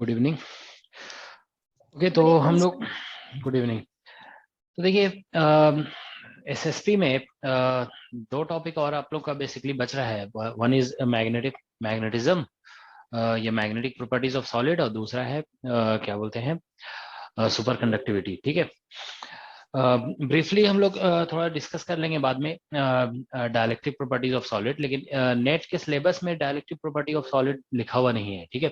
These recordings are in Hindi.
Good evening. ओके, तो हम लोग गुड इवनिंग। तो देखिए, एसएसपी में दो टॉपिक और आप लोग का बेसिकली बच रहा है। वन इज मैग्नेटिज्म या मैग्नेटिक प्रॉपर्टीज ऑफ सॉलिड, और दूसरा है क्या बोलते हैं, सुपर कंडक्टिविटी। ठीक है, ब्रीफली हम लोग थोड़ा डिस्कस कर लेंगे बाद में डायलेक्ट्रिक प्रॉपर्टीज ऑफ सॉलिड, लेकिन नेट के सिलेबस में डायलेक्ट्रिक प्रॉपर्टी ऑफ सॉलिड लिखा हुआ नहीं है। ठीक है,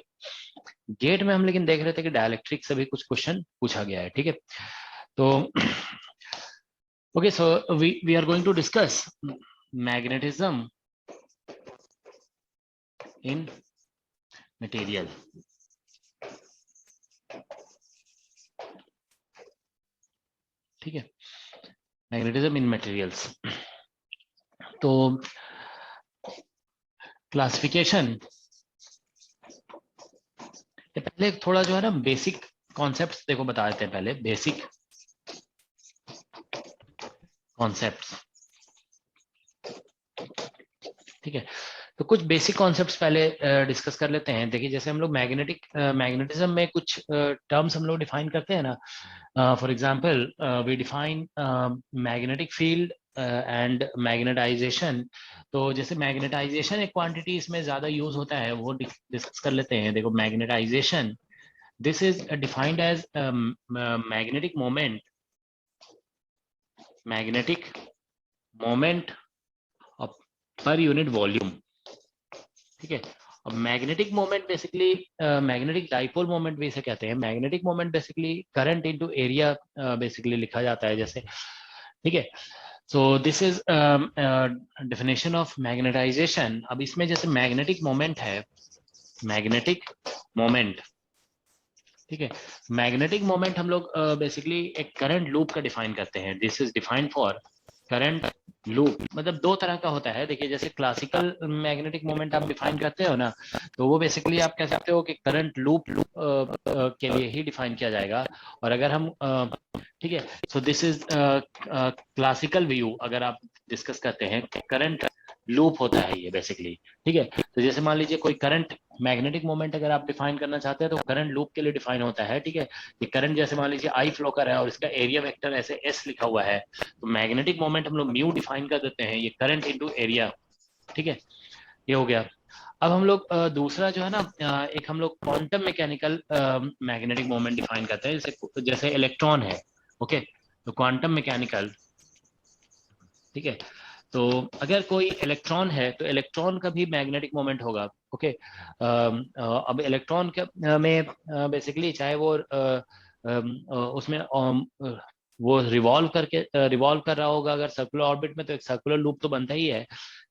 गेट में हम लेकिन देख रहे थे कि डायलेक्ट्रिक से भी कुछ क्वेश्चन पूछा गया है। ठीक है, तो okay, so we are going to discuss magnetism in material. ठीक है, मैग्नेटिज्म इन मटेरियल्स। तो क्लासिफिकेशन पहले थोड़ा जो है ना बेसिक कॉन्सेप्ट्स देखो बता देते हैं। पहले बेसिक कॉन्सेप्ट्स। ठीक है, तो कुछ बेसिक कॉन्सेप्ट्स पहले डिस्कस कर लेते हैं। देखिए, जैसे हम लोग मैग्नेटिज्म में कुछ टर्म्स हम लोग डिफाइन करते हैं ना। For example we define magnetic field and magnetization. तो जैसे मैग्नेटाइजेशन एक क्वांटिटी इसमें ज्यादा यूज होता है, वो डिस्कस कर लेते हैं। देखो, magnetization, this is defined as magnetic moment per unit volume. ठीक है, अब magnetic moment basically magnetic dipole moment भी इसे कहते हैं। Magnetic moment basically current into area basically लिखा जाता है जैसे। ठीक है, so this is definition of magnetization. अब इसमें जैसे मैग्नेटिक मोमेंट है, मैग्नेटिक मोमेंट, ठीक है, मैग्नेटिक मोमेंट हम लोग बेसिकली एक करंट लूप का डिफाइन करते हैं। This is defined for current loop. मतलब दो तरह का होता है। देखिए, जैसे क्लासिकल मैग्नेटिक मोमेंट आप डिफाइन करते हो ना, तो वो बेसिकली आप कह सकते हो कि करंट लूप के लिए ही डिफाइन किया जाएगा। और अगर हम ठीक है, so this is classical view. अगर आप डिस्कस करते हैं, करंट लूप होता है ये बेसिकली। ठीक है, तो जैसे मान लीजिए कोई करंट मैग्नेटिक मोमेंट अगर आप डिफाइन करना चाहते हैं तो करंट लूप के लिए डिफाइन होता है। ठीक है, ये करंट जैसे मान लीजिए आई फ्लो कर रहा है और इसका एरिया वेक्टर ऐसे एस लिखा हुआ है, तो मैग्नेटिक मोमेंट हम लोग म्यू डिफाइन कर देते हैं, ये करंट इनटू एरिया। ठीक है, ये हो गया। अब हम लोग दूसरा जो है ना, एक हम लोग quantum mechanical magnetic moment define करते हैं। जैसे जैसे इलेक्ट्रॉन है, ओके, तो क्वांटम मैकेनिकल। ठीक है, तो अगर कोई इलेक्ट्रॉन है तो इलेक्ट्रॉन का भी मैग्नेटिक मोमेंट होगा। ओके, अब इलेक्ट्रॉन में बेसिकली चाहे वो उसमें वो रिवॉल्व कर रहा होगा। अगर सर्कुलर ऑर्बिट में तो एक सर्कुलर लूप तो बनता ही है,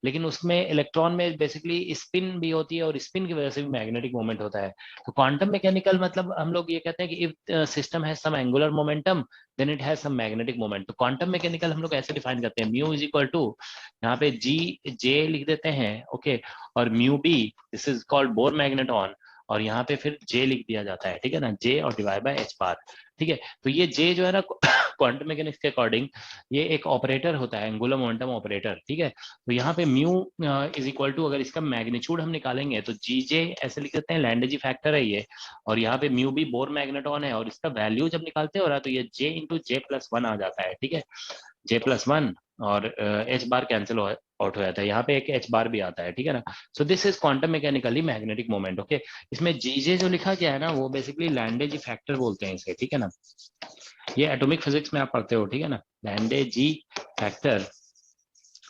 लेकिन उसमें इलेक्ट्रॉन में बेसिकली स्पिन भी होती है और स्पिन की वजह से भी मैग्नेटिक मोमेंट होता है। तो क्वांटम मैकेनिकल मतलब हम लोग ये कहते हैं कि if system has some angular momentum then it has some magnetic moment. तो क्वांटम मैकेनिकल हम लोग ऐसे डिफाइन करते हैं, म्यू इज इक्वल टू, यहाँ पे जी जे लिख देते हैं, ओके, और mu B, this is called Bohr magneton, और यहाँ पे फिर जे लिख दिया जाता है। ठीक है ना, जे और डिवाइड बाय एच बार। ठीक है, तो ये जे जो है ना क्वांटम मैकेनिक्स के अकॉर्डिंग ये एक ऑपरेटर होता है, एंगुलर मोमेंटम ऑपरेटर। ठीक है, तो यहाँ पे म्यू इज इक्वल टू, अगर इसका मैग्नीट्यूड हम निकालेंगे तो जी जे ऐसे लिख देते हैं, लैंडेजी फैक्टर है ये, और यहाँ पे म्यू भी बोर मैग्नेटॉन है, और इसका वैल्यू जब निकालते हो रहा तो ये J into J plus one आ जाता है। ठीक है, जे प्लस वन, और एच बार कैंसिल आउट हो जाता है, यहाँ पे एक एच बार भी आता है। ठीक है ना, सो this is quantum mechanically magnetic moment. Okay, इसमें जीजे जो लिखा गया है ना वो बेसिकली लैंडेजी फैक्टर बोलते हैं इसे। ठीक है ना, ये एटॉमिक फिजिक्स में आप पढ़ते हो। ठीक है ना, लैंडेजी फैक्टर,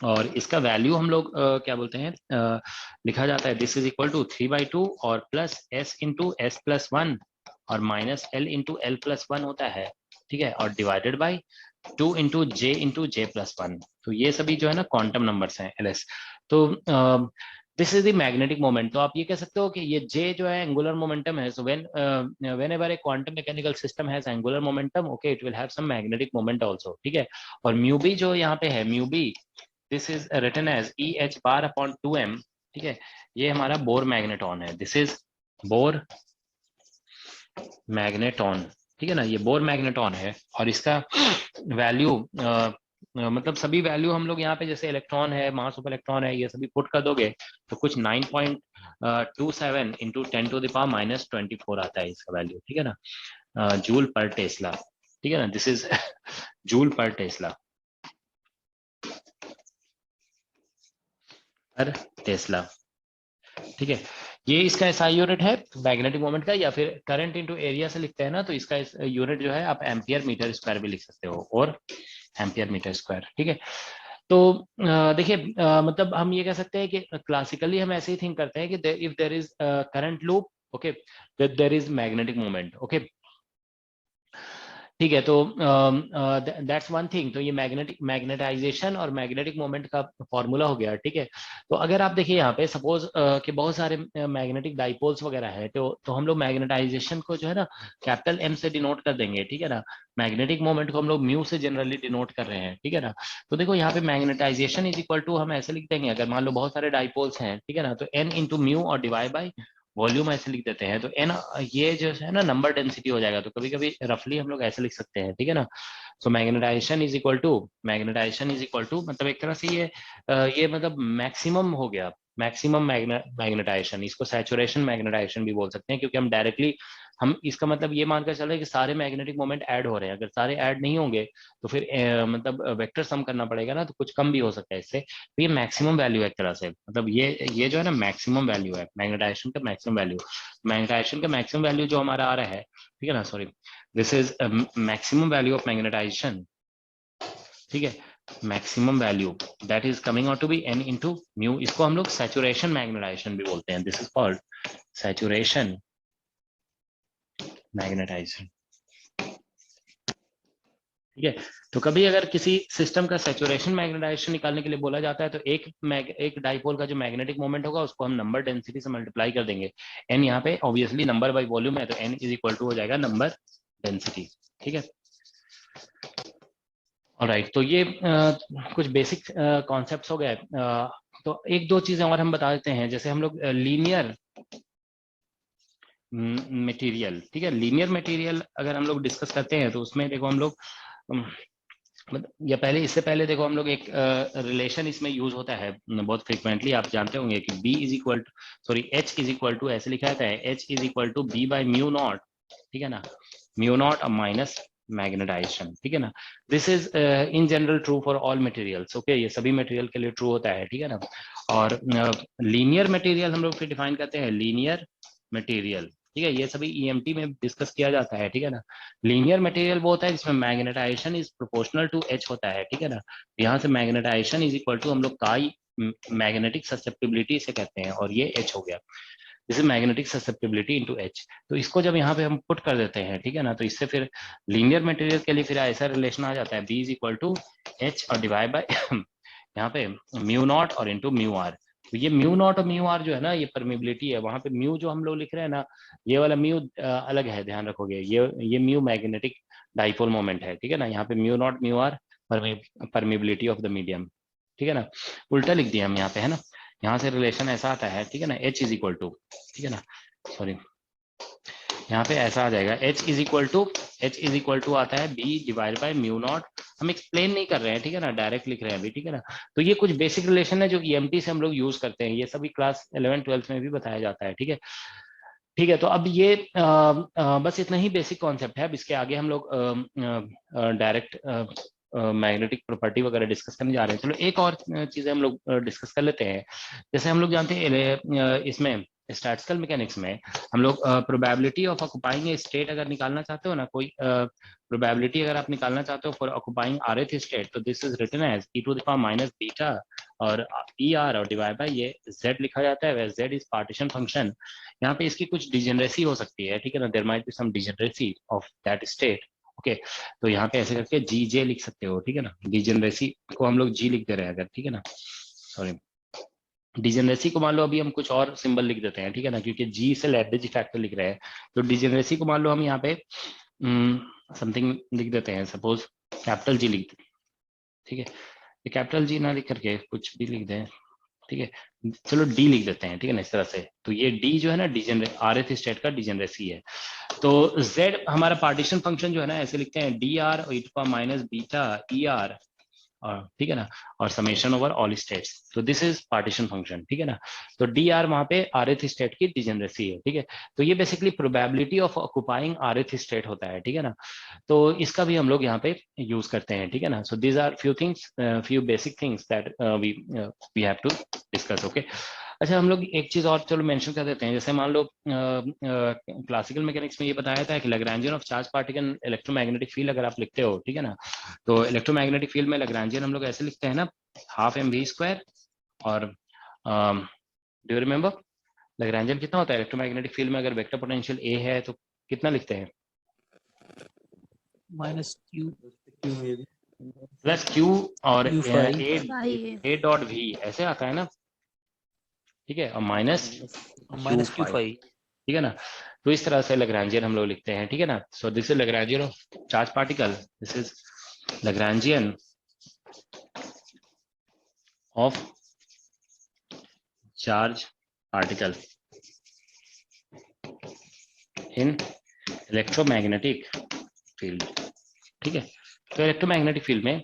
और इसका वैल्यू हम लोग क्या बोलते हैं, लिखा जाता है, दिस इज इक्वल टू 3/2 और plus S into S plus one और minus L into L plus one होता है। ठीक है, और divided by 2 into J plus one. तो ये सभी जो है ना क्वांटम नंबर्स हैं, एल एस। तो this is the magnetic moment. तो आप ये कह सकते हो कि ये जे जो है एंगुलर मोमेंटम है। So whenever a quantum mechanical system has angular momentum, okay, it will have some magnetic moment also. ठीक है, और म्यू बी जो यहाँ पे है, mu B, this is written as E H bar upon 2m। ठीक है, ये हमारा बोर मैग्नेटॉन है, दिस इज बोर मैग्नेटॉन। ठीक है ना, ये बोर मैग्नेटॉन है, और इसका वैल्यू मतलब सभी वैल्यू हम लोग यहाँ पे जैसे इलेक्ट्रॉन है, मास ऑफ इलेक्ट्रॉन है, ये सभी पुट कर दोगे तो कुछ 9.27 इंटू 10⁻⁻24 आता है इसका वैल्यू, ठीक है ना, जूल पर टेस्ला, ठीक है ना, दिस इज जूल पर टेस्ला पर टेस्ला, ठीक है। ये इसका एसआई यूनिट है मैग्नेटिक मोमेंट का, या फिर करंट इनटू एरिया से लिखते हैं ना, तो इसका यूनिट जो है आप एम्पियर मीटर स्क्वायर भी लिख सकते हो, और एम्पियर मीटर स्क्वायर, ठीक है। तो देखिए मतलब हम ये कह सकते हैं कि क्लासिकली हम ऐसे ही थिंक करते हैं कि if there is current loop, okay, there is magnetic moment, okay, ठीक है। तो दैट्स वन थिंग। तो ये मैग्नेटाइजेशन और मैग्नेटिक मोमेंट का फॉर्मूला हो गया, ठीक है। तो अगर आप देखिए यहाँ पे सपोज कि बहुत सारे मैग्नेटिक डाइपोल्स वगैरह है, तो हम लोग मैग्नेटाइजेशन को जो है ना कैपिटल एम से डिनोट कर देंगे, ठीक है ना। मैग्नेटिक मोमेंट को हम लोग म्यू से जनरली डिनोट कर रहे हैं, ठीक है ना। तो देखो यहाँ पे मैग्नेटाइजेशन इज इक्वल टू हम ऐसे लिख देंगे, अगर मान लो बहुत सारे डाइपोल्स हैं, ठीक है ना, तो एन इंटू म्यू और डिवाइड बाई वॉल्यूम ऐसे लिख देते हैं, तो एन ये जो है ना नंबर डेंसिटी हो जाएगा, तो कभी कभी रफली हम लोग ऐसे लिख सकते हैं, ठीक है ना। सो मैग्नेटाइजेशन इज इक्वल टू मतलब एक तरह से ये मतलब मैक्सिमम हो गया, मैक्सिमम मैग्नेटाइजेशन, इसको सैचुरेशन मैग्नेटाइजेशन भी बोल सकते हैं, क्योंकि हम डायरेक्टली हम इसका मतलब ये मानकर चल रहे हैं कि सारे मैग्नेटिक मोमेंट ऐड हो रहे हैं। अगर सारे ऐड नहीं होंगे तो फिर मतलब वेक्टर सम करना पड़ेगा ना, तो कुछ कम भी हो सकता है इससे। तो ये मैक्सिमम वैल्यू है एक तरह से, मतलब ये जो है ना मैक्सिमम वैल्यू है मैग्नेटाइजेशन का, मैक्सिमम वैल्यू, मैग्नेटाइजेशन का मैक्सिमम वैल्यू जो हमारा आ रहा है, ठीक है ना, sorry, this is maximum value of magnetization, ठीक है, maximum value that is coming out to be N into mu. इसको हम लोग सैचुरेशन मैग्नेटाइजेशन भी बोलते हैं, this is called saturation magnetization, ठीक है। तो कभी अगर किसी सिस्टम का सैचुरेशन मैग्नेटाइजेशन निकालने के लिए बोला जाता है, तो एक डाइपोल का जो मैग्नेटिक मोमेंट होगा उसको हम नंबर डेंसिटी से मल्टीप्लाई कर देंगे। एन यहाँ पे ऑब्वियसली नंबर बाय वॉल्यूम है, तो एन इज इक्वल टू हो जाएगा नंबर डेंसिटी, ठीक है। ऑलराइट, तो ये कुछ बेसिक कॉन्सेप्ट्स हो गए। तो एक दो चीजें और हम बता देते हैं, जैसे हम लोग लीनियर मटेरियल, ठीक है, लीनियर मटेरियल अगर हम लोग डिस्कस करते हैं तो उसमें देखो हम लोग या पहले इससे पहले देखो हम लोग एक रिलेशन इसमें यूज होता है बहुत फ्रिक्वेंटली, आप जानते होंगे कि B is equal to sorry H is equal to ऐसे लिखा जाता है, H is equal to B by mu naught, ठीक है ना, म्यू नॉट माइनस मैग्नेटाइजेशन, ठीक है ना। This is in general true for all materials, okay, ये सभी मटेरियल के लिए ट्रू होता है, ठीक है ना। और लीनियर मटेरियल हम लोग फिर डिफाइन करते हैं, लीनियर मटेरियल, ठीक है, ये सभी ईएमटी में डिस्कस किया जाता है, ठीक है ना। लीनियर मटेरियल वो होता है जिसमें magnetization is proportional to H होता है, ठीक है ना। यहाँ से मैग्नेटाइजेशन इज इक्वल टू हम लोग काई मैग्नेटिक ससेप्टिबिलिटी से कहते हैं, और ये एच हो गया, जैसे मैग्नेटिक ससेप्टिबिलिटी इनटू एच। तो इसको जब यहाँ पे हम पुट कर देते हैं, ठीक है ना, तो इससे फिर लीनियर मटेरियल के लिए फिर ऐसा रिलेशन आ जाता है, B is equal to H और डिवाइड बाय यहाँ पे म्यू नॉट और इंटू म्यू आर। तो ये म्यू नॉट और म्यू आर जो है ना ये परमिबिलिटी है, वहां पे म्यू जो हम लोग लिख रहे हैं ना, ये वाला म्यू अलग है, ध्यान रखोगे, ये म्यू मैग्नेटिक डाइपोल मोमेंट है, ठीक है ना। यहाँ पे mu naught mu R permeability of the medium, ठीक है ना। उल्टा लिख दिया हम यहाँ पे, है ना, यहाँ से रिलेशन ऐसा आता है, ठीक है ना, एच इज इक्वल टू, ठीक है ना, सॉरी, यहाँ पे ऐसा आ जाएगा, एच इज इक्वल टू आता है B divide by mu naught. हम एक्सप्लेन नहीं कर रहे हैं, ठीक है ना, डायरेक्ट लिख रहे हैं अभी, ठीक है ना। तो ये कुछ बेसिक रिलेशन है जो ईएमटी से हम लोग यूज करते हैं, ये सभी क्लास 11-12 में भी बताया जाता है, ठीक है। ठीक है, तो अब ये बस इतना ही बेसिक कॉन्सेप्ट है। अब इसके आगे हम लोग डायरेक्ट मैग्नेटिक प्रॉपर्टी वगैरह डिस्कस करने जा रहे हैं। चलो एक और चीजें हम लोग डिस्कस कर लेते हैं। जैसे हम लोग जानते हैं इसमें स्टैटिस्टिकल मैकेनिक्स में हम लोग probability of occupying A state अगर निकालना चाहते हो ना, कोई प्रोबेबिलिटी अगर आप निकालना चाहते हो फॉर ऑक्युपाइंग rth स्टेट, तो this is written as e to the power minus beta और ई आर और डिवाइड बाय ये z लिखा जाता है, where z is partition function. यहाँ पे इसकी कुछ डिजेनरेसी हो सकती है, ठीक है ना, there might be some degeneracy of that state, okay. तो यहाँ पे ऐसे करके जी जे लिख सकते हो, ठीक है ना, डिजेनरेसी को हम लोग जी लिख दे रहे हैं अगर, ठीक है ना, सॉरी, डिजेनरेसी को मान लो अभी हम कुछ और सिंबल लिख देते हैं, ठीक है ना, क्योंकि जी से लैब्रेज फैक्टर लिख रहे हैं। तो डिजेनरेसी को मान लो हम यहाँ पे समथिंग लिख देते हैं, सपोज कैपिटल जी लिख देते, ठीक है, ये कैपिटल जी ना लिख करके कुछ भी लिख दें, ठीक है, चलो डी लिख देते हैं, ठीक है ना, इस तरह से। तो ये डी जो है ना डिजेनरे rth स्टेट का डिजेनरेसी है। तो z हमारा पार्टीशन फंक्शन जो है ना ऐसे लिखते हैं d r e to power minus beta E r और ठीक है ना, और समेशन ओवर ऑल स्टेट्स, तो दिस इज पार्टीशन फंक्शन, ठीक है ना। तो डी आर वहां पे rth स्टेट की डिजेनरेसी है, ठीक है। तो ये basically probability of occupying rth state होता है, ठीक है ना। तो इसका भी हम लोग यहाँ पे यूज करते हैं, ठीक है ना। So these are few things, few basic things that we have to discuss, okay. अच्छा, हम लोग एक चीज और चलो मेंशन कर देते हैं, जैसे मान लो क्लासिकल मैकेनिक्स में ये बताया था कि Lagrangian of charge particle electromagnetic field अगर आप लिखते हो, ठीक है ना, तो इलेक्ट्रोमैग्नेटिक फील्ड में लैग्रेंजियन हम लोग ऐसे लिखते हैं ना, हाफ mv², और डू यू रिमेम्बर लैग्रेंजियन कितना होता है इलेक्ट्रोमैग्नेटिक फील्ड में, अगर वेक्टर पोटेंशियल ए है तो कितना लिखते हैं? -q प्लस क्यू और q5 ए डॉट वी ऐसे आता है ना, ठीक है, और माइनस -q5 ठीक है ना। तो इस तरह से लैग्रेंजियन हम लोग लिखते हैं, ठीक है ना। सो this is Lagrangian of charge particle, this is Lagrangian of charge particle in electromagnetic field, ठीक है। तो इलेक्ट्रोमैग्नेटिक फील्ड में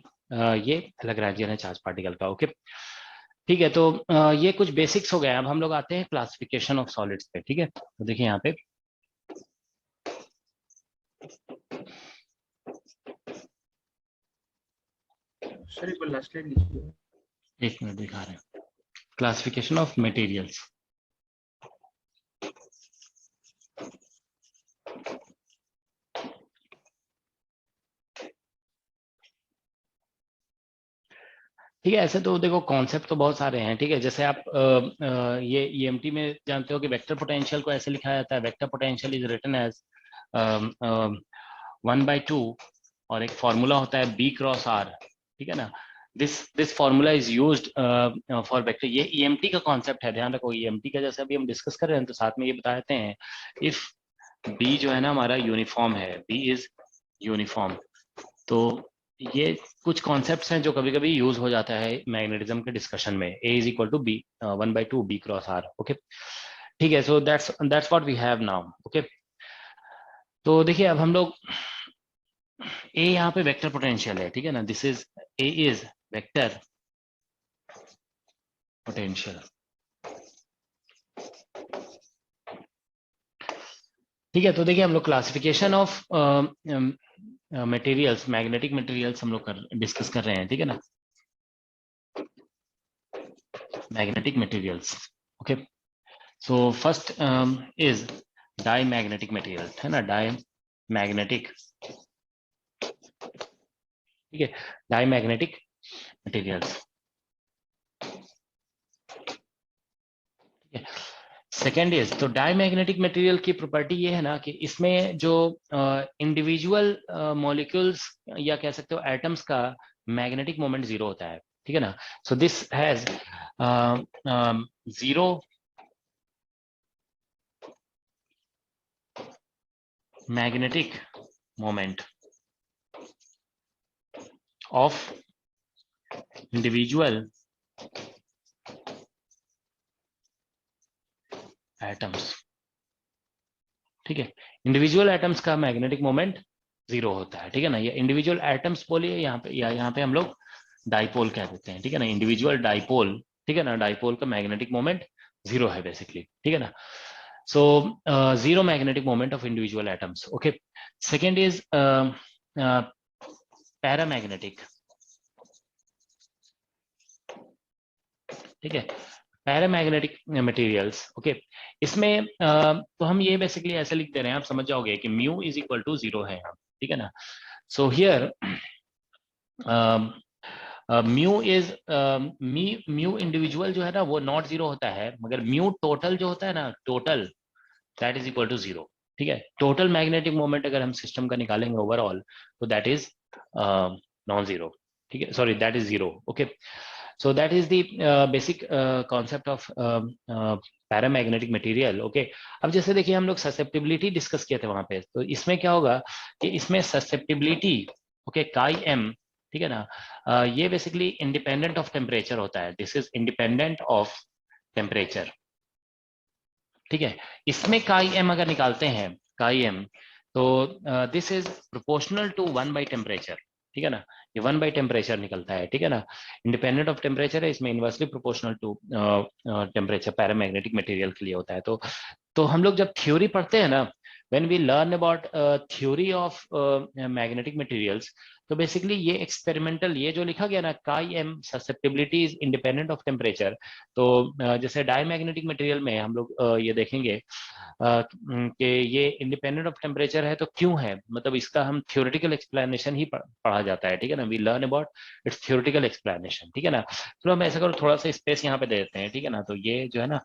ये लैग्रेंजियन है चार्ज पार्टिकल का, ओके। ठीक है, तो ये कुछ बेसिक्स हो गए। अब हम लोग आते हैं क्लासिफिकेशन ऑफ सॉलिड्स पे, ठीक है। तो देखिए यहाँ पे सर एक बार लास्ट स्लाइड लीजिए। एक मिनट दिखा रहे हैं, क्लासिफिकेशन ऑफ मटेरियल्स। ठीक है, ऐसे तो देखो कॉन्सेप्ट तो बहुत सारे हैं, ठीक है। जैसे आप ये ईएमटी में जानते हो कि वेक्टर पोटेंशियल को ऐसे लिखा जाता है, vector potential is written as 1/2, और एक फॉर्मूला होता है बी क्रॉस आर, ठीक है ना। This formula is used for vector. ये ईएमटी का कॉन्सेप्ट है, ध्यान रखो। ईएमटी का जैसे अभी हम डिस्कस कर रहे हैं तो साथ में ये बताते हैं, इफ बी जो है ना हमारा यूनिफॉर्म है, बी इज यूनिफॉर्म, तो ये कुछ कॉन्सेप्ट्स हैं जो कभी कभी यूज हो जाता है मैग्नेटिज्म के डिस्कशन में। A is equal to B 1/2 B cross R, okay. ठीक है, so that's what we have now, okay. तो देखिए अब हम लोग ए यहाँ पे वेक्टर पोटेंशियल है, ठीक है ना, this is a is vector potential, ठीक है। तो देखिए हम लोग classification of materials, magnetic materials हम लोग डिस्कस कर रहे हैं, ठीक है ना, magnetic materials, okay. So first is diamagnetic material, है ना, डाईमैग्नेटिक, ठीक है, डाईमैग्नेटिक मटेरियल्स, ठीक है। सेकेंड इज, तो डाईमैग्नेटिक मटेरियल की प्रॉपर्टी ये है ना कि इसमें जो इंडिविजुअल मॉलिक्यूल्स या कह सकते हो एटम्स का मैग्नेटिक मोमेंट जीरो होता है, ठीक है ना। So this has zero magnetic moment of individual atoms, ठीक है। इंडिविजुअल एटम्स का मैग्नेटिक मोमेंट जीरो होता है, ठीक है ना। ये इंडिविजुअल एटम्स बोलिए यहाँ पे, या यहाँ पे हम लोग डाइपोल कह देते हैं, ठीक है ना, इंडिविजुअल डाइपोल, ठीक है ना। डाइपोल का मैग्नेटिक मोमेंट जीरो है बेसिकली, ठीक है ना। So zero magnetic moment of individual atoms, okay. Second is paramagnetic, ठीक है, पैरामैग्नेटिक मटेरियल्स, ओके। इसमें तो हम ये बेसिकली ऐसे लिख दे रहे हैं, आप समझ जाओगे कि mu is equal to zero है यहाँ, ठीक है ना। So here mu is mu individual जो है ना वो नॉट जीरो होता है, मगर म्यू टोटल जो होता है ना, total that is equal to zero, ठीक है। टोटल मैग्नेटिक मोमेंट अगर हम सिस्टम का निकालेंगे ओवरऑल तो दैट इज नॉन जीरो, ठीक है, sorry that is zero, okay. So that is the basic concept of paramagnetic material, okay. अब जैसे देखिए हम लोग ससेप्टिबिलिटी डिस्कस किए थे वहां पे, तो इसमें क्या होगा कि इसमें ससेप्टिबिलिटी, ओके, काई एम, ठीक है ना, ये बेसिकली इंडिपेंडेंट ऑफ टेम्परेचर होता है, this is independent of temperature, ठीक है। इसमें काई एम अगर निकालते हैं, काई एम, तो this is proportional to 1 by temperature, ठीक है ना, ये 1 by टेम्परेचर निकलता है, ठीक है ना, इंडिपेंडेंट ऑफ टेम्परेचर है, इसमें inversely proportional to temperature paramagnetic material के लिए होता है। तो हम लोग जब थ्योरी पढ़ते हैं ना, when we learn about theory of magnetic materials, तो बेसिकली ये एक्सपेरिमेंटल, ये जो लिखा गया ना chi m susceptibility is independent of temperature, तो जैसे डायमैग्नेटिक मटेरियल में हम लोग ये देखेंगे कि ये इंडिपेंडेंट ऑफ टेम्परेचर है, तो क्यों है, मतलब इसका हम थ्योरेटिकल एक्सप्लेनेशन ही पढ़ा जाता है, ठीक है ना, we learn about its theoretical explanation, ठीक है ना। तो हम ऐसा करो, थोड़ा सा स्पेस यहाँ पे दे देते हैं, ठीक है ना, तो ये जो है ना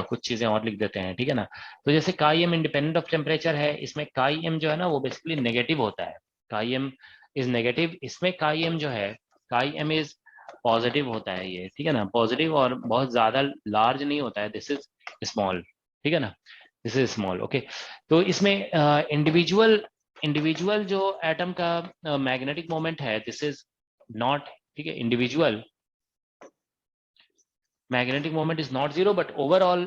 कुछ चीजें और लिख देते हैं, ठीक है ना। तो जैसे काई एम इंडिपेंडेंट ऑफ टेम्परेचर है, इसमें काई एम जो है ना वो बेसिकली नेगेटिव होता है, काई एम इज नेगेटिव, इसमें काई एम जो है, काई एम इज पॉजिटिव होता है ये, ठीक है ना, पॉजिटिव, और बहुत ज्यादा लार्ज नहीं होता है, दिस इज स्मॉल, ठीक है ना, दिस इज स्मॉल, ओके। तो इसमें इंडिविजुअल जो एटम का मैग्नेटिक मोमेंट है, दिस इज नॉट, ठीक है, individual magnetic moment is not zero, but overall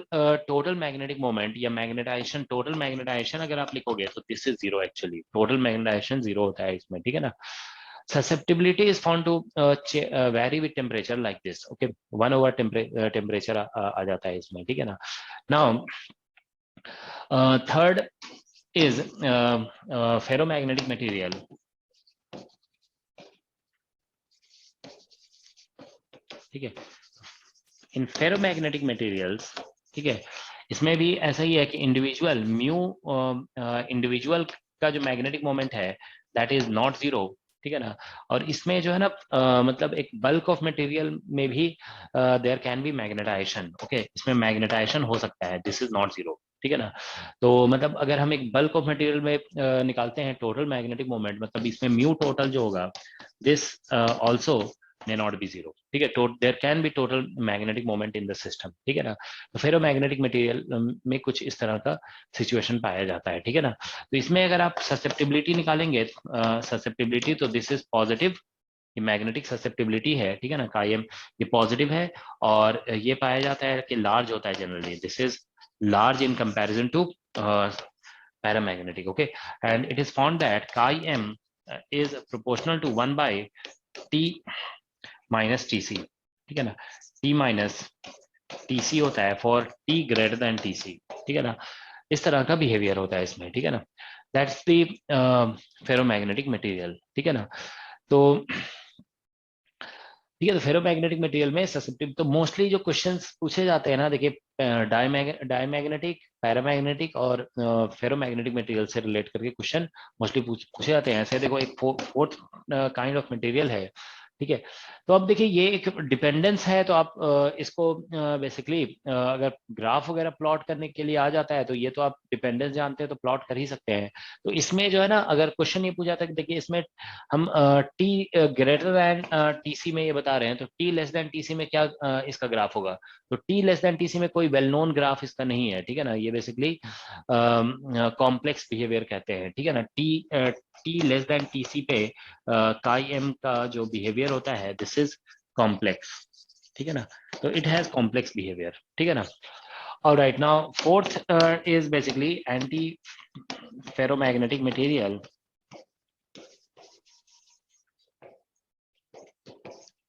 total magnetic moment या magnetization, total magnetization अगर आप लिखोगे तो this is zero actually, total magnetization zero होता है इसमें, ठीक है ना। susceptibility is found to vary with temperature like this, okay, 1/temperature आ जाता है इसमें, ठीक है ना। now third is ferromagnetic material, ठीक है, इन फेरोमैग्नेटिक मटेरियल्स, ठीक है, इसमें भी ऐसा ही है कि इंडिविजुअल म्यू, इंडिविजुअल का जो मैग्नेटिक मोमेंट है दैट इज नॉट जीरो, ठीक है ना। और इसमें जो है ना मतलब एक बल्क ऑफ मटेरियल में भी there can be magnetization, okay, इसमें मैग्नेटाइजेशन हो सकता है, दिस इज नॉट जीरो, ठीक है ना। तो मतलब अगर हम एक बल्क ऑफ मटेरियल में निकालते हैं टोटल मैग्नेटिक मोमेंट, मतलब इसमें म्यू टोटल जो होगा, this also may not be zero, ठीक है, there can be total magnetic moment in the system, ठीक है ना। तो फेरोमैग्नेटिक मटेरियल में कुछ इस तरह का सिचुएशन पाया जाता है, ठीक है ना। तो इसमें अगर आप ससेप्टिबिलिटी निकालेंगे, ससेप्टिबिलिटी, तो दिस इज पॉजिटिव, ये मैग्नेटिक ससेप्टिबिलिटी है, ठीक है ना, कायम ये पॉजिटिव है, और ये पाया जाता है कि लार्ज होता है generally, this is large in comparison to paramagnetic, okay, and it is found that chi M is proportional to 1/T minus TC, ठीक है ना, T माइनस टीसी होता है for T greater than TC, ठीक है ना, इस तरह का बिहेवियर होता है इसमें, ठीक है ना, दैट्स द फेरोमैग्नेटिक मटेरियल, ठीक है ना। तो ठीक है, तो फेरोमैग्नेटिक मटेरियल में ससेप्टिव, तो मोस्टली जो क्वेश्चंस पूछे जाते हैं ना, देखिए डायमैग्नेटिक, पैरामैग्नेटिक और फेरोमैग्नेटिक मटेरियल से रिलेट करके क्वेश्चन मोस्टली पूछे जाते हैं। ऐसे देखो, एक फोर्थ काइंड ऑफ मटेरियल है, ठीक है। तो अब देखिए ये एक डिपेंडेंस है, तो आप इसको बेसिकली अगर ग्राफ वगैरह प्लॉट करने के लिए आ जाता है, तो ये तो आप डिपेंडेंस जानते हैं तो प्लॉट कर ही सकते हैं। तो इसमें जो है ना, अगर क्वेश्चन ये पूछा था कि देखिए इसमें हम टी ग्रेटर देन टीसी में ये बता रहे हैं, तो टी लेस देन टीसी में क्या इसका ग्राफ होगा, तो टी लेस देन टीसी में कोई वेल नोन ग्राफ इसका नहीं है, ठीक है ना, ये बेसिकली कॉम्प्लेक्स बिहेवियर कहते हैं, ठीक है ना। टी लेस देन टीसी पे काई एम का जो बिहेवियर होता है, दिस इज कॉम्प्लेक्स, ठीक है ना, तो इट हैज कॉम्प्लेक्स बिहेवियर, ठीक है ना। All right, now fourth is basically anti-ferromagnetic material,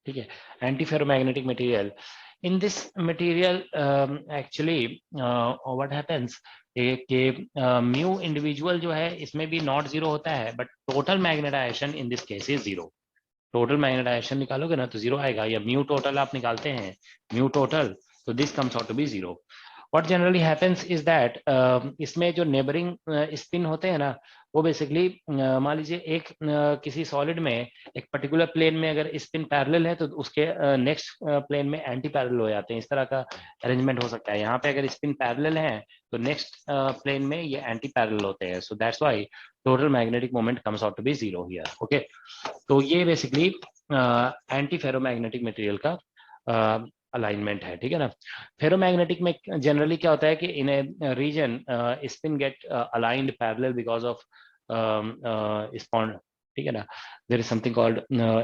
ठीक है, anti-ferromagnetic material. In this material, actually, what happens कि म्यू इंडिविजुअल जो है इसमें भी नॉट जीरो होता है, but total magnetization in this case is zero. Total magnetization निकालोगे ना तो जीरो आएगा, या म्यू टोटल आप निकालते हैं, म्यू टोटल, तो this comes out to be zero. What generally happens is that इसमें जो नेबरिंग स्पिन होते हैं ना, वो बेसिकली मान लीजिए एक किसी सॉलिड में एक पर्टिकुलर प्लेन में अगर स्पिन पैरेलल है, तो उसके नेक्स्ट प्लेन में एंटी पैरेलल हो जाते हैं, इस तरह का अरेंजमेंट हो सकता है। यहाँ पे अगर स्पिन पैरेलल है तो नेक्स्ट प्लेन में ये एंटी पैरेलल होते हैं, so that's why total magnetic moment comes out to be zero here, okay. तो ये बेसिकली एंटी फेरोमैग्नेटिक मटेरियल का अलाइनमेंट है, ठीक है ना। फेरोमैग्नेटिक में जनरली क्या होता है कि in a region spin get aligned parallel because of स्पॉन्ड, ठीक है ना, there is something called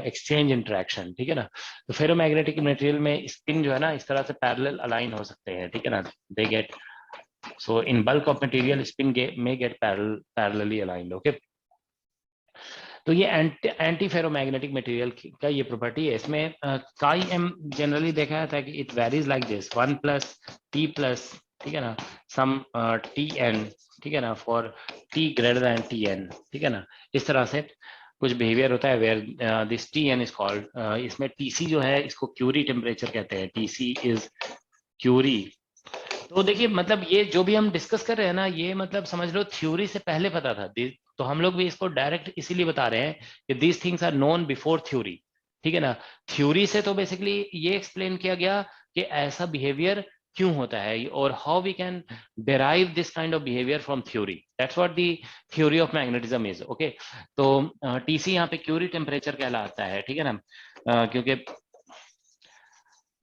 exchange interaction, ठीक है ना। तो फेरोमैग्नेटिक मटेरियल में स्पिन जो है ना इस तरह से पैरेलल अलाइन हो सकते हैं, ठीक है ना, they get, so in bulk of material spin may get parallelly aligned, okay. तो ये एंटी फेरोमैग्नेटिक मटेरियल का ये प्रॉपर्टी है। इसमें काई एम जनरली देखा जाता है कि it varies like this 1 plus T plus, ठीक है ना, सम टी एन, ठीक है ना, for T greater than T N, ठीक है ना। इस तरह से कुछ बिहेवियर होता है where this T N is called, इसमें टीसी जो है इसको क्यूरी टेम्परेचर कहते हैं, टीसी इज क्यूरी। तो देखिए मतलब ये जो भी हम डिस्कस कर रहे हैं ना, ये मतलब समझ लो थ्योरी से पहले पता था, तो हम लोग भी इसको डायरेक्ट इसीलिए बता रहे हैं कि these things are known before theory, ठीक है ना। थ्योरी से तो बेसिकली ये एक्सप्लेन किया गया कि ऐसा बिहेवियर क्यों होता है और how we can derive this kind of behaviour from theory, that's what the theory of magnetism is. Okay, तो टीसी यहाँ पे क्यूरी टेम्परेचर कहलाता है, ठीक है ना, क्योंकि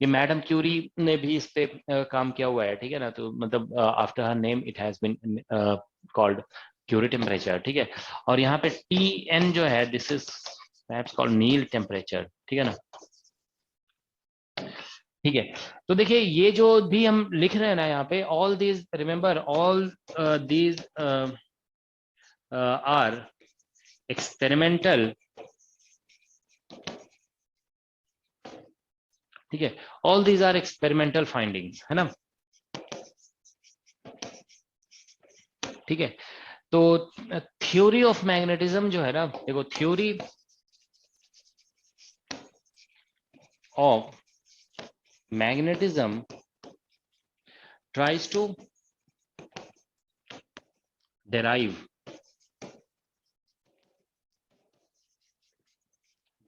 ये मैडम क्यूरी ने भी इस पे काम किया हुआ है, ठीक है ना। तो मतलब after her name it has been called Curie temperature, ठीक है। और यहाँ पे टी एन जो है this is perhaps called Neel temperature, ठीक है ना, ठीक है। तो देखिए ये जो भी हम लिख रहे हैं ना यहाँ पे, all these remember all these are experimental, ठीक है, all these are experimental findings, है ना, ठीक है। तो थ्योरी ऑफ मैग्नेटिज्म जो है ना, देखो theory of magnetism tries to derive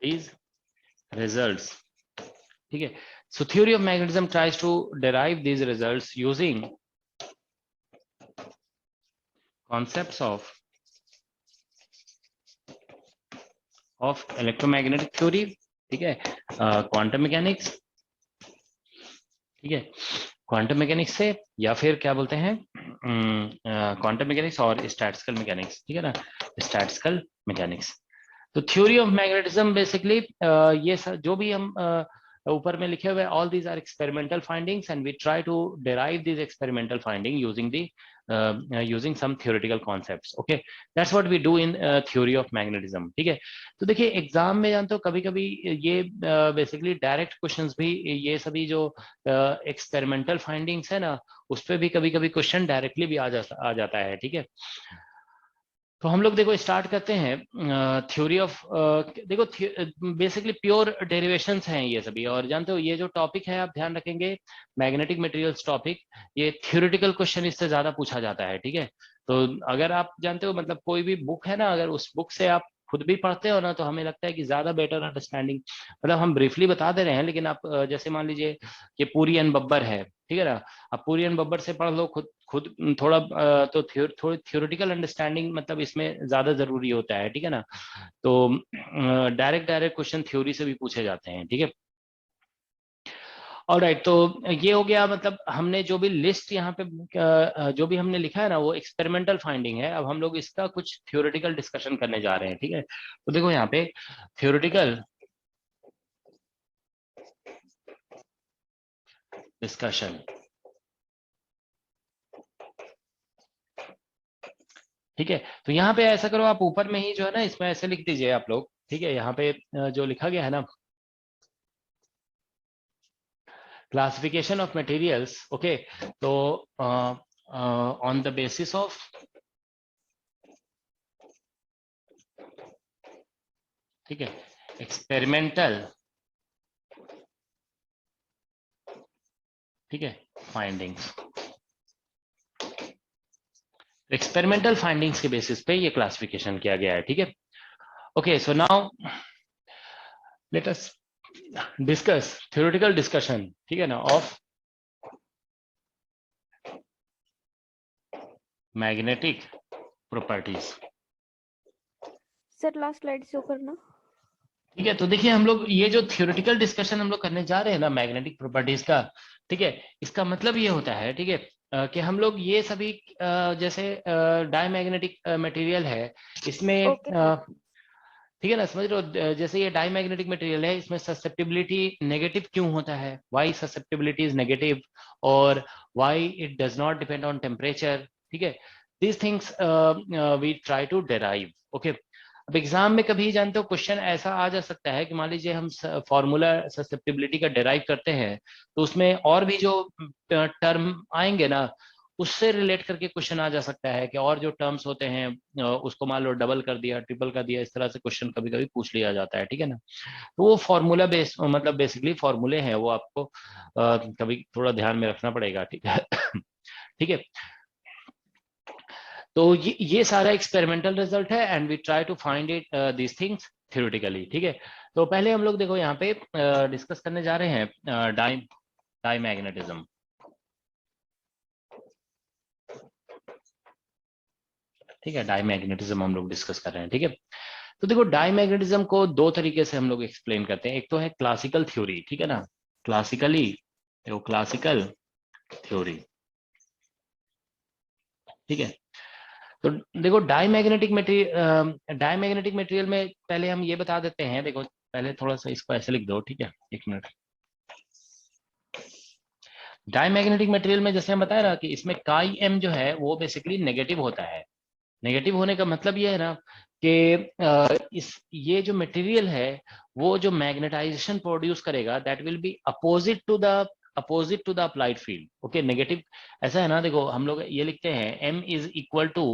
these results, ठीक है। So theory of magnetism tries to derive these results using concepts of electromagnetic theory, ठीक है, क्वांटम मैकेनिक्स, ठीक है, क्वांटम मैकेनिक्स से, या फिर क्या बोलते हैं क्वांटम मैकेनिक्स और स्टैटिस्टिकल मैकेनिक्स, ठीक है ना, स्टैटिस्टिकल मैकेनिक्स। तो थ्योरी ऑफ मैग्नेटिज्म बेसिकली ये जो भी हम ऊपर में लिखे हुए, all these are experimental findings and we try to derive these experimental finding using the using some theoretical concepts. Okay, that's what we do in theory of magnetism, ठीक है। तो देखिए एग्जाम में जानते हो कभी कभी ये बेसिकली डायरेक्ट क्वेश्चंस भी, ये सभी जो एक्सपेरिमेंटल फाइंडिंग्स है ना, उस पर भी कभी कभी क्वेश्चन डायरेक्टली भी आ जाता है, ठीक है। तो हम लोग देखो स्टार्ट करते हैं थ्योरी ऑफ, देखो बेसिकली प्योर डेरिवेशंस हैं ये सभी, और जानते हो ये जो टॉपिक है आप ध्यान रखेंगे मैग्नेटिक मटेरियल्स टॉपिक, ये थ्योरेटिकल क्वेश्चन इससे ज्यादा पूछा जाता है, ठीक है। तो अगर आप जानते हो मतलब कोई भी बुक है ना, अगर उस बुक से आप खुद भी पढ़ते हो ना, तो हमें लगता है कि ज्यादा बेटर अंडरस्टैंडिंग, मतलब हम ब्रीफली बता दे रहे हैं, लेकिन आप जैसे मान लीजिए कि पूरी एन बब्बर है, ठीक है ना, आप पूरी एन बब्बर से पढ़ लो खुद खुद थोड़ा तो थोड़ी थ्योरेटिकल अंडरस्टैंडिंग मतलब इसमें ज्यादा जरूरी होता है, ठीक है ना। तो डायरेक्ट डायरेक्ट क्वेश्चन थ्योरी से भी पूछे जाते हैं, ठीक है। ऑलराइट, तो ये हो गया, मतलब हमने जो भी लिस्ट यहाँ पे जो भी हमने लिखा है ना, वो एक्सपेरिमेंटल फाइंडिंग है। अब हम लोग इसका कुछ थ्योरेटिकल डिस्कशन करने जा रहे हैं, ठीक है। तो देखो यहाँ पे थ्योरेटिकल डिस्कशन, ठीक है। तो यहाँ पे ऐसा करो, आप ऊपर में ही जो है ना इसमें ऐसे लिख दीजिए आप लोग, ठीक है। यहाँ पे जो लिखा गया है ना, क्लासिफिकेशन ऑफ मटेरियल्स, ओके, तो ऑन द बेसिस ऑफ, ठीक है, एक्सपेरिमेंटल, ठीक है, फाइंडिंग्स, एक्सपेरिमेंटल फाइंडिंग्स के बेसिस पे ये क्लासिफिकेशन किया गया है, ठीक है। Okay, so now let us discuss theoretical discussion, ठीक है ना, of magnetic properties. Sir last slide show करना। ठीक है, तो देखिए हम लोग ये जो थ्योरेटिकल डिस्कशन हम लोग करने जा रहे हैं ना मैग्नेटिक प्रॉपर्टीज का, ठीक है, इसका मतलब ये होता है, ठीक है, कि हम लोग ये सभी जैसे डायमैग्नेटिक मटेरियल है इसमें, ओके सर। ठीक है ना, समझ रहे हो, जैसे ये डायमैग्नेटिक मटेरियल है, इसमें ससेप्टिबिलिटी नेगेटिव क्यों होता है, व्हाई ससेप्टिबिलिटी इज नेगेटिव, और why it does not depend on temperature, ठीक है, these things we try to derive, okay. अब एग्जाम में कभी जानते हो क्वेश्चन ऐसा आ जा सकता है कि मान लीजिए हम फॉर्मूला ससेप्टिबिलिटी का डिराइव करते हैं, तो उसमें और भी जो टर्म आएंगे ना, उससे रिलेट करके क्वेश्चन आ जा सकता है कि और जो टर्म्स होते हैं उसको मान लो डबल कर दिया, ट्रिपल कर दिया, इस तरह से क्वेश्चन कभी कभी पूछ लिया जाता है, ठीक है ना। तो वो फॉर्मूला बेस मतलब बेसिकली फॉर्मूले हैं, वो आपको कभी थोड़ा ध्यान में रखना पड़ेगा, ठीक है। ठीक है, तो ये सारा एक्सपेरिमेंटल रिजल्ट है and we try to find it this things theoretically, ठीक है। तो पहले हम लोग देखो यहाँ पे डिस्कस करने जा रहे हैं डाई मैग्नेटिज्म। ठीक है, डाई मैग्नेटिज्म हम लोग डिस्कस कर रहे हैं, ठीक है। तो देखो डाई मैग्नेटिज्म को दो तरीके से हम लोग एक्सप्लेन करते हैं। एक तो है क्लासिकल थ्योरी, ठीक है ना, क्लासिकली, देखो क्लासिकल थ्योरी, ठीक है। तो देखो डाईमैग्नेटिक मटेरियल में पहले हम ये बता देते हैं, देखो पहले थोड़ा सा इसको ऐसे लिख दो, ठीक है, एक मिनट। डाईमैग्नेटिक मटेरियल में जैसे हम बताया ना कि इसमें काई एम जो है वो बेसिकली नेगेटिव होता है। नेगेटिव होने का मतलब ये है ना कि इस ये जो मटेरियल है वो जो मैग्नेटाइजेशन प्रोड्यूस करेगा that will be opposite to the applied field. Okay, negative ऐसा है ना, देखो हम लोग ये लिखते हैं m is equal to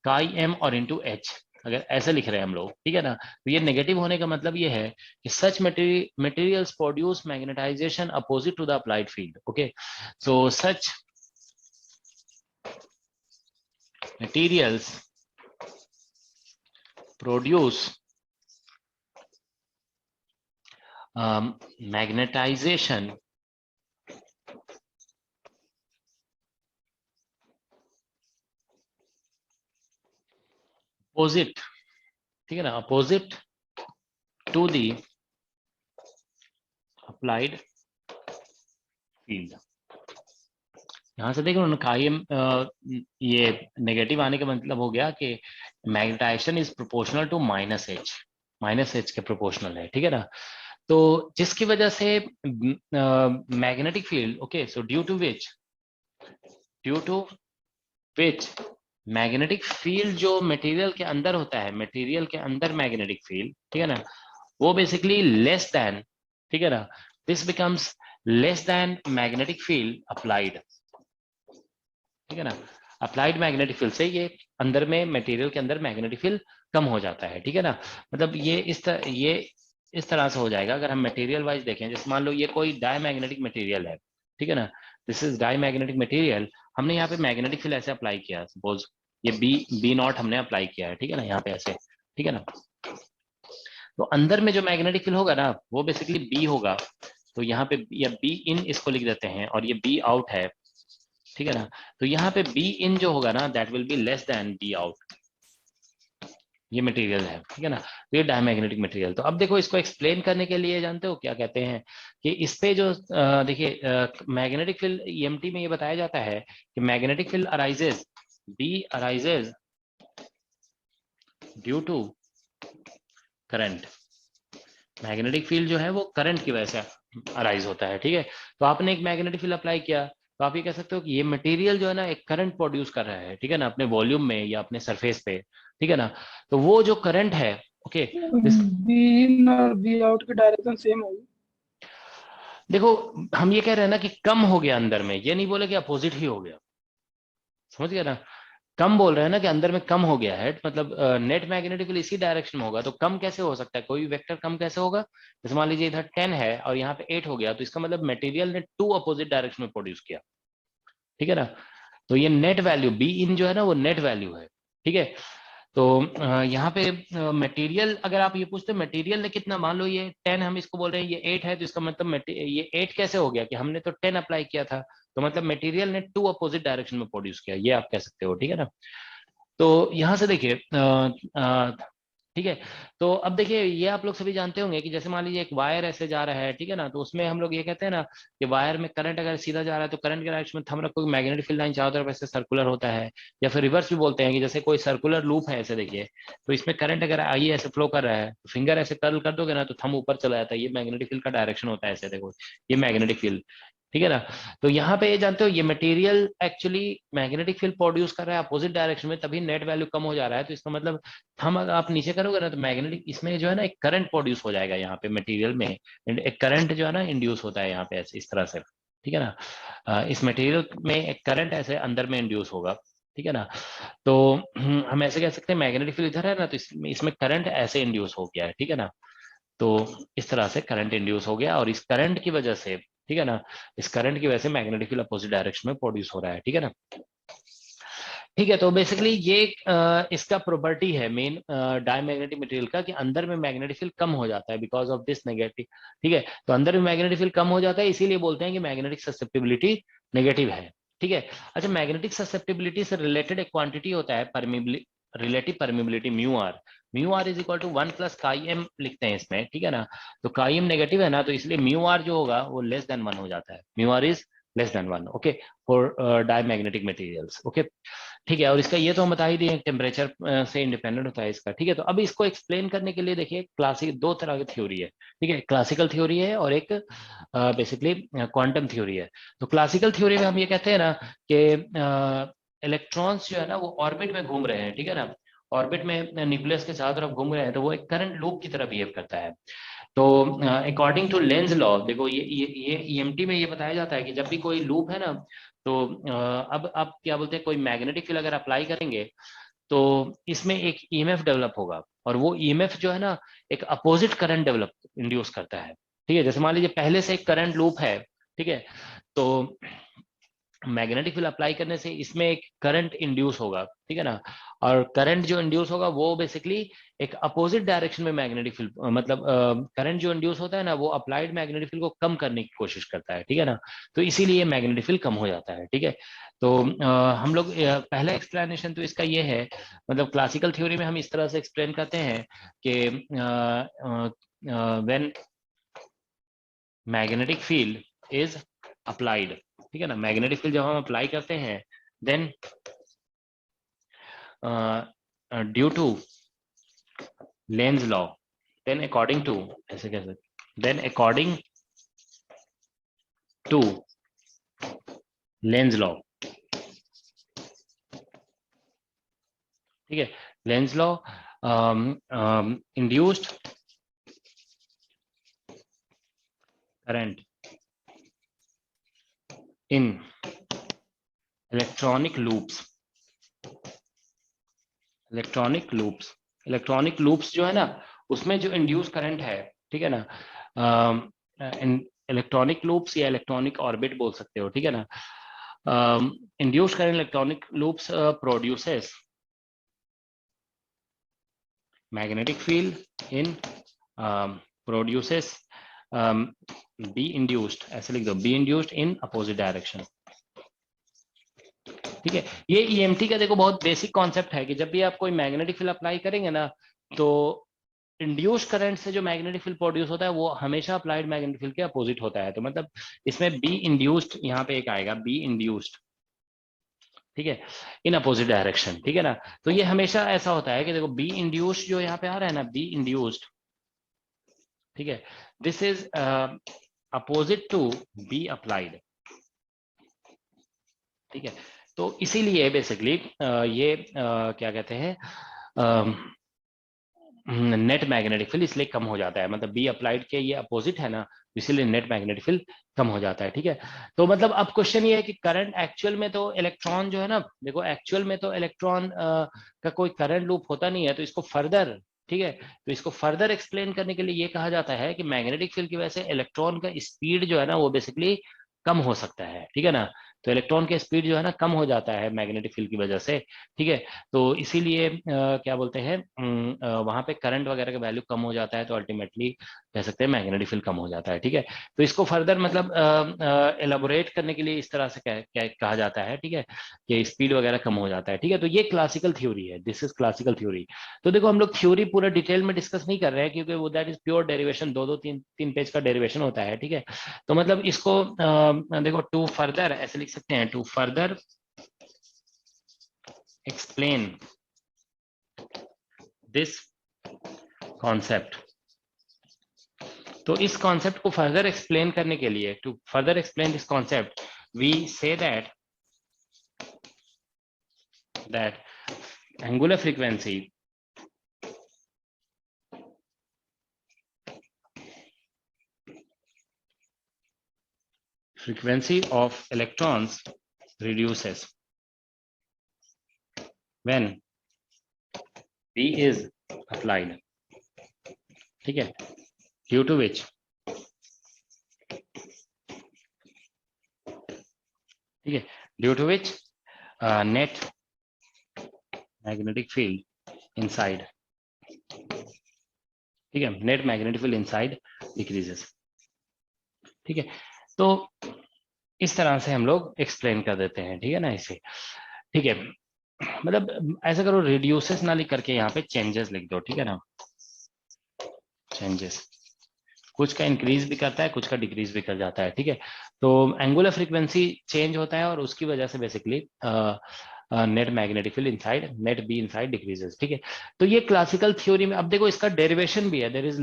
chi m और इंटू एच, अगर ऐसे लिख रहे हैं हम लोग, ठीक है ना। तो ये नेगेटिव होने का मतलब ये है कि such materials produce magnetization opposite to the applied field. Okay, so such materials produce magnetization opposite, ठीक है ना, opposite to the applied field. यहां से देखो ये नेगेटिव आने का मतलब हो गया कि magnetization is proportional to minus H के प्रोपोर्शनल है, ठीक है ना। तो जिसकी वजह से magnetic field, okay, so due to which magnetic field जो मटेरियल के अंदर होता है, मटेरियल के अंदर मैग्नेटिक फील्ड, ठीक है ना, वो बेसिकली लेस देन, ठीक है ना, this becomes less than magnetic field applied, ठीक है ना। अप्लाइड मैग्नेटिक फील्ड से ये अंदर में मटेरियल के अंदर मैग्नेटिक फील्ड कम हो जाता है, ठीक है ना। मतलब ये इस तरह से हो जाएगा अगर हम मटेरियल वाइज देखें। जैसे मान लो ये कोई डायमैग्नेटिक मटेरियल है, ठीक है ना, दिस इज डायमैग्नेटिक मटेरियल। हमने यहाँ पे मैग्नेटिक फील्ड ऐसे अप्लाई किया, सपोज ये बी नॉट हमने अप्लाई किया है, ठीक है ना, यहाँ पे ऐसे, ठीक है ना। तो अंदर में जो मैग्नेटिक फील्ड होगा ना वो बेसिकली बी होगा। तो यहाँ पे या बी इन इसको लिख देते हैं और ये बी आउट है, ठीक है ना। तो यहाँ पे बी इन जो होगा ना that will be less than be out, ये मटेरियल है, ठीक है ना। तो ये डायमैग्नेटिक मटेरियल। तो अब देखो इसको एक्सप्लेन करने के लिए जानते हो क्या कहते हैं कि इस पे जो देखिए मैग्नेटिक फील्ड ईएमटी में ये बताया जाता है कि magnetic field arises due to current. Magnetic field जो है वो करंट की वजह से अराइज होता है, ठीक है। तो आपने एक मैग्नेटिक फील्ड अप्लाई किया तो आप ये कह सकते हो कि ये मटेरियल जो है ना एक करंट प्रोड्यूस कर रहा है, ठीक है ना, अपने वॉल्यूम में या अपने सरफेस पे, ठीक है ना। तो वो जो करंट है, ओके, बी इन और बी आउट की डायरेक्शन सेम होगी। देखो हम ये कह रहे हैं ना कि कम हो गया अंदर में, ये नहीं बोले कि अपोजिट ही हो गया, समझ गया ना। कम बोल रहे हैं ना कि अंदर में कम हो गया है, मतलब नेट मैग्नेटिक फील्ड इसी डायरेक्शन में होगा। तो कम कैसे हो सकता है, कोई भी वेक्टर कम कैसे होगा। जैसे मान लीजिए इधर 10 है और यहाँ पे 8 हो गया, तो इसका मतलब मटेरियल ने 2 अपोजिट डायरेक्शन में प्रोड्यूस किया, ठीक है ना। तो ये नेट वैल्यू बी इन जो है ना वो नेट वैल्यू है, ठीक है। तो यहाँ पे मटेरियल अगर आप ये पूछते हैं मटेरियल ने कितना, मान लो ये 10 हम इसको बोल रहे हैं, ये 8 है, तो इसका मतलब ये 8 कैसे हो गया कि हमने तो 10 अप्लाई किया था, तो मतलब मटेरियल ने 2 अपोजिट डायरेक्शन में प्रोड्यूस किया, ये आप कह सकते हो, ठीक है ना। तो यहाँ से देखिए ठीक है। तो अब देखिए ये आप लोग सभी जानते होंगे कि जैसे मान लीजिए एक वायर ऐसे जा रहा है, ठीक है ना, तो उसमें हम लोग ये कहते हैं ना कि वायर में करंट अगर सीधा जा रहा है तो करंट के डायरेक्शन में थंब रखो, मैग्नेटिक फील्ड लाइन चारों तरफ ऐसे सर्कुलर होता है। या फिर रिवर्स भी बोलते हैं कि जैसे कोई सर्कुलर लूप है ऐसे, देखिए तो इसमें करंट अगर आइए ऐसे फ्लो कर रहा है तो फिंगर ऐसे कर्ल कर दोगे ना तो थंब ऊपर चला जाता है, ये मैग्नेटिक फील्ड का डायरेक्शन होता है ऐसे, देखो ये मैग्नेटिक फील्ड। ठीक है ना। तो यहाँ पे ये जानते हो ये material actually magnetic field produce कर रहा है अपोजिट डायरेक्शन में, तभी नेट वैल्यू कम हो जा रहा है। तो इसका मतलब हम अगर आप नीचे करोगे ना तो मैग्नेटिक इसमें जो है ना एक करंट प्रोड्यूस हो जाएगा यहाँ पे मटेरियल में, एक करंट जो है ना इंड्यूस होता है यहाँ पे ऐसे इस तरह से, ठीक है ना। इस मटेरियल में एक करंट ऐसे अंदर में इंड्यूस होगा, ठीक है ना। तो हम ऐसे कह सकते हैं मैग्नेटिक फील्ड इधर है ना, तो इसमें करंट ऐसे इंड्यूस हो गया है, ठीक है ना। तो इस तरह से करंट इंड्यूस हो गया, और इस करंट की वजह से, ठीक है ना, इस करंट की वजह से मैग्नेटिक फील्ड अपोजिट डायरेक्शन में प्रोड्यूस हो रहा है, ठीक है ना। ठीक है, तो बेसिकली ये इसका प्रॉपर्टी है मेन डायमैग्नेटिक मटेरियल का, कि अंदर में मैग्नेटिक फील्ड कम हो जाता है बिकॉज ऑफ दिस नेगेटिव, ठीक है। तो अंदर में मैग्नेटिक फील्ड कम हो जाता है, इसीलिए बोलते हैं कि मैग्नेटिक ससेप्टिबिलिटी नेगेटिव है, ठीक है। अच्छा, मैग्नेटिक ससेप्टिबिलिटी से रिलेटेड एक क्वांटिटी होता है relative permeability mu r is equal to 1 plus chi m लिखते हैं इसमें, ठीक है ना। तो काई एम नेगेटिव है ना, तो इसलिए म्यू आर जो होगा वो लेस देन 1 हो जाता है, mu r is less than 1, okay, for diamagnetic materials, okay. ठीक है, और इसका ये तो हम बता ही दिए टेम्परेचर से इंडिपेंडेंट होता है इसका, ठीक है। तो अब इसको एक्सप्लेन करने के लिए देखिए क्लासिक दो तरह की थ्योरी है, ठीक है, क्लासिकल थ्योरी है और एक बेसिकली क्वांटम थ्योरी है। तो क्लासिकल थ्योरी में हम ये कहते हैं ना कि इलेक्ट्रॉन्स जो है ना वो ऑर्बिट में घूम रहे हैं, ठीक है ना, ऑर्बिट में न्यूक्लियस के चारों तरफ घूम रहे हैं, तो वो एक करंट लूप की तरह बिहेव करता है। तो अकॉर्डिंग टू लेंज लॉ, देखो ये ईएमटी में ये बताया जाता है कि जब भी कोई लूप है ना, तो अब आप क्या बोलते हैं, कोई मैग्नेटिक फील्ड अगर अप्लाई करेंगे तो इसमें एक ईएमएफ डेवलप होगा, और वो ईएमएफ जो है ना एक अपोजिट करंट डेवलप इंड्यूस करता है, ठीक है। जैसे मान लीजिए पहले से एक करंट लूप है, ठीक है, तो मैग्नेटिक फील्ड अप्लाई करने से इसमें एक करंट इंड्यूस होगा, ठीक है ना। और करंट जो इंड्यूस होगा वो बेसिकली एक अपोजिट डायरेक्शन में मैग्नेटिक फील्ड, मतलब करंट जो इंड्यूस होता है ना वो अप्लाइड मैग्नेटिक फील्ड को कम करने की कोशिश करता है, ठीक है ना। तो इसीलिए मैग्नेटिक फील्ड कम हो जाता है, ठीक है। तो हम लोग पहला एक्सप्लेनेशन तो इसका ये है, मतलब क्लासिकल थ्योरी में हम इस तरह से एक्सप्लेन करते हैं कि when magnetic field is applied, ठीक है ना, मैग्नेटिक फील्ड जब हम अप्लाई करते हैं then due to Lenz law, then according to, ऐसे कह सकते, then according to Lenz law, ठीक है, Lenz law induced current in electronic loops, electronic loops जो है ना उसमें जो इंड्यूस करंट है, ठीक है ना, इलेक्ट्रॉनिक लूप्स या इलेक्ट्रॉनिक ऑर्बिट बोल सकते हो, ठीक है ना। Induce current electronic loops produces magnetic field in produces be induced, ऐसे लिख दो, be induced in opposite direction, ठीक है। ये ईएमटी का देखो बहुत बेसिक कॉन्सेप्ट है कि जब भी आप कोई मैग्नेटिक फील्ड अप्लाई करेंगे ना, तो इंड्यूस करंट से जो मैग्नेटिक फील्ड प्रोड्यूस होता है वो हमेशा अप्लाइड मैग्नेटिक फील्ड के अपोजिट होता है। तो मतलब इसमें बी इंड्यूस्ड यहाँ पे एक आएगा, बी इंड्यूस्ड, ठीक है, इन अपोजिट डायरेक्शन, ठीक है ना। तो ये हमेशा ऐसा होता है कि देखो बी इंड्यूस्ड जो यहाँ पे आ रहा है ना, बी इंड्यूस्ड, ठीक है, this is opposite to B applied, ठीक है। तो इसीलिए बेसिकली ये क्या कहते हैं, नेट मैग्नेटिक फील्ड इसलिए कम हो जाता है, मतलब बी अप्लाइड के ये अपोजिट है ना, इसीलिए नेट मैग्नेटिक फील्ड कम हो जाता है, ठीक है। तो मतलब अब क्वेश्चन ये है कि करंट एक्चुअल में तो इलेक्ट्रॉन जो है ना, देखो एक्चुअल में तो इलेक्ट्रॉन का कोई करंट लूप होता नहीं है, तो इसको फर्दर, ठीक है, तो इसको फर्दर एक्सप्लेन करने के लिए ये कहा जाता है कि मैग्नेटिक फील्ड की वजह से इलेक्ट्रॉन का स्पीड जो है ना वो बेसिकली कम हो सकता है, ठीक है ना। तो इलेक्ट्रॉन के स्पीड जो है ना कम हो जाता है मैग्नेटिक फील्ड की वजह से, ठीक है। तो इसीलिए क्या बोलते हैं, वहां पे करंट वगैरह का वैल्यू कम हो जाता है, तो अल्टीमेटली कह सकते हैं मैग्नेटिक फील्ड कम हो जाता है, ठीक है। तो इसको फर्दर मतलब एलाबोरेट करने के लिए इस तरह से कहा जाता है, ठीक है, कि स्पीड वगैरह कम हो जाता है, ठीक है। तो ये क्लासिकल थ्योरी है, दिस इज क्लासिकल थ्योरी। तो देखो हम लोग थ्योरी पूरा डिटेल में डिस्कस नहीं कर रहे हैं क्योंकि वो दैट इज प्योर डेरिवेशन, दो दो तीन तीन पेज का डेरिवेशन होता है, ठीक है। तो मतलब इसको देखो टू फर्दर ऐसे लिख सकते हैं, to further explain this concept, तो इस कॉन्सेप्ट को फर्दर एक्सप्लेन करने के लिए, to further explain this concept, we say that angular frequency of electrons reduces when B is applied, ठीक है, due to which, ठीक है, due to which net magnetic field inside, ठीक है, net magnetic field inside decreases, ठीक है। तो इस तरह से हम लोग एक्सप्लेन कर देते हैं, ठीक है ना इसे, ठीक है। मतलब ऐसा करो, रिड्यूसेस ना लिख करके यहाँ पे चेंजेस लिख दो, ठीक है ना, चेंजेस, कुछ का इंक्रीज भी करता है, कुछ का डिक्रीज भी कर जाता है, ठीक है। तो एंगुलर फ्रीक्वेंसी चेंज होता है और उसकी वजह से basically net magnetic field inside, net be inside decreases, ठीक है। तो ये क्लासिकल थ्योरी में, अब देखो इसका डेरिवेशन भी है, there is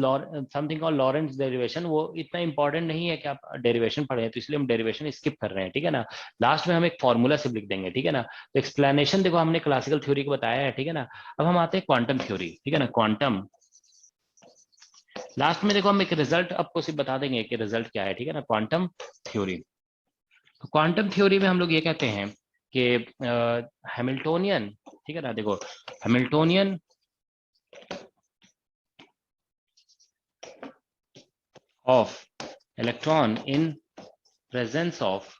something called Lorentz derivation, वो इतना इंपॉर्टेंट नहीं है कि आप डेरिवेशन पढ़े, तो इसलिए हम डेरिवेशन स्किप कर रहे हैं, ठीक है ना। लास्ट में हम एक फॉर्मूला सिर्फ लिख देंगे, ठीक है ना। तो एक्सप्लेनेशन देखो हमने क्लासिकल थ्योरी को बताया है, ठीक है ना। अब हम आते हैं क्वांटम थ्योरी, ठीक है ना, क्वांटम। लास्ट में देखो हम एक रिजल्ट आपको सिर्फ बता देंगे कि रिजल्ट क्या है, ठीक है ना, क्वांटम थ्योरी। तो क्वांटम थ्योरी में हम लोग ये कहते हैं कि हैमिल्टोनियन, ठीक है ना, देखो Hamiltonian of electron in presence of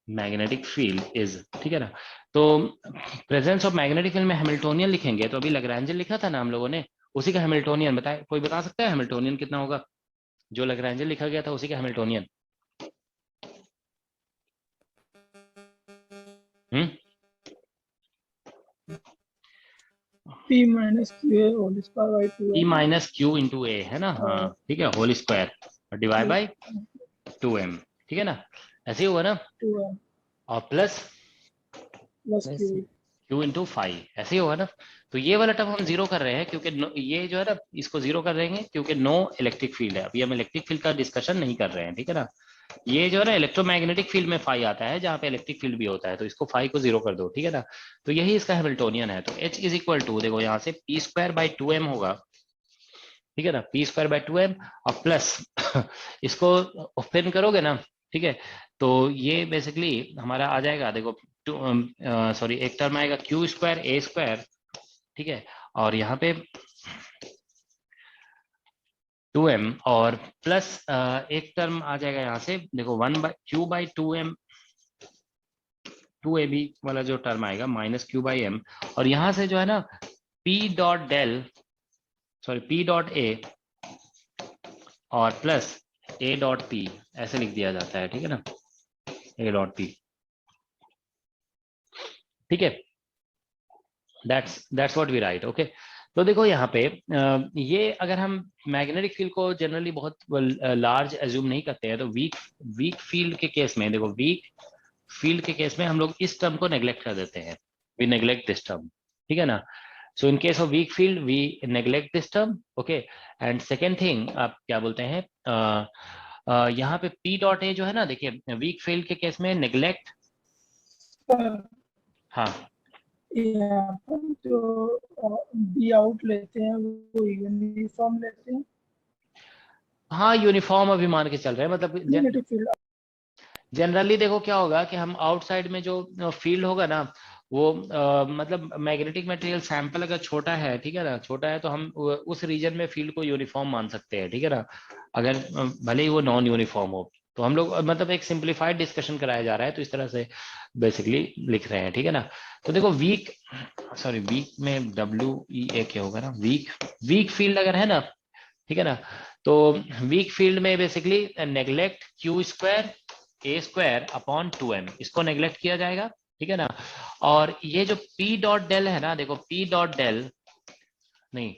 magnetic field is, ठीक है ना। तो प्रेजेंस ऑफ मैग्नेटिक फील्ड में हैमिल्टोनियन लिखेंगे, तो अभी लैग्रेंजियन लिखा था ना हम लोगों ने, उसी का हैमिल्टोनियन बताए, कोई बता सकता है हैमिल्टोनियन कितना होगा? जो लैग्रेंजियन लिखा गया था उसी का Hamiltonian. P minus Q whole square by 2 P minus Q into A है ना, हाँ ठीक है, होल स्क्वायर और डिवाइड बाई 2m, ठीक है ना, ऐसे ही होगा ना, 2m और plus plus Q. Q into 5, ऐसे ही होगा ना। तो ये वाला टर्म हम जीरो कर रहे हैं क्योंकि ये जो है ना, इसको जीरो कर देंगे क्योंकि नो इलेक्ट्रिक फील्ड है, अभी हम इलेक्ट्रिक फील्ड का डिस्कशन नहीं कर रहे हैं, ठीक है ना। ये जो है ना इलेक्ट्रोमैग्नेटिक फील्ड में फाई आता है, जहाँ पे इलेक्ट्रिक फील्ड भी होता है, तो इसको फाई को जीरो कर दो, ठीक है ना। तो यही इसका हैमिल्टोनियन है। तो H इज इक्वल टू, देखो यहाँ से पी स्क्वायर बाई 2m होगा, ठीक है ना, पी स्क्वायर बाई 2m और प्लस इसको ओपन करोगे ना, ठीक है, तो ये बेसिकली हमारा आ जाएगा, देखो सॉरी एक टर्म आएगा क्यू स्क्वायर ए स्क्वायर, ठीक है, और यहाँ पे 2m और प्लस एक टर्म आ जाएगा यहाँ से, देखो 1 by Q by 2m, 2ab वाला जो टर्म आएगा माइनस क्यू बाई एम, और यहाँ से जो है ना p dot del, sorry p dot A और प्लस a डॉट पी, ऐसे लिख दिया जाता है, ठीक है ना, a डॉट पी, ठीक है, that's what we write, okay. तो देखो यहाँ पे ये अगर हम मैग्नेटिक फील्ड को जनरली बहुत लार्ज एज्यूम नहीं करते हैं, तो वीक फील्ड के केस में, देखो वीक फील्ड के केस में हम लोग इस टर्म को नेग्लेक्ट कर देते हैं, वी नेग्लेक्ट दिस टर्म, ठीक है ना। So in case of weak field we neglect this term, okay. And second thing आप क्या बोलते हैं, यहाँ पे पी डॉट ए जो है ना, देखिए वीक फील्ड के केस में नेग्लेक्ट, हाँ यहाँ पर जो बी आउट लेते हैं वो यूनिफॉर्म लेते हैं, हाँ यूनिफॉर्म अभी मान के चल रहे हैं, मतलब नेगेटिव फील्ड। जनरली देखो क्या होगा कि हम आउटसाइड में जो फील्ड होगा ना, वो मतलब मैग्नेटिक मटेरियल सैंपल अगर छोटा है, ठीक है ना, छोटा है, तो हम उस रीजन में फील्ड को यूनिफॉर्म मान सकते हैं, ठीक है ना, अगर भले ही वो नॉन यूनिफॉर्म हो। तो हम लोग मतलब एक सिंप्लीफाइड डिस्कशन कराया जा रहा है, तो इस तरह से बेसिकली लिख रहे हैं, ठीक है ना। तो देखो वीक, सॉरी वीक में WEA क्या होगा ना, वीक फील्ड अगर है ना, ठीक है ना, तो वीक फील्ड में बेसिकली नेग्लेक्ट क्यू स्क्वायर ए स्क्वायर अपॉन 2m, इसको नेग्लेक्ट किया जाएगा, ठीक है ना। और ये जो p डॉट डेल है ना, देखो p डॉट डेल नहीं,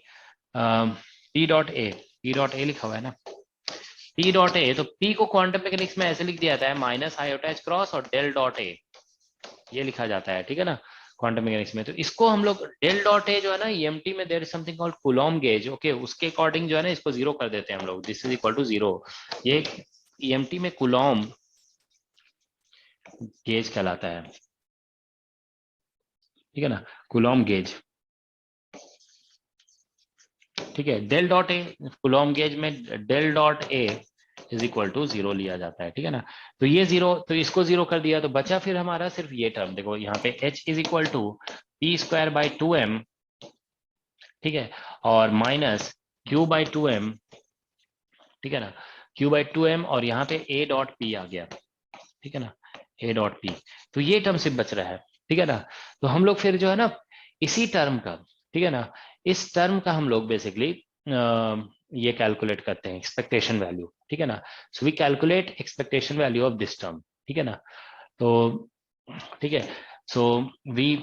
p डॉट ए लिखा हुआ है ना, p डॉट ए, तो p को क्वांटम मैकेनिक्स में ऐसे लिख दिया जाता है माइनस आयोटा एच क्रॉस और डेल डॉट ए, ये लिखा जाता है, ठीक है ना। क्वांटम मैकेनिक्स में। तो इसको हम लोग डेल डॉट ए जो है ना ईएमटी में there is something called Coulomb gauge, okay, उसके अकॉर्डिंग जो है ना इसको जीरो कर देते हैं हम लोग, this is equal to zero. ये ईएमटी में कूलॉम गेज कहलाता है, ठीक है ना, कूलॉम गेज, ठीक है। Del dot A Coulomb gauge में del dot A is equal to zero लिया जाता है, ठीक है ना। तो ये जीरो, तो इसको जीरो कर दिया तो बचा फिर हमारा सिर्फ ये टर्म, देखो यहाँ पे h is equal to p square by 2m, ठीक है, और माइनस q बाई 2m, ठीक है ना, q बाई 2m, और यहाँ पे a डॉट p आ गया, ठीक है ना, a डॉट p। तो ये टर्म सिर्फ बच रहा है, ठीक है ना। तो हम लोग फिर जो है ना इसी टर्म का, ठीक है ना, इस टर्म का हम लोग बेसिकली ये कैलकुलेट करते हैं एक्सपेक्टेशन वैल्यू, ठीक है ना। So we calculate expectation value of this term, ठीक है ना। तो ठीक है, सो वी,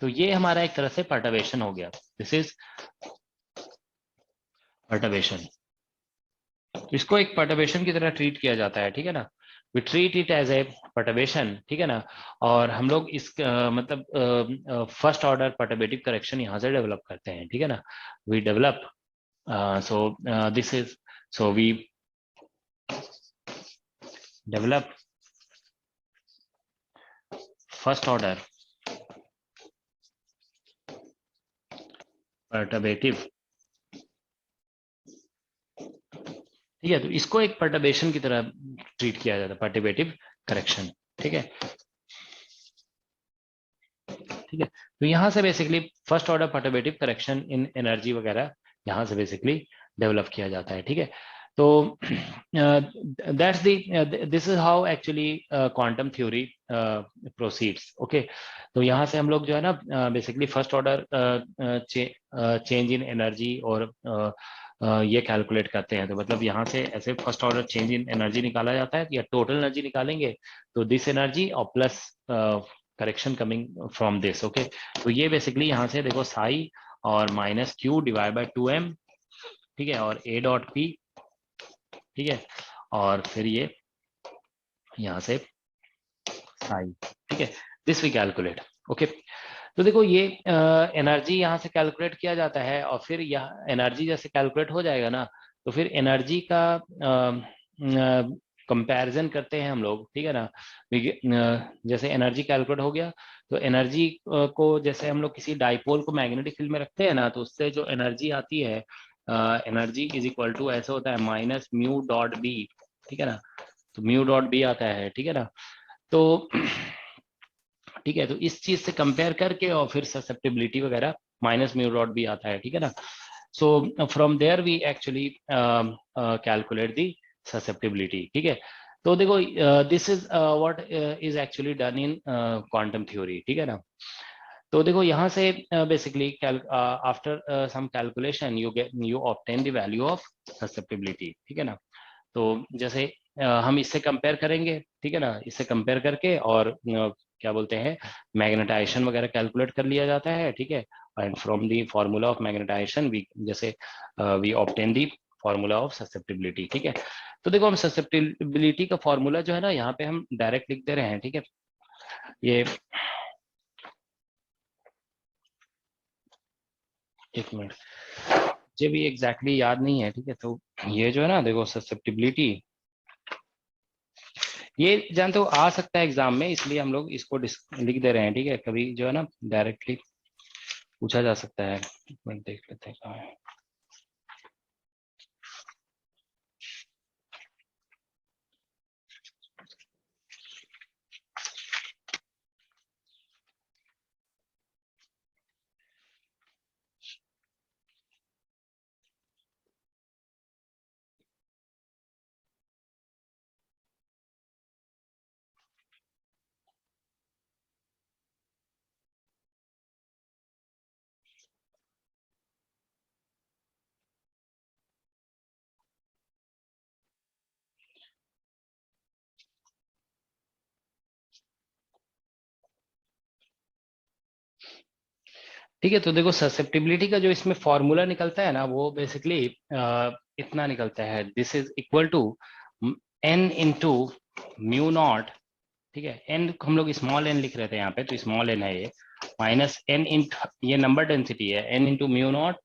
तो ये हमारा एक तरह से पर्टर्बेशन हो गया, दिस इज पर्टर्बेशन। इसको एक पर्टर्बेशन की तरह ट्रीट किया जाता है, ठीक है ना, we treat it as a perturbation, ठीक है ना। और हम लोग इस मतलब फर्स्ट ऑर्डर पर्टर्बेटिव करेक्शन यहाँ से डेवलप करते हैं, ठीक है ना, we develop, so this is, so we develop first order perturbative, ठीक है। तो इसको एक पर्टर्बेशन की तरह ट्रीट किया जाता है, पर्टर्बेटिव करेक्शन, ठीक है, ठीक है। तो यहाँ से basically first order perturbative correction in energy वगैरह यहाँ से बेसिकली डेवलप किया जाता है, ठीक है। तो that's the, this is how actually quantum theory proceeds, okay. तो यहाँ से हम लोग जो है ना basically first order change in energy और ये कैलकुलेट करते हैं। तो मतलब यहाँ से ऐसे first order change in energy निकाला जाता है, या टोटल एनर्जी निकालेंगे तो दिस एनर्जी और plus correction coming from this, okay. तो ये बेसिकली यहाँ से देखो साई और minus Q divide by 2m, ठीक है, और a डॉट p, ठीक है, और फिर ये यहाँ से साई, ठीक है, दिस वी कैलकुलेट, ओके। तो देखो ये एनर्जी यहाँ से कैलकुलेट किया जाता है, और फिर यहाँ एनर्जी जैसे कैलकुलेट हो जाएगा ना, तो फिर एनर्जी का कंपैरिजन करते हैं हम लोग, ठीक है ना। जैसे एनर्जी कैलकुलेट हो गया, तो एनर्जी को जैसे हम लोग किसी डाइपोल को मैग्नेटिक फील्ड में रखते हैं ना, तो उससे जो एनर्जी आती है, एनर्जी इज इक्वल टू ऐसा होता है माइनस म्यू डॉट बी, ठीक है ना। तो म्यू डॉट बी आता है, ठीक है ना। तो ठीक है, तो इस चीज से कंपेयर करके और फिर ससेप्टिबिलिटी वगैरह माइनस म्यू डॉट बी आता है, ठीक है ना। So from there we actually calculate the susceptibility, ठीक है। तो देखो this is what is actually done in quantum theory, ठीक है ना। तो देखो यहाँ से basically after some calculation you obtain the value of susceptibility, ठीक है ना। तो जैसे हम इससे कंपेयर करेंगे, ठीक है ना, इससे कंपेयर करके और क्या बोलते हैं मैग्नेटाइजेशन वगैरह कैलकुलेट कर लिया जाता है, ठीक है। And from the formula of magnetization we जैसे we obtain the formula of susceptibility, ठीक है। तो देखो हम ससेप्टिबिलिटी का फॉर्मूला जो है ना यहाँ पे हम डायरेक्ट लिख दे रहे हैं, ठीक है। ये एक मिनट, मुझे भी एग्जैक्टली याद नहीं है, ठीक है। तो ये जो है ना देखो ससेप्टिबिलिटी, ये जानते हो आ सकता है एग्जाम में, इसलिए हम लोग इसको लिख दे रहे हैं, ठीक है। कभी जो है ना डायरेक्टली पूछा जा सकता है, एक मिनट देख लेते हैं कहाँ है। ठीक है, तो देखो ससेप्टिबिलिटी का जो इसमें फॉर्मूला निकलता है ना, वो बेसिकली इतना निकलता है, this is equal to n into mu naught, ठीक है। एन हम लोग स्मॉल एन लिख रहे थे यहाँ पे, तो स्मॉल एन है ये, माइनस n इंटू, ये नंबर डेंसिटी है, n इंटू म्यू नॉट,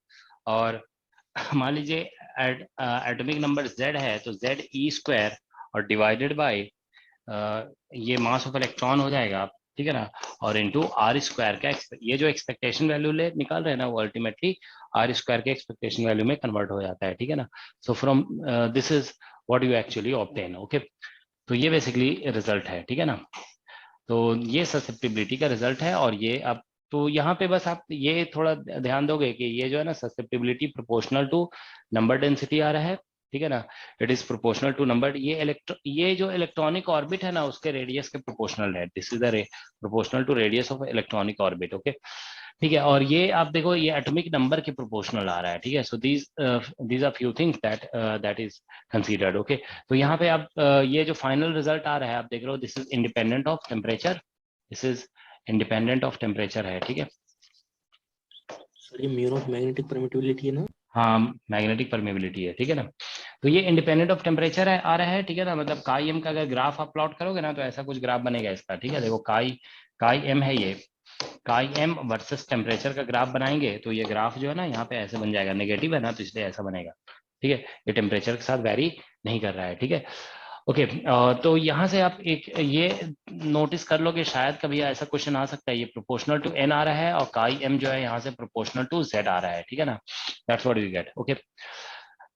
और मान लीजिए एटॉमिक नंबर z है तो z e स्क्वायर और डिवाइडेड बाय ये मास ऑफ इलेक्ट्रॉन हो जाएगा, ठीक है ना, और इनटू आर स्क्वायर का ये जो एक्सपेक्टेशन वैल्यू ले निकाल रहे हैं ना वो अल्टीमेटली आर स्क्वायर के एक्सपेक्टेशन वैल्यू में कन्वर्ट हो जाता है, ठीक है ना। So from this is what you actually obtain, okay. तो ये बेसिकली रिजल्ट है, ठीक है ना। तो ये ससेप्टिबिलिटी का रिजल्ट है, और ये आप तो यहाँ पे बस आप ये थोड़ा ध्यान दोगे कि ये जो है ना susceptibility proportional to number density आ रहा है, ठीक है ना। It is proportional to number, ये जो इलेक्ट्रॉनिक ऑर्बिट है ना उसके रेडियस के प्रोपोर्शनल है। This is the proportional to radius of electronic orbit, okay, ठीक है। और ये आप देखो ये एटॉमिक नंबर के प्रोपोर्शनल आ रहा है, ठीक है। So these are few things that is considered, okay. तो यहाँ पे आप ये जो फाइनल रिजल्ट आ रहा है आप देख रहे हो, this is independent of temperature, this is independent of temperature है, ठीक है। सर ये म्यू नॉट मैग्नेटिक परमिटिविटी है ना? हाँ, मैग्नेटिक परमेबिलिटी है, ठीक है ना। तो ये इंडिपेंडेंट ऑफ टेम्परेचर है आ रहा है, ठीक है ना। मतलब काई एम का अगर ग्राफ आप प्लॉट करोगे ना तो ऐसा कुछ ग्राफ बनेगा इसका, ठीक है। देखो काई एम है ये, काई एम वर्सेस टेम्परेचर का ग्राफ बनाएंगे तो ये ग्राफ जो है ना यहाँ पे ऐसे बन जाएगा, नेगेटिव है ना तो इसलिए ऐसा बनेगा, ठीक है। ये टेम्परेचर के साथ वेरी नहीं कर रहा है, ठीक है, ओके। तो यहाँ से आप एक ये नोटिस कर लो कि शायद कभी ऐसा क्वेश्चन आ सकता है, ये प्रोपोर्शनल टू एन आ रहा है और काई एम जो है यहाँ से प्रोपोर्शनल टू जेड आ रहा है, ठीक है ना। That's what you get, okay.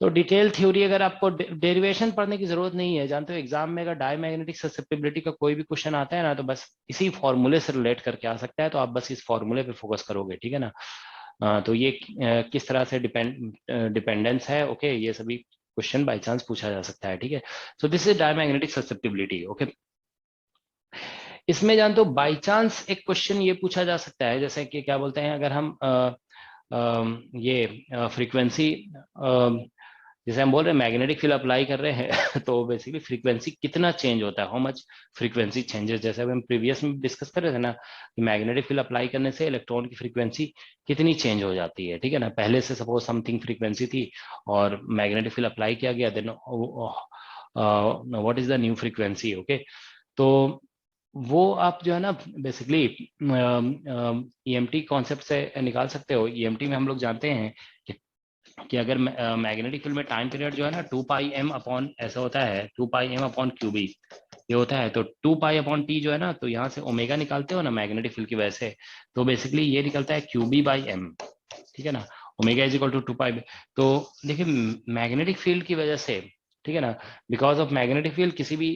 तो डिटेल थ्योरी अगर आपको डेरिवेशन पढ़ने की जरूरत नहीं है, जानते हो एग्जाम में अगर डायमैग्नेटिक ससेप्टिबिलिटी का कोई भी क्वेश्चन आता है ना तो बस इसी फॉर्मूले से रिलेट करके आ सकता है, तो आप बस इस फॉर्मूले पे फोकस करोगे, ठीक है ना। तो ये किस तरह से डिपेंडेंस है, ओके, ये सभी क्वेश्चन बाय चांस पूछा जा सकता है, ठीक है। So this is diamagnetic susceptibility, okay. इसमें जानते हो बाय चांस एक क्वेश्चन ये पूछा जा सकता है, जैसे कि क्या बोलते हैं, अगर हम ये फ्रीक्वेंसी जैसे हम बोल रहे हैं मैग्नेटिक फील्ड अप्लाई कर रहे हैं तो बेसिकली फ्रीक्वेंसी कितना चेंज होता है, हाउ मच फ्रीक्वेंसी चेंजेस, जैसे हम प्रीवियस में डिस्कस कर रहे थे ना कि मैग्नेटिक फील्ड अप्लाई करने से इलेक्ट्रॉन की फ्रीक्वेंसी कितनी चेंज हो जाती है, ठीक है ना। पहले से सपोज समथिंग फ्रीक्वेंसी थी और मैग्नेटिक फील्ड अप्लाई किया गया, then what is the new frequency, okay. तो वो आप जो है ना बेसिकली ईएमटी कॉन्सेप्ट से निकाल सकते हो। ईएमटी में हम लोग जानते हैं कि अगर मैग्नेटिक फील्ड में टाइम पीरियड जो है ना 2πm अपॉन ऐसा होता है, 2πm अपॉन क्यूबी ये होता है, तो 2π अपॉन टी जो है ना, तो यहाँ से ओमेगा निकालते हो ना मैग्नेटिक फील्ड की वजह से, तो बेसिकली ये निकलता है क्यूबी बाई एम, ठीक है ना। Omega is equal to 2π। तो देखिए मैग्नेटिक फील्ड की वजह से, ठीक है ना, बिकॉज ऑफ मैग्नेटिक फील्ड किसी भी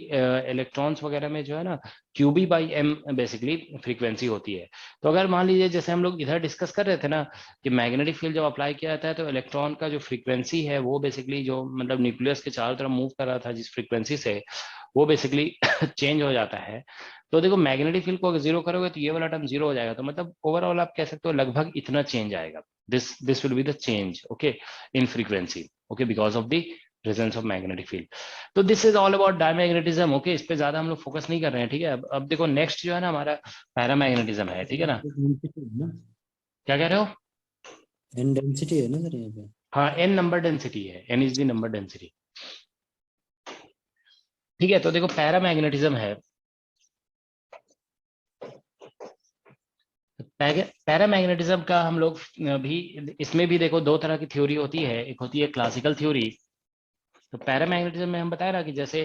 इलेक्ट्रॉन्स वगैरह में जो है ना q B by m basically frequency होती है। तो अगर मान लीजिए जैसे हम लोग इधर डिस्कस कर रहे थे ना कि मैग्नेटिक फील्ड जब अप्लाई किया जाता है तो इलेक्ट्रॉन का जो फ्रीक्वेंसी है वो बेसिकली जो मतलब न्यूक्लियस के चारों तरफ मूव कर रहा था जिस फ्रीक्वेंसी से, वो बेसिकली चेंज हो जाता है। तो देखो मैग्नेटिक फील्ड को अगर जीरो करोगे तो ये वाला टर्म जीरो हो जाएगा, तो मतलब ओवरऑल आप कह सकते हो लगभग इतना चेंज आएगा, this will be the change, okay, in frequency, okay, because of the presence of magnetic field. तो this is all about diamagnetism, okay. इस पे ज्यादा हम लोग फोकस नहीं कर रहे हैं, ठीक है। अब देखो नेक्स्ट जो है ना हमारा पैरामैग्नेटिज्म है, ठीक है ना। क्या कह रहे हो? एन डेंसिटी है ना सर यहाँ पे? हाँ, एन नंबर डेंसिटी है, n is the number density, ठीक है। तो देखो पैरामैग्नेटिज्म है, पैरामैग्नेटिज्म का हम लोग भी इसमें भी देखो दो तरह की थ्योरी होती है, एक होती है क्लासिकल थ्योरी। तो पैरामैग्नेटिज्म में हम बताया ना कि जैसे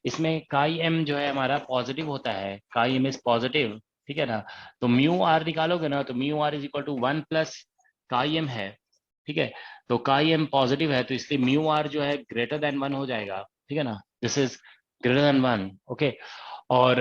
इसमें काई एम जो है हमारा पॉजिटिव होता है, काई एम इज पॉजिटिव, ठीक है ना। तो म्यू आर निकालोगे ना तो mu r is equal to 1 plus chi m है, ठीक है। तो काई एम पॉजिटिव है तो इसलिए म्यू आर जो है ग्रेटर देन 1 हो जाएगा, ठीक है ना। This is greater than 1, okay. और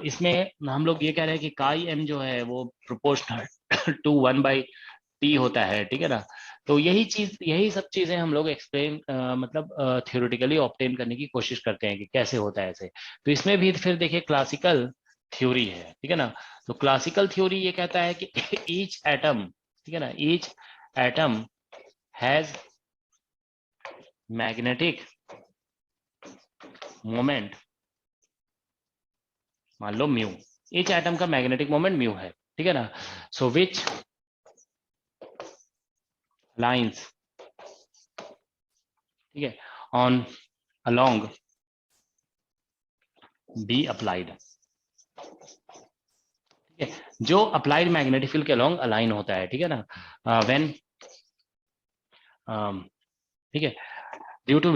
इसमें हम लोग ये कह रहे हैं कि काई एम जो है वो प्रोपोर्शनल टू 1/t होता है, ठीक है ना। तो यही सब चीजें हम लोग एक्सप्लेन मतलब थियोरेटिकली ऑब्टेन करने की कोशिश करते हैं कि कैसे होता है ऐसे। तो इसमें भी फिर देखिए क्लासिकल थ्योरी है, ठीक है ना। तो क्लासिकल थ्योरी ये कहता है कि ईच एटम, ठीक है ना, each atom has magnetic moment, मान लो म्यू, ईच एटम का मैग्नेटिक मोमेंट म्यू है, ठीक है ना। सो विच लाइंस, ठीक है, ऑन अलोंग बी अप्लाइड, ठीक है, जो अप्लाइड मैग्नेटिक फील्ड के अलोंग अलाइन होता है, ठीक है ना, व्हेन, ठीक है, due to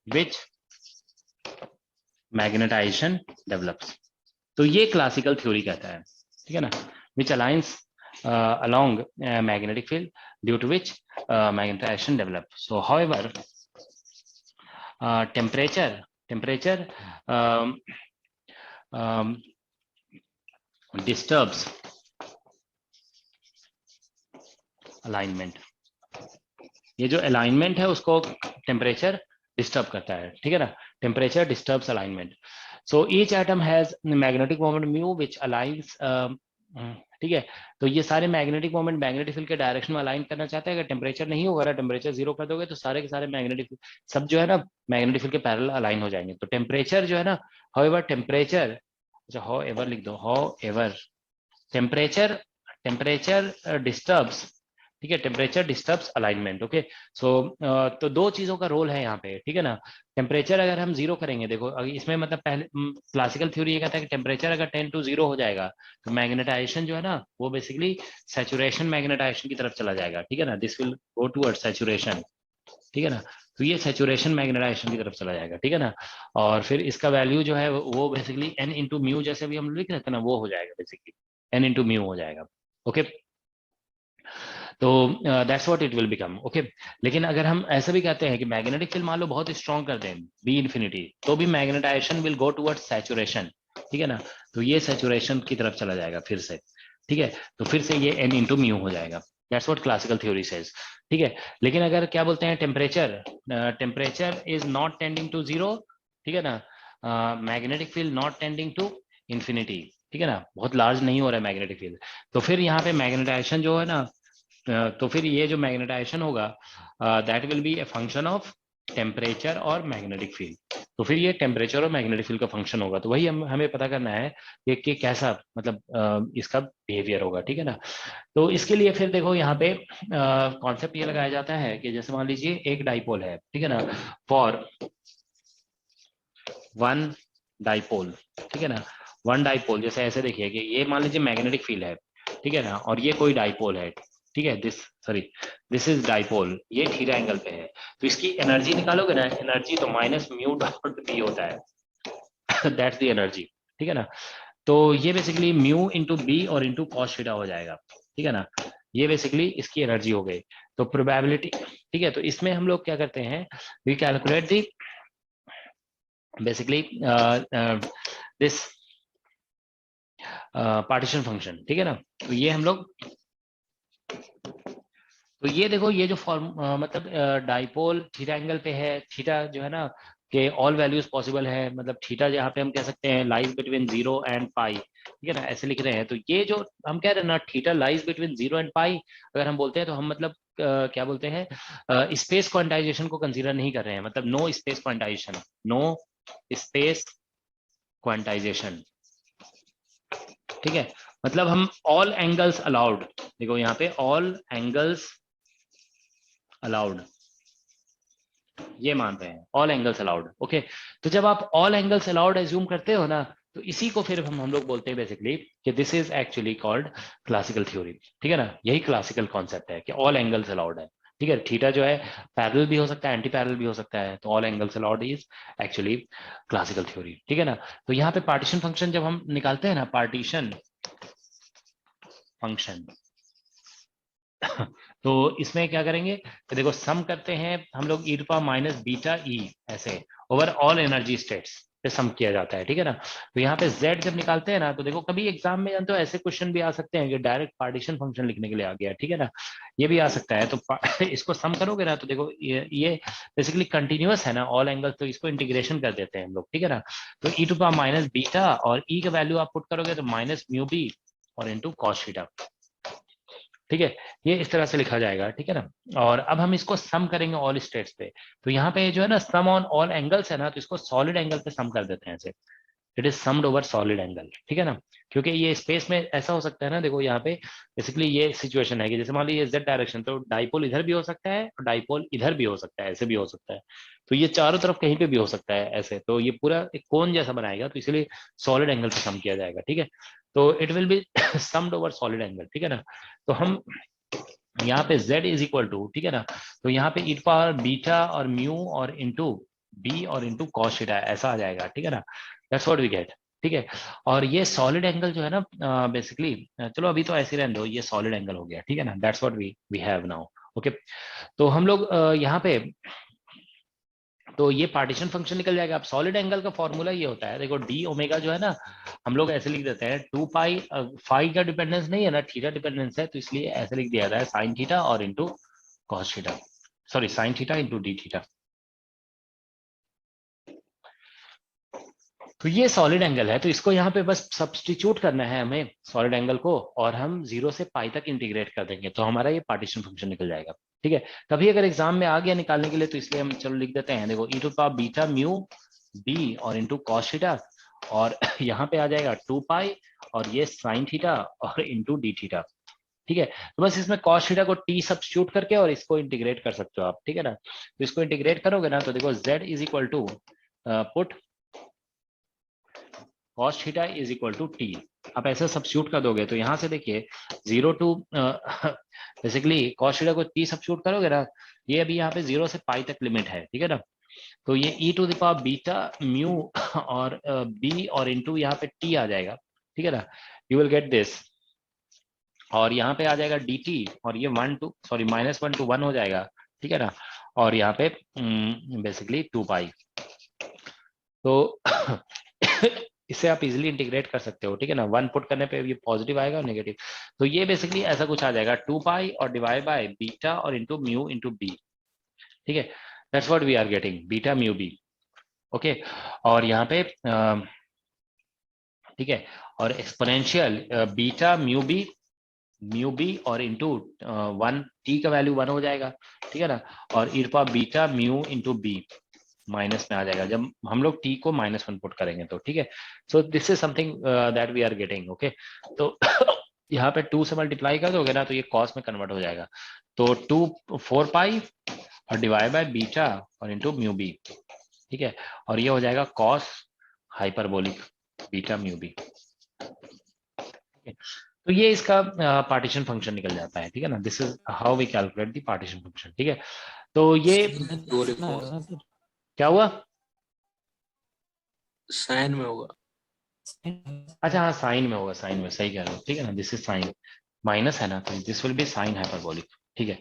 which magnetization develops. तो ये क्लासिकल थ्योरी कहता है, ठीक है ना, which aligns along magnetic field due to which magnetization develop. So however, temperature disturbs alignment. ये जो अलाइनमेंट है उसको टेम्परेचर डिस्टर्ब करता है, ठीक है ना, temperature disturbs alignment. So each atom has magnetic moment mu which aligns, ठीक है, तो ये सारे मैग्नेटिक मोमेंट मैग्नेटिक फील्ड के डायरेक्शन में अलाइन करना चाहते हैं. अगर टेम्परेचर नहीं होगा, टेम्परेचर 0 कर दोगे तो सारे के सारे मैग्नेटिक सब जो है ना मैग्नेटिक फील्ड के पैरेलल अलाइन हो जाएंगे. तो टेम्परेचर जो है ना, हाउएवर टेम्परेचर, अच्छा हाउएवर लिख दो, हाउएवर टेम्परेचर डिस्टर्ब्स, ठीक है, टेम्परेचर डिस्टर्ब्स अलाइनमेंट. ओके, सो तो दो चीजों का रोल है यहाँ पे, ठीक है ना. टेम्परेचर अगर हम 0 करेंगे, देखो इसमें मतलब पहले क्लासिकल थ्योरी ये कहता है कि टेम्परेचर अगर 10 to 0 हो जाएगा तो मैग्नेटाइजेशन जो है ना वो बेसिकली सैचुरेशन मैग्नेटाइजेशन की तरफ चला जाएगा, ठीक है ना. This will go towards saturation, ठीक है ना. तो ये सैचुरेशन मैग्नेटाइजेशन की तरफ चला जाएगा, ठीक है ना. और फिर इसका वैल्यू जो है वो बेसिकली n इंटू म्यू, जैसे भी हम लिख रहे थे ना, वो हो जाएगा बेसिकली n इंटू म्यू हो जाएगा. ओके, तो that's what it will become. Okay, लेकिन अगर हम ऐसा भी कहते हैं कि मैग्नेटिक फील्ड मान लो बहुत स्ट्रॉन्ग कर दें बी इन्फिनिटी, तो भी magnetization will go towards saturation, ठीक है ना. तो ये सैचुरेशन की तरफ चला जाएगा फिर से, ठीक है. तो फिर से ये n इंटू म्यू हो जाएगा. That's what classical theory says, ठीक है. लेकिन अगर क्या बोलते हैं, temperature is not tending to 0, ठीक है ना, magnetic field not tending to infinity, ठीक है ना, बहुत लार्ज नहीं हो रहा है मैग्नेटिक फील्ड. तो फिर यहाँ पे मैग्नेटाइजेशन जो है ना, तो फिर ये जो मैग्नेटाइजेशन होगा that will be a function of temperature और मैग्नेटिक फील्ड. तो फिर ये टेम्परेचर और मैग्नेटिक फील्ड का फंक्शन होगा. तो वही हमें पता करना है कि कैसा मतलब इसका बिहेवियर होगा, ठीक है ना. तो इसके लिए फिर देखो यहाँ पे कॉन्सेप्ट ये लगाया जाता है कि जैसे मान लीजिए एक डाइपोल है, ठीक है ना, फॉर वन डाइपोल, ठीक है ना, वन डाइपोल. जैसे ऐसे देखिए कि ये मान लीजिए मैग्नेटिक फील्ड है, ठीक है ना, और ये कोई डाइपोल है, ठीक है, दिस इज डाइपोल, ये थीटा एंगल पे है. तो इसकी एनर्जी निकालोगे ना, एनर्जी तो माइनस म्यू डॉट बी होता है दैट्स द एनर्जी, ठीक है ना. तो ये बेसिकली म्यू इंटू बी और इंटू कॉस थीटा हो जाएगा, ठीक है ना. ये बेसिकली इसकी एनर्जी हो गई. तो प्रोबेबिलिटी, ठीक है, तो इसमें हम लोग क्या करते हैं, we calculate the basically this partition function, ठीक है ना. तो ये हम लोग, तो ये देखो ये जो फॉर्म मतलब डाइपोल थीटा एंगल पे है, थीटा जो है ना कि ऑल वैल्यूज पॉसिबल है, मतलब थीटा जहाँ पे हम कह सकते हैं लाइज बिटवीन 0 and पाई, ठीक है ना, ऐसे लिख रहे हैं. तो ये जो हम कह रहे हैं ना थीटा लाइज बिटवीन 0 and पाई, अगर हम बोलते हैं तो हम मतलब क्या बोलते हैं, स्पेस क्वांटाइजेशन को कंसीडर नहीं कर रहे हैं, मतलब no space quantization, no space quantization, ठीक है. मतलब हम ऑल एंगल्स अलाउड, देखो यहाँ पे ऑल एंगल्स अलाउड, ये मान रहे हैं ऑल एंगल्स अलाउड. ओके, तो जब आप ऑल एंगल्स अलाउड एज्यूम करते हो ना, तो इसी को फिर हम लोग बोलते हैं बेसिकली कि this is actually called classical theory, ठीक है ना. यही क्लासिकल कॉन्सेप्ट है कि ऑल एंगल्स अलाउड है, ठीक है. थीटा जो है पैरेलल भी हो सकता है, एंटी पैरेलल भी हो सकता है, तो all angles allowed is actually classical theory, ठीक है ना. तो यहाँ पे पार्टीशन फंक्शन जब हम निकालते हैं ना, पार्टीशन फंक्शन तो इसमें क्या करेंगे, तो देखो सम करते हैं हम लोग e to power minus beta E ऐसे ओवर ऑल एनर्जी स्टेट्स पे सम किया जाता है, ठीक है ना. तो यहाँ पे z जब निकालते हैं ना, तो देखो कभी एग्जाम में जानते हो ऐसे क्वेश्चन भी आ सकते हैं कि डायरेक्ट पार्टीशन फंक्शन लिखने के लिए आ गया, ठीक है ना, ये भी आ सकता है. तो इसको सम करोगे ना, तो देखो ये बेसिकली कंटिन्यूअस है ना ऑल एंगल, तो इसको इंटीग्रेशन कर देते हैं हम लोग, ठीक है ना. तो e to power minus beta और e का वैल्यू आप पुट करोगे तो माइनस म्यू बी और इंटू कॉस थीटा, ठीक है. ये इस तरह से लिखा जाएगा, ठीक है ना. और अब हम इसको सम करेंगे ऑल स्टेट्स पे. तो यहाँ पे जो है ना सम ऑन ऑल एंगल्स है ना, तो इसको सॉलिड एंगल पे सम कर देते हैं ऐसे, it is summed over solid angle, ठीक है ना, क्योंकि ये स्पेस में ऐसा हो सकता है ना, देखो यहाँ पे बेसिकली ये सिचुएशन है कि जैसे मान लीजिए जेड डायरेक्शन, तो डाइपोल इधर भी हो सकता है और डाइपोल इधर भी हो सकता है, ऐसे भी हो सकता है, तो ये चारों तरफ कहीं पे भी हो सकता है ऐसे, तो ये पूरा एक कोन जैसा बनाएगा, तो इसलिए सॉलिड एंगल पे सम किया जाएगा, ठीक है, तो it will be summed over solid angle, ठीक है ना। तो हम यहाँ पे z इज इक्वल टू, ठीक है ना, तो यहाँ पे e पावर बीटा और म्यू और इंटू b और इंटू कॉस थीटा ऐसा आ जाएगा, ठीक है ना, दैट्स व्हाट वी गेट, ठीक है। और ये सॉलिड एंगल जो है ना बेसिकली, चलो अभी तो ऐसे रहने दो, ये सॉलिड एंगल हो गया, ठीक है ना, that's what we have now, okay. तो हम लोग यहाँ पे, तो ये पार्टीशन फंक्शन निकल जाएगा। अब सॉलिड एंगल का फॉर्मूला ये होता है, देखो डी ओमेगा जो है ना, हम लोग ऐसे लिख देते हैं 2 पाई, फाई का डिपेंडेंस नहीं है ना, थीटा डिपेंडेंस है, तो इसलिए ऐसे लिख दिया जाता है साइन थीटा और into cos theta, sorry sine theta into D theta. तो ये सॉलिड एंगल है, तो इसको यहाँ पे बस सब्स्टिट्यूट करना है हमें सॉलिड एंगल को, और हम 0 से पाई तक इंटीग्रेट कर देंगे, तो हमारा ये पार्टीशन फंक्शन निकल जाएगा, ठीक है। कभी अगर एग्जाम में आ गया निकालने के लिए, तो इसलिए हम चलो लिख देते हैं, देखो e to power beta mu B और इंटू कॉस थीटा, और यहाँ पे आ जाएगा 2 पाई और ये साइन थीटा और इंटू डी थीटा, ठीक है। तो बस इसमें कॉस थीटा को टी सब्स्टिट्यूट करके और इसको इंटीग्रेट कर सकते हो आप, ठीक है ना। तो इसको इंटीग्रेट करोगे ना, तो देखो z is equal to put cos theta is equal to T, आप ऐसे सब्स्टिट्यूट कर दोगे, तो यहाँ से देखिए 0 टू बेसिकली cos थीटा को टी सब्स्टिट्यूट करोगे ना, ये अभी यहाँ पे 0 से पाई तक लिमिट है, ठीक है ना, तो ये e to the power beta mu और b और इंटू यहाँ पे t आ जाएगा, ठीक है ना, यू विल गेट दिस, और यहाँ पे आ जाएगा dt, और ये 1 टू सॉरी -1 टू 1 हो जाएगा, ठीक है ना, और यहाँ पे बेसिकली 2 पाई, तो इसे आप इजीली इंटीग्रेट कर सकते हो, ठीक है ना, 1 पुट करने पे ये पॉजिटिव आएगा और नेगेटिव, तो ये बेसिकली ऐसा कुछ आ जाएगा 2 पाई और डिवाइड बाय बीटा और इंटू म्यू इंटू बी, ठीक है, that's what we are getting, beta mu B, okay. और यहाँ पे ठीक है, और एक्सपोनेंशियल बीटा म्यू बी और इंटू 1, टी का वैल्यू 1 हो जाएगा, ठीक है ना, और e power beta mu into B minus में आ जाएगा जब हम लोग t को -1 पुट करेंगे, तो ठीक है। So this is something that we are getting, okay. तो यहाँ पे 2 से मल्टीप्लाई कर दोगे ना, तो ये कॉस में कन्वर्ट हो जाएगा, तो 4 पाई और डिवाइड बाय बीटा और इंटू म्यू बी, ठीक है, और ये हो जाएगा cos hyperbolic beta mu B, तो ये इसका पार्टीशन फंक्शन निकल जाता है, ठीक है ना, this is how we calculate the partition function, ठीक है। तो ये क्या हुआ, साइन में होगा, अच्छा हाँ साइन में होगा, साइन में सही कह रहे हो, ठीक है ना, दिस इज साइन, माइनस है ना, तो this will be sine hyperbolic, ठीक है,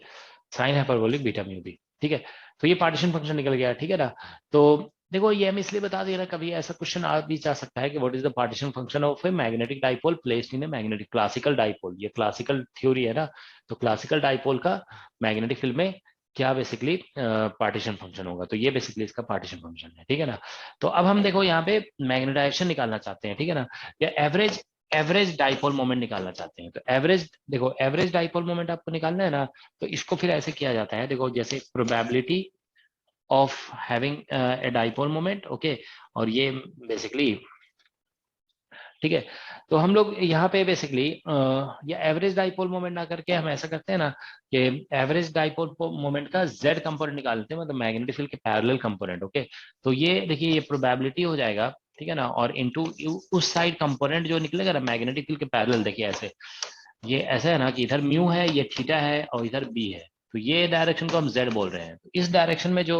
sine hyperbolic beta mu B, ठीक है। तो ये पार्टीशन फंक्शन निकल गया, ठीक है ना। तो देखो ये हम इसलिए बता दे रहे हैं, कभी ऐसा क्वेश्चन आ भी जा सकता है कि what is the partition function of a magnetic dipole placed in a magnetic classical dipole, ये क्लासिकल थ्योरी है ना, तो क्लासिकल डाइपोल का मैग्नेटिक फील्ड में क्या बेसिकली पार्टीशन फंक्शन होगा, तो ये बेसिकली इसका पार्टीशन फंक्शन है, ठीक है ना। तो अब हम देखो यहाँ पे मैग्नेटाइजेशन निकालना चाहते हैं, ठीक है ना, या एवरेज डाइपोल मोमेंट निकालना चाहते हैं, तो एवरेज देखो एवरेज डाइपोल मोमेंट आपको निकालना है ना, तो इसको फिर ऐसे किया जाता है, देखो जैसे probability of having a dipole moment, okay, और ये बेसिकली ठीक है। तो हम लोग यहाँ पे बेसिकली ये एवरेज डाइपोल मोमेंट ना करके हम ऐसा करते हैं ना कि एवरेज डाइपोल मोमेंट का z कंपोनेंट निकाल लेते हैं, मतलब मैग्नेटिक फील्ड के पैरेलल कंपोनेंट, ओके। तो ये देखिए ये प्रोबेबिलिटी हो जाएगा, ठीक है ना, और इनटू उस साइड कंपोनेंट जो निकलेगा ना मैग्नेटिक फील्ड के पैरेलल, देखिए ऐसे ये ऐसा है ना कि इधर म्यू है, ये थीटा है और इधर बी है, तो ये डायरेक्शन को हम z बोल रहे हैं, तो इस डायरेक्शन में जो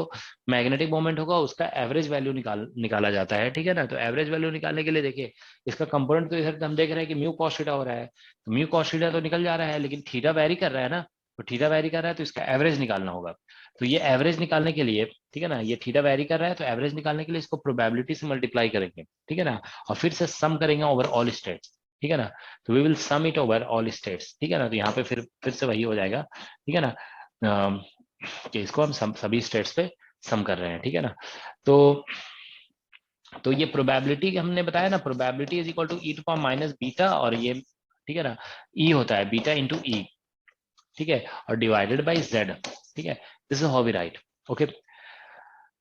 मैग्नेटिक मोमेंट होगा उसका एवरेज वैल्यू निकाला जाता है, ठीक है ना। तो एवरेज वैल्यू निकालने के लिए देखिए इसका कंपोनेंट, तो इधर हम देख रहे हैं कि म्यू कॉस थीटा हो रहा है, तो म्यू कॉस थीटा तो निकल जा रहा है, लेकिन थीटा वेरी कर रहा है ना, तो थीटा वेरी कर रहा है तो इसका एवरेज निकालना होगा, तो ये एवरेज निकालने के लिए, ठीक है ना, ये थीटा वेरी कर रहा है, तो एवरेज निकालने के लिए इसको प्रोबेबिलिटी से मल्टीप्लाई करेंगे, ठीक है ना, और फिर से सम करेंगे ओवर ऑल स्टेट्स, ठीक है ना, तो we will sum it over all states, ठीक है ना, तो यहाँ पे फिर से वही हो जाएगा, ठीक है ना, कि इसको हम सभी स्टेट्स पे सम कर रहे हैं, ठीक है ना। तो ये प्रोबेबिलिटी हमने बताया ना, probability is equal to E to power minus beta, और ये ठीक है ना ई होता है बीटा इंटू ई, ठीक है, और डिवाइडेड बाई जेड, ठीक है, this is how we write, okay.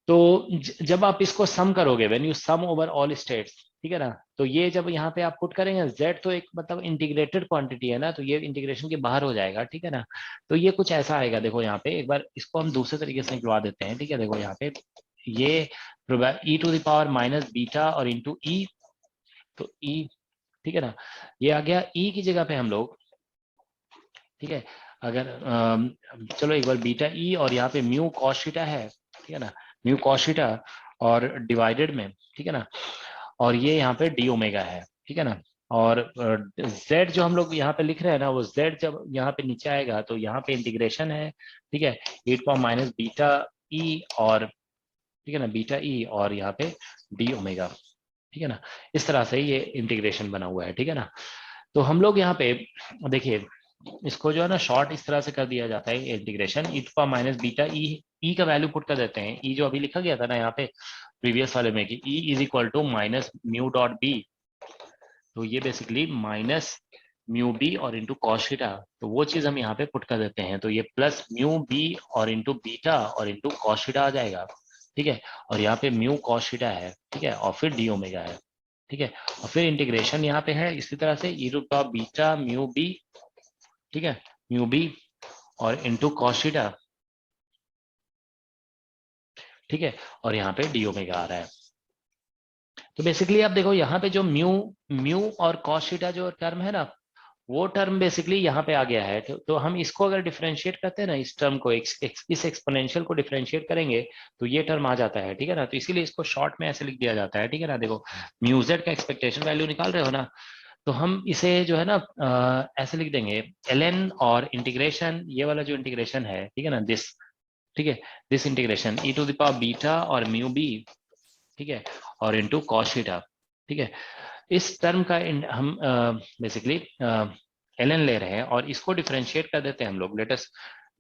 तो जब आप इसको सम करोगे, when you sum over all states, ठीक है ना, तो ये जब यहाँ पे आप पुट करेंगे, z तो एक मतलब इंटीग्रेटेड क्वांटिटी है ना, तो ये इंटीग्रेशन के बाहर हो जाएगा, ठीक है ना। तो ये कुछ ऐसा आएगा, देखो यहाँ पे एक बार इसको हम दूसरे तरीके से निकलवा देते हैं, ठीक है। देखो यहाँ पे ये e to the power minus beta और इंटू ई, तो e, ठीक है ना, ये आ गया e की जगह पे हम लोग, ठीक है। अगर चलो एक बार बीटा ई और यहाँ पे म्यू कॉस थीटा है, ठीक है ना, म्यू कॉस थीटा और डिवाइडेड में, ठीक है ना, और ये यहाँ पे डी ओमेगा है, ठीक है ना। और z जो हम लोग यहाँ पे लिख रहे हैं ना, वो z जब यहाँ पे नीचे आएगा तो यहाँ पे इंटीग्रेशन है, ठीक है, e power minus beta E और, ठीक है ना, बीटा ई और यहाँ पे डी ओमेगा, ठीक है ना। इस तरह से ये इंटीग्रेशन बना हुआ है, ठीक है ना। तो हम लोग यहाँ पे देखिए इसको जो है ना शॉर्ट इस तरह से कर दिया जाता है, integration e to power minus beta E का वैल्यू पुट कर देते हैं, ई जो अभी लिखा गया था ना यहाँ पे प्रीवियस वाले में कि E is equal to minus mu dot B, तो ये बेसिकली माइनस म्यू बी और इंटू कॉस थीटा, तो वो चीज हम यहाँ पे पुट कर देते हैं, तो ये प्लस म्यू बी और इंटू बीटा और इंटू कॉस थीटा आ जाएगा, ठीक है। और यहाँ पे म्यू कॉस थीटा है, ठीक है, और फिर डी ओमेगा है, ठीक है। और फिर इंटीग्रेशन यहाँ पे है इसी तरह से e root of beta mu B, ठीक है, म्यू बी और इंटू कॉस थीटा, ठीक है, और यहाँ पे डी ओमेगा आ रहा है। तो बेसिकली आप देखो यहाँ पे जो म्यू और कॉस थीटा जो टर्म है ना, वो टर्म बेसिकली यहाँ पे आ गया है, तो हम इसको अगर डिफरेंशिएट करते हैं ना, इस टर्म को इस एक्सपोनेंशियल को डिफरेंशिएट करेंगे तो ये टर्म आ जाता है, ठीक है ना। तो इसीलिए इसको शॉर्ट में ऐसे लिख दिया जाता है, ठीक है ना। देखो म्यू जेड का एक्सपेक्टेशन वैल्यू निकाल रहे हो ना, तो हम इसे जो है ना ऐसे लिख देंगे ln और इंटीग्रेशन, ये वाला जो इंटीग्रेशन है, ठीक है ना, दिस, ठीक है, this integration e to the power beta और म्यू बी, ठीक है, और इंटू कॉस थीटा, ठीक है। इस टर्म का हम बेसिकली ln ले रहे हैं और इसको डिफरेंशिएट कर देते हैं हम लोग, let us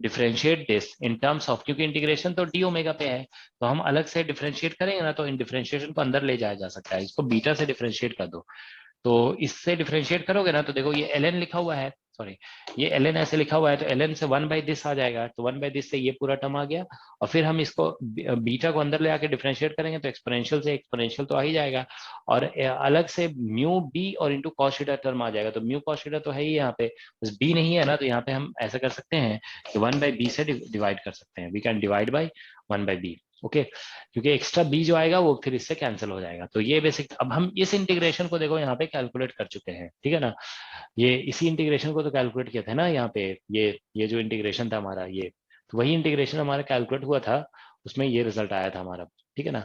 differentiate this in terms of, क्योंकि इंटीग्रेशन तो डी ओमेगा पे है, तो हम अलग से डिफरेंशिएट करेंगे ना, तो इन डिफरेंशिएशन को अंदर ले जाया जा सकता है, इसको बीटा से डिफरेंशिएट कर दो, तो इससे डिफरेंशिएट करोगे ना, तो देखो ये ln लिखा हुआ है, सॉरी ये ln ऐसे लिखा हुआ है, तो ln से 1/दिस आ जाएगा, तो 1/दिस से ये पूरा टर्म आ गया, और फिर हम इसको बीटा को अंदर ले आके डिफरेंशिएट करेंगे तो एक्सपोनेंशियल से एक्सपोनेंशियल तो आ ही जाएगा, और अलग से म्यू बी और इंटू कॉस थीटा टर्म आ जाएगा, तो म्यू कॉस थीटा तो है ही यहाँ पे, बस बी नहीं है ना, तो यहाँ पे हम ऐसा कर सकते हैं कि 1/b से डिवाइड कर सकते हैं, we can divide by 1/b, okay, क्योंकि एक्स्ट्रा बी जो आएगा वो फिर इससे कैंसिल हो जाएगा। तो ये बेसिक, अब हम इस इंटीग्रेशन को देखो यहाँ पे कैलकुलेट कर चुके हैं, ठीक है ना। ये इसी इंटीग्रेशन को तो कैलकुलेट किया था ना यहाँ पे, ये जो इंटीग्रेशन था हमारा, ये तो वही इंटीग्रेशन हमारा कैलकुलेट हुआ था, उसमें ये रिजल्ट आया था हमारा, ठीक है ना,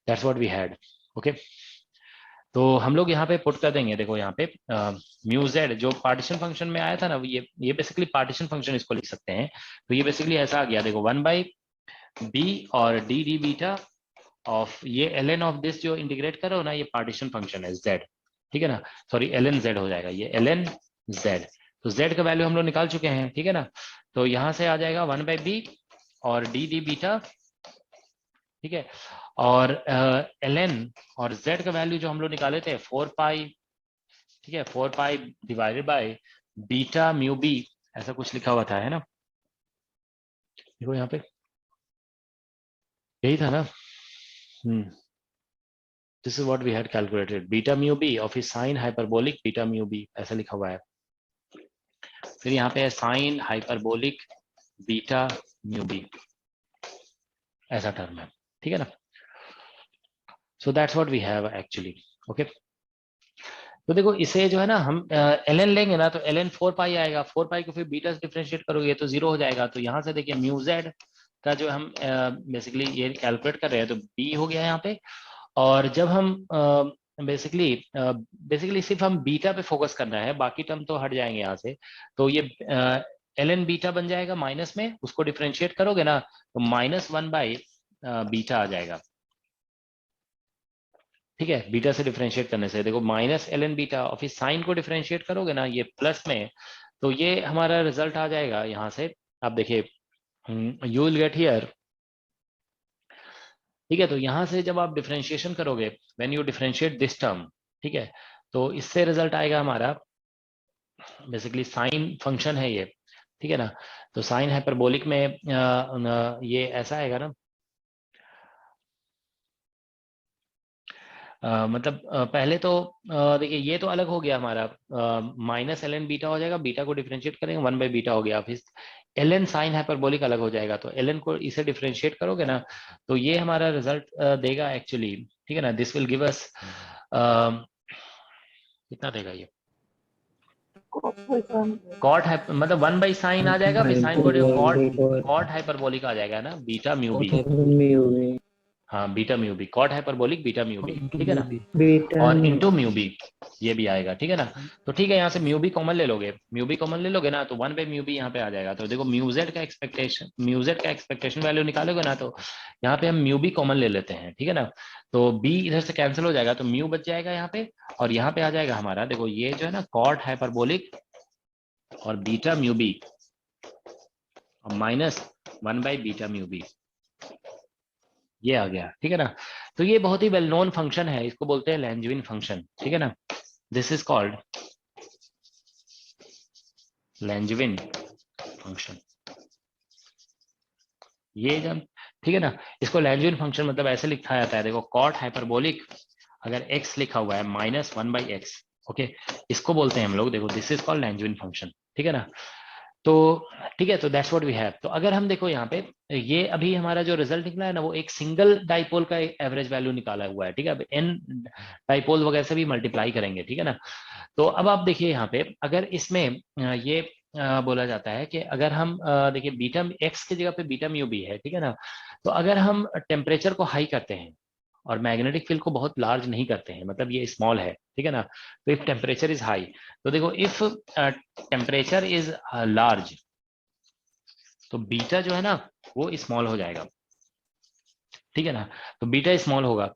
that's what we had, okay. तो हम लोग यहाँ पे पुट कर देंगे, देखो यहाँ पे म्यू जेड जो पार्टीशन फंक्शन में आया था ना, ये बेसिकली पार्टीशन फंक्शन इसको लिख सकते हैं, तो ये बेसिकली ऐसा आ गया, देखो 1/b और डी डी बीटा ऑफ ये ln ऑफ दिस जो इंटीग्रेट करो ना, ये पार्टीशन फंक्शन है z, ठीक है ना, सॉरी ln z हो जाएगा, ये ln z, तो z का वैल्यू हम लोग निकाल चुके हैं, ठीक है ना। तो यहाँ से आ जाएगा 1/b और डी डी बीटा, ठीक है, और ln और z का वैल्यू जो हम लोग निकाले थे 4π, ठीक है, 4π divided by beta mu B, ऐसा कुछ लिखा हुआ था, है ना, देखो यहाँ पे यही था ना, this is what we had calculated, beta mu B of sine hyperbolic beta mu B, ऐसा लिखा हुआ है, फिर यहाँ पे sine hyperbolic beta mu B, ऐसा टर्म है, ठीक है ना। So that's what we have actually, okay. तो देखो इसे जो है ना हम ln लेंगे ना, तो ln 4π आएगा, 4π को फिर बीटा से डिफरेंशिएट करोगे तो 0 हो जाएगा, तो यहाँ से देखिए म्यू जेड का जो हम बेसिकली ये कैलकुलेट कर रहे हैं, तो b हो गया यहाँ पे, और जब हम बेसिकली सिर्फ हम बीटा पे फोकस करना है, बाकी टर्म तो हट जाएंगे यहाँ से, तो ये ln बीटा बन जाएगा माइनस में, उसको डिफरेंशिएट करोगे ना तो -1/बीटा आ जाएगा, ठीक है, बीटा से डिफरेंशिएट करने से देखो -ln बीटा, और फिर साइन को डिफरेंशिएट करोगे ना ये प्लस में, तो ये हमारा रिजल्ट आ जाएगा यहाँ से, आप देखिए यू विल गेट हियर, ठीक है। तो यहाँ से जब आप डिफरेंशिएशन करोगे, when you differentiate this term, ठीक है, तो इससे रिजल्ट आएगा हमारा बेसिकली साइन फंक्शन है ये, ठीक है ना, तो साइन हाइपरबोलिक में ये ऐसा आएगा ना, मतलब पहले तो देखिए ये तो अलग हो गया हमारा, माइनस एल एन बीटा हो जाएगा, बीटा को डिफरेंशिएट करेंगे 1/बीटा हो गया, फिर एल एन साइन हाइपरबोलिक अलग हो जाएगा, तो एल एन को इसे डिफरेंशिएट करोगे ना तो ये हमारा रिजल्ट देगा एक्चुअली, ठीक है ना, दिस विल गिव अस कितना देगा ये, कॉट मतलब 1/साइन आ जाएगा, फिर साइन को कॉट हाइपरबोलिक आ जाएगा ना, बीटा म्यू बी, हाँ beta mu B, cot hyperbolic beta mu B, ठीक है ना, और इंटू म्यू बी ये भी आएगा, ठीक है ना। तो ठीक है, यहाँ से म्यू बी कॉमन ले लोगे, म्यू बी कॉमन ले लोगे ना तो 1/म्यू बी यहाँ पे आ जाएगा। तो देखो म्यूजेड का एक्सपेक्टेशन वैल्यू निकालोगे ना तो यहाँ पे हम म्यू बी कॉमन ले लेते हैं, ठीक है ना। तो बी इधर से कैंसिल हो जाएगा तो म्यू बच जाएगा यहाँ पे, और यहाँ पे आ जाएगा हमारा, देखो ये जो है ना कॉट हाइपरबोलिक और बीटा म्यू बी और माइनस 1/बीटा म्यू बी, ये आ गया, ठीक है ना। तो ये बहुत ही वेल नोन फंक्शन है, इसको बोलते हैं लैंजविन फंक्शन, ठीक है ना, दिस इज कॉल्ड लैंजविन फंक्शन। ये जब, ठीक है ना, इसको लैंजविन फंक्शन मतलब ऐसे लिखा जाता है, देखो कॉट हाइपरबोलिक अगर x लिखा हुआ है -1/x, ओके, इसको बोलते हैं हम लोग, देखो दिस इज कॉल्ड लैंजविन फंक्शन, ठीक है ना। तो ठीक है, तो दैट्स व्हाट वी हैव। तो अगर हम देखो यहाँ पे ये अभी हमारा जो रिजल्ट निकला है ना वो एक सिंगल डाइपोल का एवरेज वैल्यू निकाला हुआ है, ठीक है। अब n डाइपोल वगैरह से भी मल्टीप्लाई करेंगे, ठीक है ना। तो अब आप देखिए यहाँ पे अगर इसमें ये बोला जाता है कि अगर हम देखिए बीटा x की जगह पे बीटा म्यू बी है, ठीक है ना। तो अगर हम टेम्परेचर को हाई करते हैं और मैग्नेटिक फील्ड को बहुत लार्ज नहीं करते हैं, मतलब ये स्मॉल है, ठीक है ना। तो इफ टेम्परेचर इज हाई, तो देखो इफ टेम्परेचर इज लार्ज तो बीटा जो है ना वो स्मॉल हो जाएगा, ठीक है ना। तो बीटा स्मॉल होगा,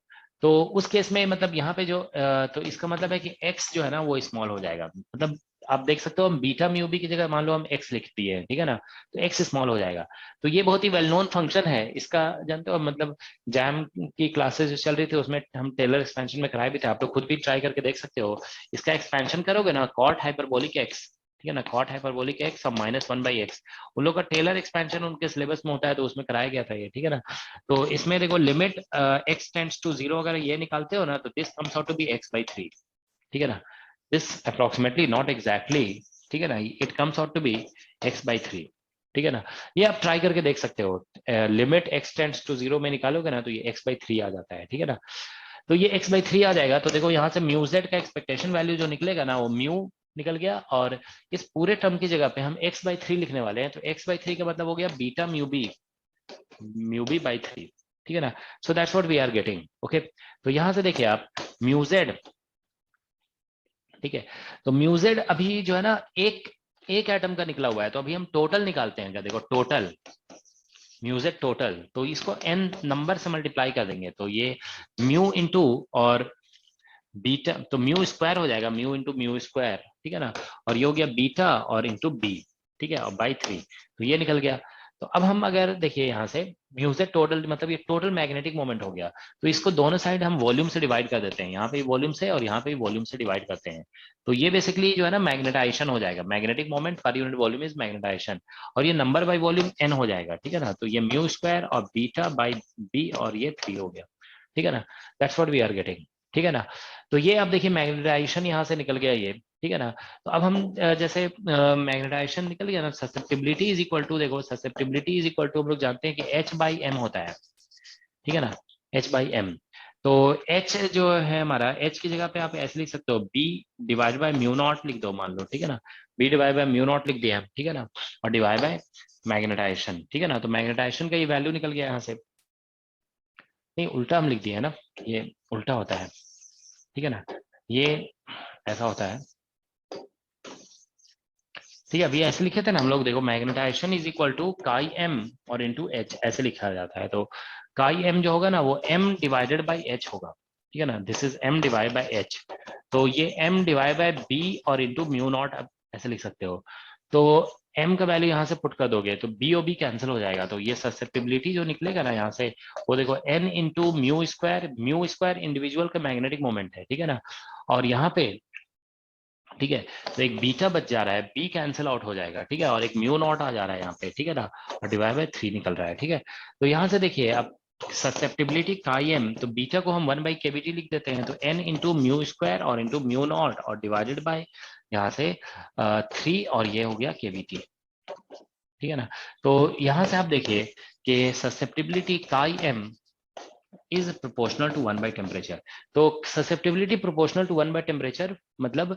तो उस केस में मतलब यहाँ पे जो तो इसका मतलब है कि x जो है ना वो स्मॉल हो जाएगा, मतलब आप देख सकते हो हम बीटा म्यू बी की जगह मान लो हम x लिख दिए, ठीक है ना, तो x स्मॉल हो जाएगा। तो ये बहुत ही वेल नोन फंक्शन है, इसका जानते हो, मतलब जैम की क्लासेस जो चल रही थी उसमें हम टेलर एक्सपेंशन में कराए भी थे, आप लोग खुद भी ट्राई करके देख सकते हो। इसका एक्सपेंशन करोगे ना कॉट हाइपरबोलिक x, ठीक है ना, कॉट हाइपरबोलिक x और -1/x, उन लोग का टेलर एक्सपेंशन उनके सिलेबस में होता है तो उसमें कराया गया था ये, ठीक है ना। तो इसमें देखो लिमिट x टेंड्स टू 0 अगर ये निकालते हो ना तो this comes out to be x/3, ठीक है ना, दिस अप्रोक्सीमेटली नॉट एग्जैक्टली, ठीक है ना, it comes out to be x/3, ठीक है ना। ये आप ट्राई करके देख सकते हो, लिमिट x टेंड्स टू 0 में निकालोगे ना तो ये x/3 आ जाता है, ठीक है ना। तो ये x/3 आ जाएगा, तो देखो यहाँ से म्यू जेड का एक्सपेक्टेशन वैल्यू जो निकलेगा ना वो म्यू निकल गया, और इस पूरे टर्म की जगह पे हम x/3 लिखने वाले हैं, तो x/3 का मतलब हो गया बीटा म्यू बी बाई 3, ठीक है ना। So that's what we are getting, okay. तो यहां से देखिए आप म्यूजेड, ठीक है, तो म्यूजेड अभी जो है ना एक एटम का निकला हुआ है, तो अभी हम टोटल निकालते हैं क्या, देखो टोटल म्यूजेड टोटल, तो इसको n नंबर से मल्टीप्लाई कर देंगे, तो ये म्यू इंटू और बीटा, तो म्यू स्क्वायर हो जाएगा, म्यू इंटू म्यू स्क्वायर, ठीक है ना, और ये हो गया बीटा और इंटू बी, ठीक है, और बाई 3, तो ये निकल गया। तो अब हम अगर देखिए यहाँ से म्यूजेड टोटल मतलब ये टोटल मैग्नेटिक मोमेंट हो गया, तो इसको दोनों साइड हम वॉल्यूम से डिवाइड कर देते हैं, यहाँ पे वॉल्यूम से और यहाँ पे वॉल्यूम से डिवाइड करते हैं, तो ये बेसिकली जो है ना मैग्नेटाइजेशन हो जाएगा, magnetic moment per unit volume is magnetization, और ये नंबर बाई वॉल्यूम n हो जाएगा, ठीक है ना। तो ये म्यू स्क्वायर और बीटा बाई बी और ये 3 हो गया, ठीक है ना, that's what we are getting, ठीक है ना। तो ये अब देखिए मैग्नेटाइजेशन यहाँ से निकल गया ये, ठीक है ना। तो अब हम जैसे मैग्नेटाइजेशन निकल गया ना, ससेप्टिबिलिटी इज इक्वल टू, देखो ससेप्टिबिलिटी इज इक्वल टू हम लोग जानते हैं कि h/m होता है, ठीक है ना, h/m। तो h जो है हमारा, h की जगह पे आप ऐसे लिख सकते हो b divide by mu not लिख दो मान लो, ठीक है ना, b divide by mu not लिख दिया, ठीक है ना, और डिवाइड बाय मैग्नेटाइजेशन, ठीक है ना। तो मैग्नेटाइजेशन का ये वैल्यू निकल गया यहाँ से, नहीं उल्टा हम लिख दिए है ना, ये उल्टा होता है, ठीक है ना, ये ऐसा होता है, ठीक है। अभी ऐसे लिखे थे ना हम लोग, देखो मैग्नेटाइजेशन इज इक्वल टू काई m और इंटू एच, ऐसे लिखा जाता है। तो काई m जो होगा ना वो m डिवाइडेड बाई h होगा, ठीक है ना, this is m divide by h, तो ये m डिवाइड बाई b और इंटू म्यू नॉट, ऐसे लिख सकते हो। तो m का वैल्यू यहाँ से पुट कर दोगे तो b और b कैंसिल हो जाएगा, तो ये ससेप्टिबिलिटी जो निकलेगा ना यहाँ से वो देखो n into mu square individual का मैग्नेटिक मोमेंट है, ठीक है ना, और यहाँ पे, ठीक है, तो एक बीटा बच जा रहा है, बी कैंसिल आउट हो जाएगा, ठीक है, और एक म्यू नॉट आ जा रहा है यहाँ पे, ठीक है ना, और डिवाइड बाय 3 निकल रहा है, ठीक है। तो यहाँ से देखिए अब ससेप्टिबिलिटी काई एम, तो बीटा को हम 1/kBT लिख देते हैं, तो n इंटू म्यू स्क्वायर और इंटू म्यू नॉट और डिवाइडेड बाय यहाँ से 3 और ये हो गया kBT, ठीक है ना। तो यहाँ से आप देखिए कि susceptibility chi M is proportional to 1 by temperature. तो susceptibility proportional to 1 by temperature मतलब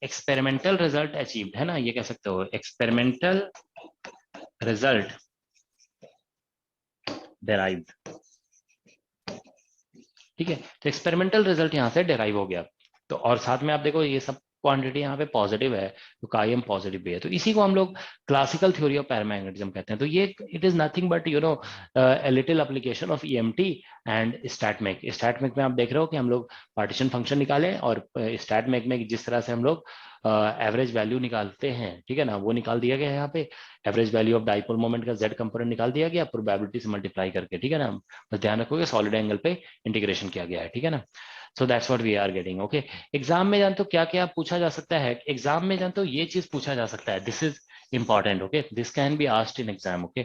एक्सपेरिमेंटल रिजल्ट अचीव्ड है ना, ये कह सकते हो एक्सपेरिमेंटल रिजल्ट डेराइव्ड, ठीक है। तो एक्सपेरिमेंटल रिजल्ट यहाँ से डेराइव हो गया। तो और साथ में आप देखो ये सब क्वांटिटी यहाँ पे पॉजिटिव है, तो काईएम पॉजिटिव भी है, तो इसी को हम लोग क्लासिकल थ्योरी ऑफ पैरामैग्नेटिज्म कहते हैं। तो ये it is nothing but you know a little application of EMT and stat mech. Stat mech में आप देख रहे हो कि हम लोग पार्टीशन फंक्शन निकाले, और स्टैटमेक में जिस तरह से हम लोग एवरेज वैल्यू निकालते हैं, ठीक है ना, वो निकाल दिया गया है यहाँ पे। Average value of dipole moment का जेड कंपोनेंट निकाल दिया गया प्रोबेबिलिटी से मल्टीप्लाई करके, ठीक है ना। बस ध्यान रखोगे सॉलिड एंगल पे इंटीग्रेशन किया गया है, ठीक है ना। So that's what we are getting, okay. Exam में जानते हो क्या क्या पूछा जा सकता है, एग्जाम में जानते हो ये चीज पूछा जा सकता है, this is important, okay, this can be asked in exam, okay,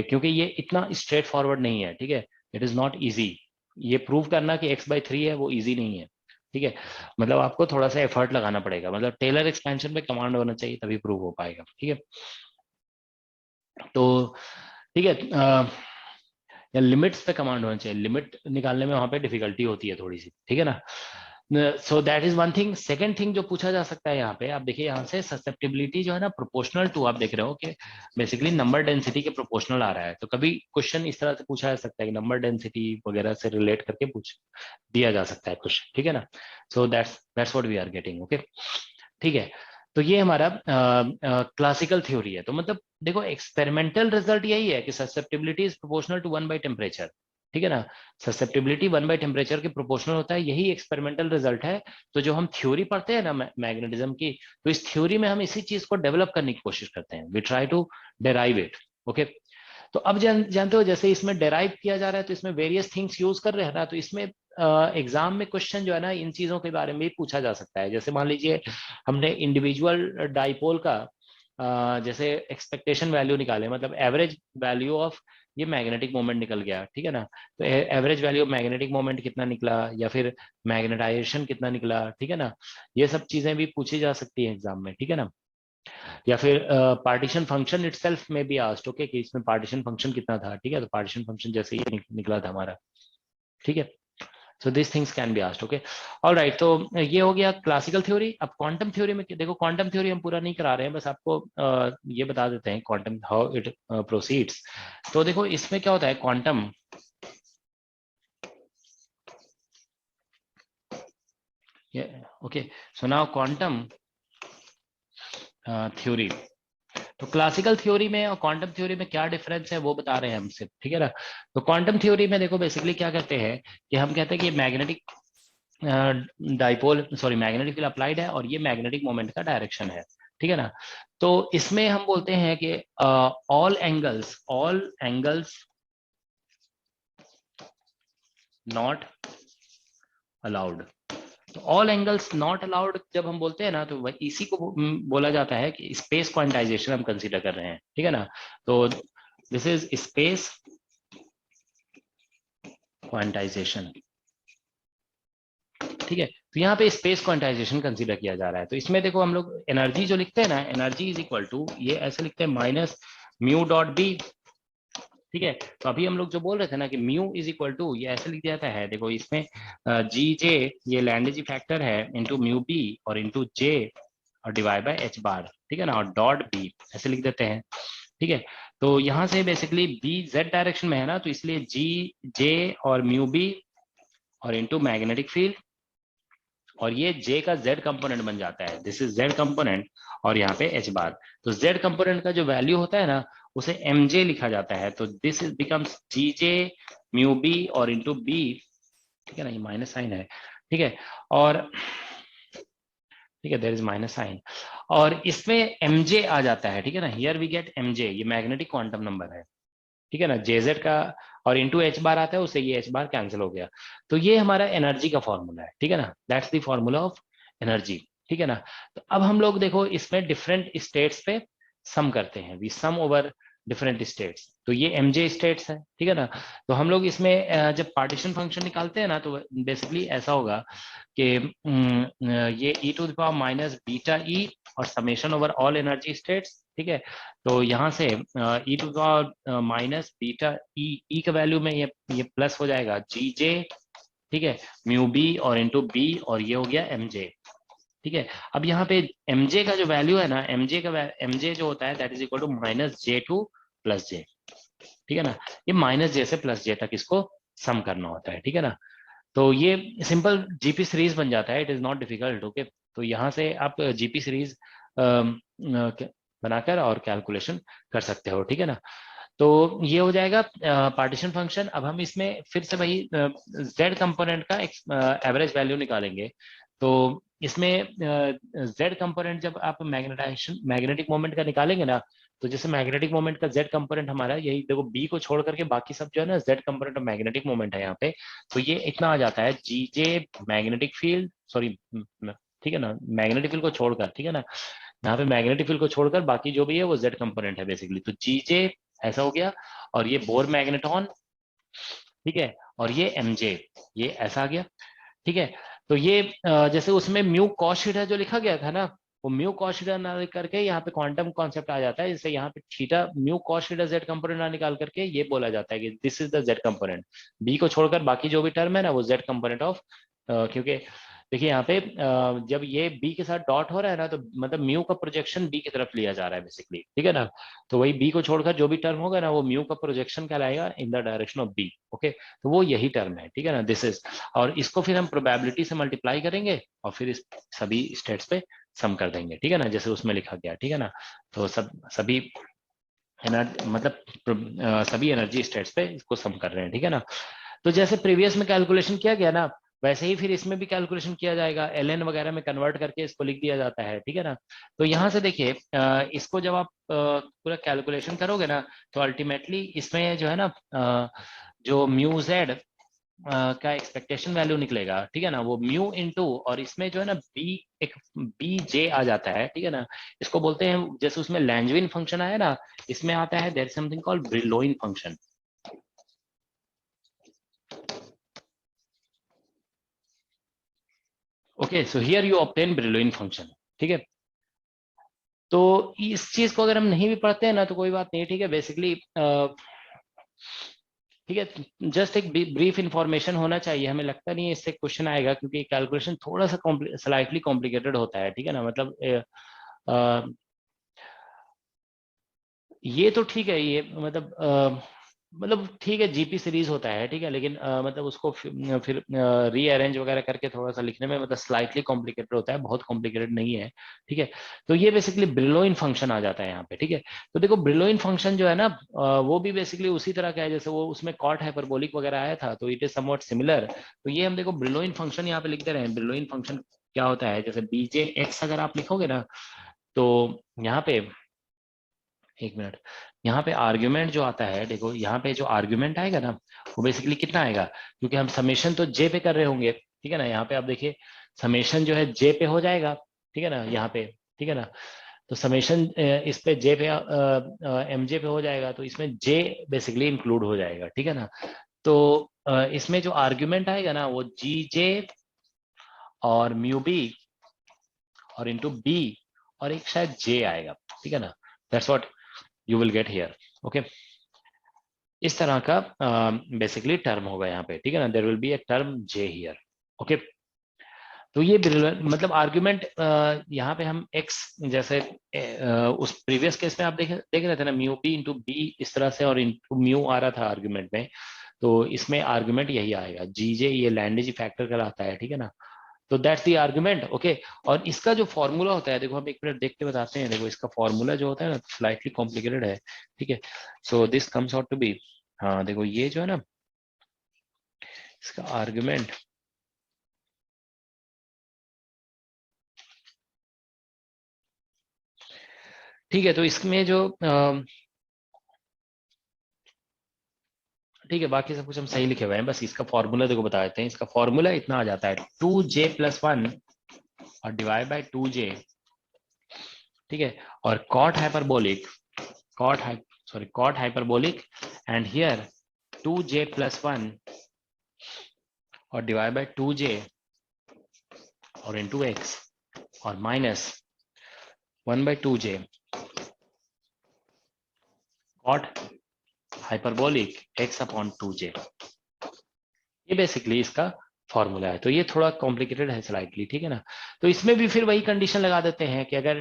क्योंकि ये इतना स्ट्रेट फॉरवर्ड नहीं है, ठीक है, इट इज नॉट इजी। ये प्रूव करना कि x/3 है वो इजी नहीं है, ठीक है, मतलब आपको थोड़ा सा एफर्ट लगाना पड़ेगा, मतलब टेलर एक्सपेंशन पे कमांड होना चाहिए तभी प्रूव हो पाएगा, ठीक है। तो ठीक है, या लिमिट्स पे कमांड होना चाहिए, लिमिट निकालने में वहां पे डिफिकल्टी होती है थोड़ी सी, ठीक है ना। So that is one thing. Second thing जो पूछा जा सकता है यहाँ पे, आप देखिए यहाँ से ससेप्टिबिलिटी जो है ना प्रोपोर्शनल टू, आप देख रहे हो कि बेसिकली नंबर डेंसिटी के प्रोपोर्शनल आ रहा है। तो कभी क्वेश्चन इस तरह से पूछा जा सकता है कि नंबर डेंसिटी वगैरह से रिलेट करके पूछ दिया जा सकता है क्वेश्चन, ठीक है ना। So that's what we are getting, okay, ठीक है। तो ये हमारा क्लासिकल थ्योरी है। तो मतलब देखो एक्सपेरिमेंटल रिजल्ट यही है कि susceptibility is proportional to 1 by temperature, ठीक है ना। ससेप्टिबिलिटी 1 बाय टेम्परेचर के प्रोपोर्शनल होता है, यही एक्सपेरिमेंटल रिजल्ट है। तो जो हम थ्योरी पढ़ते हैं ना मैग्नेटिज्म की, तो इस थ्योरी में हम इसी चीज को डेवलप करने की कोशिश करते हैं, we try to derive it, okay. तो अब जानते हो जैसे इसमें डेराइव किया जा रहा है तो इसमें वेरियस थिंग्स यूज कर रहे हैं ना, तो इसमें एग्जाम में क्वेश्चन जो है ना इन चीजों के बारे में भी पूछा जा सकता है। जैसे मान लीजिए हमने इंडिविजुअल डाइपोल का जैसे एक्सपेक्टेशन वैल्यू निकाले, मतलब एवरेज वैल्यू ऑफ ये मैग्नेटिक मोमेंट निकल गया, ठीक है ना। तो average value of magnetic moment कितना निकला, या फिर मैग्नेटाइजेशन कितना निकला, ठीक है ना। ये सब चीजें भी पूछी जा सकती है एग्जाम में, ठीक है ना। या फिर पार्टीशन फंक्शन इटसेल्फ में भी आस्क्ड, ओके, कि इसमें पार्टीशन फंक्शन कितना था, ठीक है। तो पार्टीशन फंक्शन जैसे ही निकला था हमारा, ठीक है। So this things can be asked, okay, alright. तो ये हो गया क्लासिकल थ्योरी। अब क्वांटम थ्योरी में देखो, क्वांटम थ्योरी हम पूरा नहीं करा रहे हैं, बस आपको ये बता देते हैं क्वांटम हाउ इट प्रोसीड्स। तो देखो इसमें क्या होता है quantum, okay, so now quantum theory. तो क्लासिकल थ्योरी में और क्वांटम थ्योरी में क्या डिफरेंस है वो बता रहे हैं हमसे, ठीक है ना। तो क्वांटम थ्योरी में देखो बेसिकली क्या कहते हैं कि हम कहते हैं कि magnetic dipole magnetic field applied है और ये मैग्नेटिक मोमेंट का डायरेक्शन है, ठीक है ना। तो इसमें हम बोलते हैं कि ऑल एंगल्स नॉट अलाउड। तो ऑल एंगल्स नॉट अलाउड जब हम बोलते हैं ना, तो इसी को बोला जाता है कि स्पेस क्वांटाइजेशन हम कंसीडर कर रहे हैं, ठीक है ना। तो दिस इज स्पेस क्वांटाइजेशन, ठीक है। तो यहाँ पे स्पेस क्वांटाइजेशन कंसीडर किया जा रहा है। तो इसमें देखो हम लोग एनर्जी जो लिखते हैं ना, एनर्जी इज इक्वल टू, ये ऐसे लिखते हैं माइनस म्यू डॉट बी, ठीक है। तो अभी हम लोग जो बोल रहे थे ना कि म्यू इज इक्वल टू, ये ऐसे लिख जाता है, देखो इसमें जी जे ये लैंडेजी फैक्टर है इंटू म्यू बी और इंटू जे और डिवाइड बाय एच बार, ठीक है ना, और डॉट बी ऐसे लिख देते हैं, ठीक है। तो यहाँ से बेसिकली बी जेड डायरेक्शन में है ना, तो इसलिए जी जे और म्यू बी और इंटू मैग्नेटिक फील्ड, और ये J का Z कंपोनेंट बन जाता है, दिस इज Z कंपोनेंट, और यहाँ पे H बार। तो Z कंपोनेंट का जो वैल्यू होता है ना उसे MJ लिखा जाता है, तो this is becomes GJ mu B और इंटू B, ठीक है ना, ये माइनस साइन है, ठीक है, और ठीक है देयर इज माइनस साइन, और इसमें MJ आ जाता है, ठीक है ना, हियर वी गेट MJ, ये मैग्नेटिक क्वांटम नंबर है, ठीक है ना, JZ का, और इंटू H बार आता है, उससे ये H बार कैंसिल हो गया। तो ये हमारा एनर्जी का फॉर्मूला है, ठीक है ना, that's the formula of energy, ठीक है ना। तो अब हम लोग देखो इसमें डिफरेंट स्टेट्स पे सम करते हैं, we sum over different states. तो ये mj स्टेट्स है, ठीक है ना। तो हम लोग इसमें जब पार्टीशन फंक्शन निकालते हैं ना, तो बेसिकली ऐसा होगा कि ये e to the power minus beta E और summation over all energy states, ठीक है। तो यहाँ से e to the power minus beta E का वैल्यू में ये प्लस हो जाएगा जी जे, ठीक है, म्यू बी और इंटू बी, और ये हो गया एम जे, ठीक है। अब यहाँ पे mj का जो वैल्यू है ना, mj जो होता है that is equal to minus J to plus J, ठीक है ना। ये माइनस जे से प्लस जे तक इसको सम करना होता है, ठीक है ना। तो ये सिंपल जीपी सीरीज बन जाता है, it is not difficult, okay. तो यहाँ से आप जीपी सीरीज बनाकर और कैलकुलेशन कर सकते हो, ठीक है ना। तो ये हो जाएगा पार्टीशन फंक्शन। अब हम इसमें फिर से वही z कंपोनेंट का एवरेज वैल्यू निकालेंगे। तो इसमें z कंपोनेंट जब आप मैग्नेटिक मोमेंट का निकालेंगे ना, तो जैसे मैग्नेटिक मोमेंट का z कंपोनेंट हमारा यही देखो, b को छोड़ करके बाकी सब जो है ना z component of magnetic moment है यहाँ पे। तो ये इतना आ जाता है जी जे मैग्नेटिक फील्ड, सॉरी, ठीक है ना, मैग्नेटिक फील्ड को छोड़कर, ठीक है ना, यहाँ पे मैग्नेटिक फील्ड को छोड़कर बाकी जो भी है वो z कंपोनेंट है बेसिकली। तो जी जे ऐसा हो गया, और ये बोर मैग्नेटॉन, ठीक है, और ये mj, ये ऐसा आ गया, ठीक है। तो ये जैसे उसमें म्यू कॉस थीटा जो लिखा गया था ना, वो म्यू कॉस थीटा ना करके यहाँ पे क्वांटम कॉन्सेप्ट आ जाता है, जैसे यहाँ पे theta mu cos theta Z component ना निकाल करके ये बोला जाता है कि this is the Z component. B को छोड़कर बाकी जो भी टर्म है ना वो जेड कंपोनेंट ऑफ, क्योंकि देखिए यहाँ पे जब ये बी के साथ डॉट हो रहा है ना, तो मतलब म्यू का प्रोजेक्शन बी की तरफ लिया जा रहा है बेसिकली, ठीक है ना। तो वही बी को छोड़कर जो भी टर्म होगा ना, वो म्यू का प्रोजेक्शन कहलाएगा in the direction of B, okay. तो वो यही टर्म है, ठीक है ना, दिस इज। और इसको फिर हम प्रोबेबिलिटी से मल्टीप्लाई करेंगे और फिर इस सभी स्टेट्स पे सम कर देंगे, ठीक है ना, जैसे उसमें लिखा गया, ठीक है ना। तो सभी एनर्जी मतलब सभी एनर्जी स्टेट्स पे इसको सम कर रहे हैं, ठीक है ना। तो जैसे प्रीवियस में कैलकुलेशन किया गया ना, वैसे ही फिर इसमें भी कैलकुलेशन किया जाएगा, एलएन वगैरह में कन्वर्ट करके इसको लिख दिया जाता है, ठीक है ना। तो यहाँ से देखिए इसको जब आप पूरा कैलकुलेशन करोगे ना, तो अल्टीमेटली इसमें जो है ना जो म्यू जेड का एक्सपेक्टेशन वैल्यू निकलेगा, ठीक है ना, वो म्यू इनटू, और इसमें जो है ना बी, एक बी जे आ जाता है, ठीक है ना। इसको बोलते हैं, जैसे उसमें लैंजविन फंक्शन आया ना, इसमें आता है there something called Brillouin function. Okay, so here you obtain Brillouin function, ठीक है। तो इस चीज को अगर हम नहीं भी पढ़ते हैं ना तो कोई बात नहीं, ठीक है, बेसिकली ठीक है, जस्ट एक ब्रीफ इंफॉर्मेशन होना चाहिए। हमें लगता नहीं है इससे क्वेश्चन आएगा, क्योंकि कैलकुलेशन थोड़ा सा स्लाइटली कॉम्प्लिकेटेड होता है, ठीक है ना। मतलब ये तो ठीक है, ये मतलब ठीक है, जीपी सीरीज होता है, ठीक है, लेकिन मतलब उसको फिर रीअरेंज वगैरह करके थोड़ा सा लिखने में मतलब स्लाइटली कॉम्प्लिकेटेड होता है, बहुत कॉम्प्लिकेटेड नहीं है, ठीक है। तो ये बेसिकली ब्रिलोइन फंक्शन आ जाता है यहाँ पे, ठीक है। तो देखो ब्रिलोइन फंक्शन जो है ना वो भी बेसिकली उसी तरह का है जैसे वो उसमें कॉट हाइपरबोलिक वगैरह आया था, तो इट इज समवॉट सिमिलर। तो ये हम देखो ब्रिलोइन फंक्शन यहाँ पे लिखते रहे, ब्रिलोइन फंक्शन क्या होता है, जैसे बीजे एक्स अगर आप लिखोगे ना, तो यहाँ पे एक मिनट, यहाँ पे आर्ग्यूमेंट जो आता है, देखो यहाँ पे जो आर्ग्यूमेंट आएगा ना वो बेसिकली कितना आएगा, क्योंकि हम समेशन तो जे पे कर रहे होंगे, ठीक है ना। यहाँ पे आप देखिए समेशन जो है जे पे हो जाएगा, ठीक है ना, यहाँ पे, ठीक है ना। तो समेशन इस पे जे पे एम जे पे हो जाएगा, तो इसमें जे बेसिकली इंक्लूड हो जाएगा, ठीक है ना। तो इसमें जो आर्ग्यूमेंट आएगा ना वो जी जे और म्यू बी और इंटू बी और एक शायद जे आएगा, ठीक है ना। That's what you will get here, okay. इस तरह का बेसिकली टर्म होगा यहाँ पे, ठीक है ना, there will be a term J here, okay. तो ये मतलब आर्ग्यूमेंट यहाँ पे हम x जैसे उस प्रीवियस केस में आप देख रहे थे ना, म्यू बी इंटू बी इस तरह से और इंटू म्यू आ रहा था आर्ग्यूमेंट में, तो इसमें आर्ग्यूमेंट यही आएगा, जी जे ये लैंडेज फैक्टर कहलाता है, ठीक है ना। तो दैट्स द आर्गुमेंट, ओके। और इसका जो फॉर्मूला होता है, देखो हम एक मिनट देख के बताते हैं, देखो इसका फॉर्मूला जो होता है ना स्लाइटली कॉम्प्लिकेटेड है, ठीक है। So this comes out to be, हाँ देखो ये जो है ना इसका आर्गुमेंट, ठीक है। तो इसमें जो ठीक है, बाकी सब कुछ हम सही लिखे हुए हैं, बस इसका फॉर्मूला देखो बता देते हैं। इसका फॉर्मूला इतना आ जाता है 2j+1 और डिवाइड बाय 2j, ठीक है। और cot hyperbolic sorry, cot hyperbolic, and here 2j plus 1 or divided by 2j or into x or minus 1 by 2j cot hyperbolic x upon 2j। ये बेसिकली इसका फॉर्मूला है। तो ये थोड़ा कॉम्प्लिकेटेड है स्लाइटली, ठीक है ना। तो इसमें भी फिर वही कंडीशन लगा देते हैं कि अगर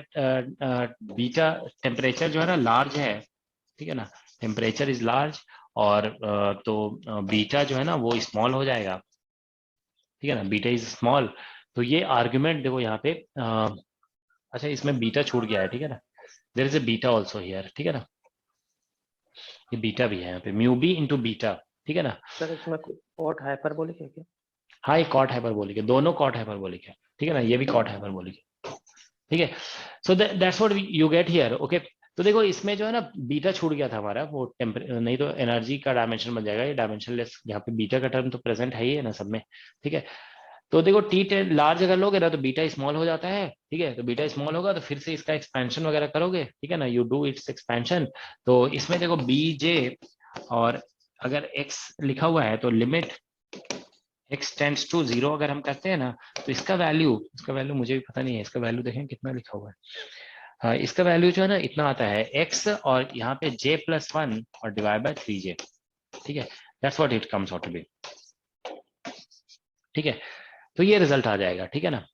बीटा टेम्परेचर जो है ना लार्ज है, ठीक है ना, टेम्परेचर इज लार्ज, और तो बीटा जो है ना वो स्मॉल हो जाएगा, ठीक है ना, बीटा इज स्मॉल। तो ये आर्ग्यूमेंट देखो यहाँ पे अच्छा इसमें बीटा छूट गया है, ठीक है ना, there is a beta also here, ठीक है ना, ये बीटा भी है यहाँ पे, म्यू बी इंटू बीटा, ठीक है ना। सर इसमें कॉट हाइपरबोलिक है क्या? हाँ, ये कॉट हाइपरबोलिक है, दोनों कॉट हाइपरबोलिक है, ठीक है ना, ये भी कॉट हाइपरबोलिक है, ठीक है। So that's what you get here, okay. तो देखो इसमें जो है ना बीटा छूट गया था हमारा, वो नहीं तो एनर्जी का डायमेंशन बन जाएगा, ये डायमेंशनलेस, यहाँ पे बीटा का टर्म तो प्रेजेंट है ही है ना सब में, ठीक है। तो देखो टी लार्ज अगर लोगे ना तो बीटा स्मॉल हो जाता है, ठीक है। तो बीटा स्मॉल होगा तो फिर से इसका एक्सपेंशन वगैरह करोगे, ठीक है ना, यू डू इट्स एक्सपेंशन। तो इसमें देखो बी जे, और अगर एक्स लिखा हुआ है तो लिमिट x टेंड्स टू 0 अगर हम करते हैं ना, तो इसका वैल्यू मुझे भी पता नहीं है, इसका वैल्यू देखें कितना लिखा हुआ है। हाँ, इसका वैल्यू जो है ना इतना आता है x, और यहाँ पे j प्लस 1 और डिवाइड बाय 3j, ठीक है। That's what it comes out to be, ठीक है। तो ये रिजल्ट आ जाएगा, ठीक है ना।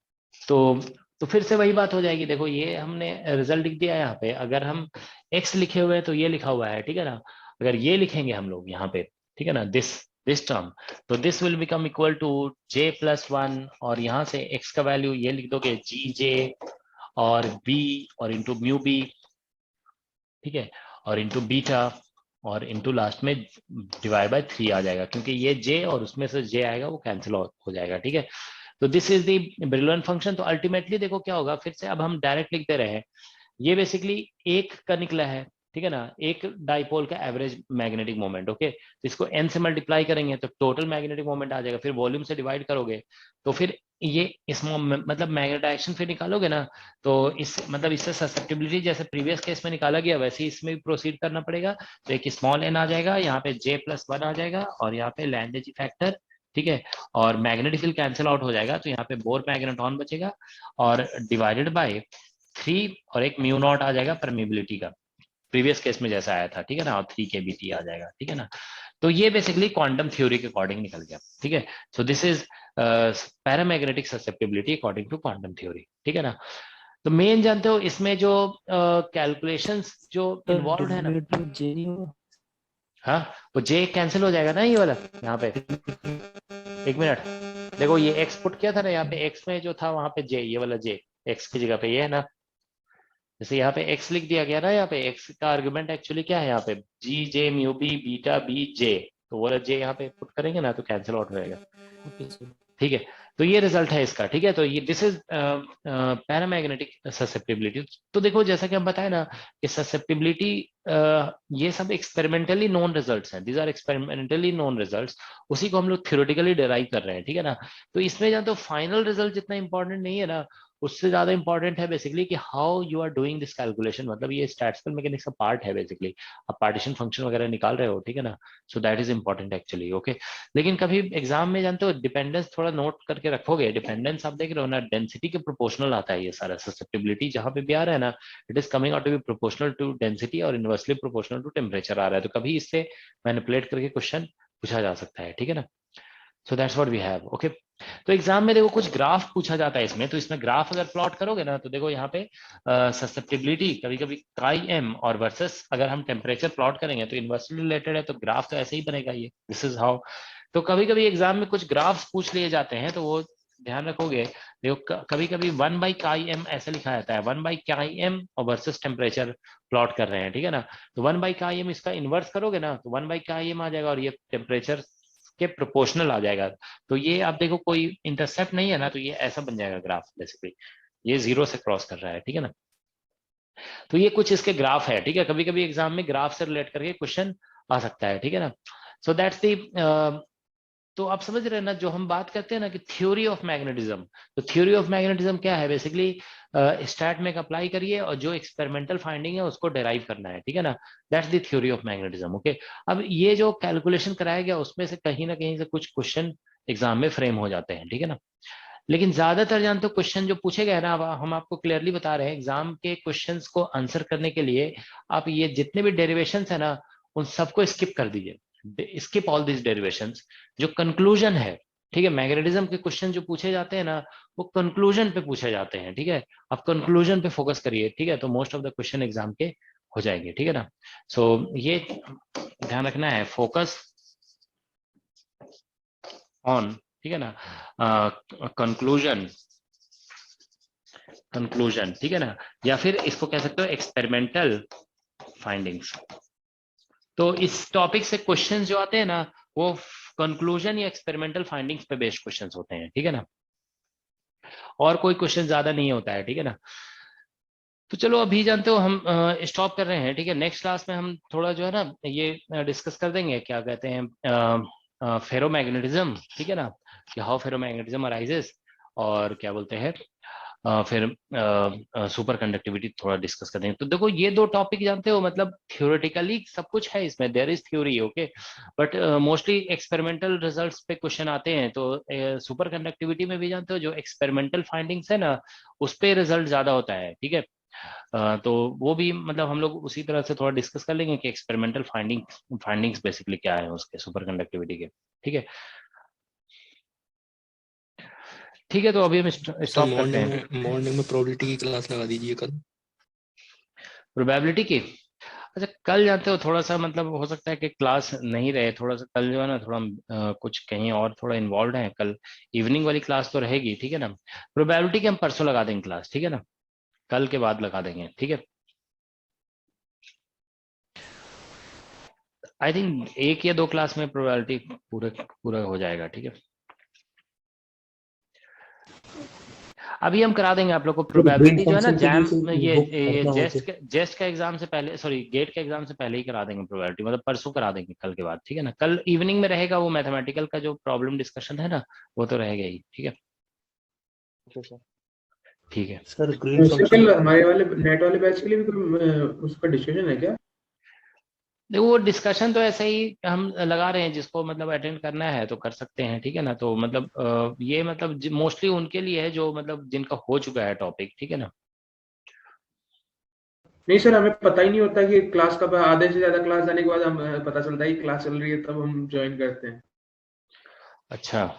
तो फिर से वही बात हो जाएगी, देखो ये हमने रिजल्ट लिख दिया है यहाँ पे, अगर हम x लिखे हुए हैं तो ये लिखा हुआ है, ठीक है ना। अगर ये लिखेंगे हम लोग यहाँ पे, ठीक है ना, दिस टर्म, तो this will become equal to j plus 1, और यहाँ से x का वैल्यू ये लिख दोगे gj और b और इंटू म्यू बी, ठीक है, और इंटू बीटा, और इंटू लास्ट में डिवाइड बाय 3 आ जाएगा, क्योंकि ये j और उसमें से j आएगा वो कैंसिल हो जाएगा, ठीक है। तो दिस इज दी ब्रिलॉन फंक्शन। तो अल्टीमेटली देखो क्या होगा, फिर से अब हम डायरेक्ट लिख दे रहे हैं, ये बेसिकली एक का निकला है, ठीक है ना, एक डाइपोल का एवरेज मैग्नेटिक मोमेंट, ओके। तो इसको n से मल्टीप्लाई करेंगे तो टोटल मैग्नेटिक मोमेंट आ जाएगा, फिर वॉल्यूम से डिवाइड करोगे तो फिर ये इस मतलब मैग्नेटाइजेशन फिर निकालोगे ना, तो इस मतलब इससे ससेप्टिबिलिटी जैसे प्रीवियस केस में निकाला गया वैसे इसमें भी प्रोसीड करना पड़ेगा। तो एक स्मॉल n आ जाएगा, यहाँ पे j प्लस 1 आ जाएगा, और यहाँ पे लैंडेज फैक्टर, ठीक है, और मैग्नेटिक फील्ड कैंसिल आउट हो जाएगा, तो यहाँ पे बोर मैग्नेटॉन बचेगा, और डिवाइडेड बाय 3, और एक म्यू नॉट आ जाएगा परमिबिलिटी का, प्रीवियस केस में जैसा आया था, ठीक है ना, और 3 kBT आ जाएगा, ठीक है ना। तो ये बेसिकली क्वांटम थ्योरी के अकॉर्डिंग निकल गया, ठीक है। So this is paramagnetic susceptibility according to quantum theory, ठीक है ना। तो मेन जानते हो इसमें जो कैलकुलेशंस जो इन्वॉल्व है ना, हाँ, वो जे कैंसिल हो जाएगा ना, ये वाला यहाँ पे, एक मिनट, देखो ये एक्स पुट किया था ना, यहाँ पे एक्स में जो था वहां पे जे, ये वाला जे एक्स की जगह पे ये है ना, जैसे यहाँ पे x लिख दिया गया ना, यहाँ पे x का आर्गुमेंट एक्चुअली क्या है, यहाँ पे G J mu B beta B J, तो वो जे यहाँ पे पुट करेंगे ना तो कैंसिल आउट हो जाएगा, ठीक है। तो ये रिजल्ट है इसका, ठीक है। तो ये दिस इज पैरामैग्नेटिक ससेप्टिबिलिटी। तो देखो जैसा कि हम बताए ना कि ससेप्टिबिलिटी ये सब एक्सपेरिमेंटली नोन रिजल्ट्स हैं, these are experimentally known results, उसी को हम लोग थ्योरेटिकली डिराइव कर रहे हैं, ठीक है ना। तो इसमें जहाँ तो फाइनल रिजल्ट जितना इंपॉर्टेंट नहीं है ना, उससे ज्यादा इंपॉर्टेंट है बेसिकली कि how you are doing this calculation, मतलब ये स्टैटिस्टिकल मैकेनिक्स का पार्ट है बेसिकली, आप पार्टीशन फंक्शन वगैरह निकाल रहे हो, ठीक है ना। So that is important actually, okay. लेकिन कभी एग्जाम में जानते हो डिपेंडेंस थोड़ा नोट करके रखोगे, डिपेंडेंस आप देख रहे हो ना, डेंसिटी के प्रोपोर्शनल आता है ये सारा, ससेप्टिबिलिटी जहां पे भी आ रहा है ना, it is coming out to be proportional to density और इनवर्सली प्रोपोर्शनल टू टेम्परेचर आ रहा है, तो कभी इससे मैनिपुलेट करके क्वेश्चन पूछा जा सकता है, ठीक है ना। So that's what we have, okay. तो एग्जाम में देखो कुछ ग्राफ पूछा जाता है इसमें, तो इसमें ग्राफ अगर प्लॉट करोगे ना तो देखो यहाँ पे ससेप्टिबिलिटी कभी कभी काई एम और वर्सेस अगर हम टेम्परेचर प्लॉट करेंगे तो इनवर्सली रिलेटेड है, तो ग्राफ तो ऐसे ही बनेगा, ये दिस इज हाउ। तो कभी कभी एग्जाम में कुछ ग्राफ्स पूछ लिए जाते हैं, तो वो ध्यान रखोगे, देखो कभी कभी 1/chi_m ऐसे लिखा जाता है, 1/chi_m और वर्सेस टेम्परेचर प्लॉट कर रहे हैं, ठीक है ना। तो 1/chi_m इसका इनवर्स करोगे ना तो 1/chi_m आ जाएगा, और ये टेम्परेचर के प्रोपोर्शनल आ जाएगा। तो ये आप देखो कोई इंटरसेप्ट नहीं है ना, तो ये ऐसा बन जाएगा ग्राफ, बेसिकली ये 0 से क्रॉस कर रहा है, ठीक है ना। तो ये कुछ इसके ग्राफ है, ठीक है, कभी कभी एग्जाम में ग्राफ से रिलेट करके क्वेश्चन आ सकता है, ठीक है ना। सो दैट्स दी तो आप समझ रहे हैं ना, जो हम बात करते हैं ना कि थ्योरी ऑफ मैग्नेटिज्म, तो थ्योरी ऑफ मैग्नेटिज्म क्या है बेसिकली, स्टैट में अप्लाई करिए और जो एक्सपेरिमेंटल फाइंडिंग है उसको डेराइव करना है, ठीक है ना, that's the theory of magnetism. Okay, अब ये जो कैलकुलेशन कराया गया उसमें से कहीं ना कहीं से कुछ क्वेश्चन एग्जाम में फ्रेम हो जाते हैं, ठीक है ना, लेकिन ज्यादातर जानते हो क्वेश्चन जो पूछे गए ना, हम आपको क्लियरली बता रहे हैं एग्जाम के क्वेश्चंस को आंसर करने के लिए आप ये जितने भी डेरिवेशंस है ना उन सबको स्किप कर दीजिए, स्किप ऑल दिस डेरिवेशंस। जो कंक्लूजन है, ठीक है, मैग्नेटिज्म के क्वेश्चन जो पूछे जाते हैं ना वो कंक्लूजन पे पूछे जाते हैं, ठीक है, आप कंक्लूजन पे फोकस करिए, ठीक है, तो most of the question exam के हो जाएंगे, ठीक है ना। सो ये ध्यान रखना है, फोकस ऑन, ठीक है ना, कंक्लूजन, कंक्लूजन, ठीक है ना, या फिर इसको कह सकते हो एक्सपेरिमेंटल फाइंडिंग्स। तो इस टॉपिक से क्वेश्चंस जो आते हैं ना वो कंक्लूजन या एक्सपेरिमेंटल फाइंडिंग्स पे बेस्ड क्वेश्चंस होते हैं, ठीक है ना, और कोई क्वेश्चन ज्यादा नहीं होता है, ठीक है ना। तो चलो अभी जानते हो हम स्टॉप कर रहे हैं, ठीक है, नेक्स्ट क्लास में हम थोड़ा जो है ना ये डिस्कस कर देंगे, क्या कहते हैं फेरोमैग्नेटिज्म, ठीक है ना, कि हाउ फेरोमैग्नेटिज्म अराइजेस, और क्या बोलते हैं फिर सुपर कंडक्टिविटी थोड़ा डिस्कस कर देंगे। तो देखो ये दो टॉपिक जानते हो, मतलब थियोरेटिकली सब कुछ है इसमें, there is theory, okay, but mostly experimental results पे क्वेश्चन आते हैं। तो सुपर कंडक्टिविटी में भी जानते हो जो एक्सपेरिमेंटल फाइंडिंग्स है ना उस पे रिजल्ट ज्यादा होता है, ठीक है, तो वो भी मतलब हम लोग उसी तरह से थोड़ा डिस्कस कर लेंगे कि एक्सपेरिमेंटल फाइंडिंग्स बेसिकली क्या है उसके सुपर कंडक्टिविटी के, ठीक है। ठीक है, तो अभी हम सर स्टॉप करते हैं। मॉर्निंग में प्रोबेबिलिटी की क्लास लगा दीजिए कल। प्रोबेबिलिटी की, अच्छा कल जानते हो थोड़ा सा मतलब हो सकता है कि क्लास नहीं रहे, थोड़ा सा कल जो है ना थोड़ा कुछ कहीं और थोड़ा इन्वॉल्व है, कल इवनिंग वाली क्लास तो रहेगी, ठीक है ना। प्रोबेबिलिटी की हम परसों लगा देंगे क्लास, ठीक है ना, कल के बाद लगा देंगे, ठीक है। आई थिंक 1 या 2 क्लास में प्रोबेबिलिटी पूरा पूरा हो जाएगा, ठीक है। अभी हम करा देंगे आप लोग को प्रोबेबिलिटी जो है ना, जैम ये जेस्ट का एग्जाम से पहले, सॉरी गेट के एग्जाम से पहले ही करा देंगे प्रोबेबिलिटी, मतलब परसों करा देंगे कल के बाद, ठीक है ना। कल इवनिंग में रहेगा वो मैथमेटिकल का जो प्रॉब्लम डिस्कशन है ना वो तो रहेगा ही, ठीक है, ठीक है। सर ग्रीन सर फंक्शन कल हमारे वाले नेट वाले बैच के लिए भी कोई उसका डिस्कशन है क्या? देखो वो डिस्कशन तो ऐसे ही हम लगा रहे हैं, जिसको मतलब अटेंड करना है तो कर सकते हैं, ठीक है ना। तो मतलब ये मतलब मोस्टली उनके लिए है जो मतलब जिनका हो चुका है टॉपिक, ठीक है ना। नहीं सर, हमें पता ही नहीं होता कि क्लास कब, आधे से ज्यादा क्लास जाने के बाद हम पता चलता है कि क्लास चल रही है, तब हम ज्वाइन करते हैं। अच्छा,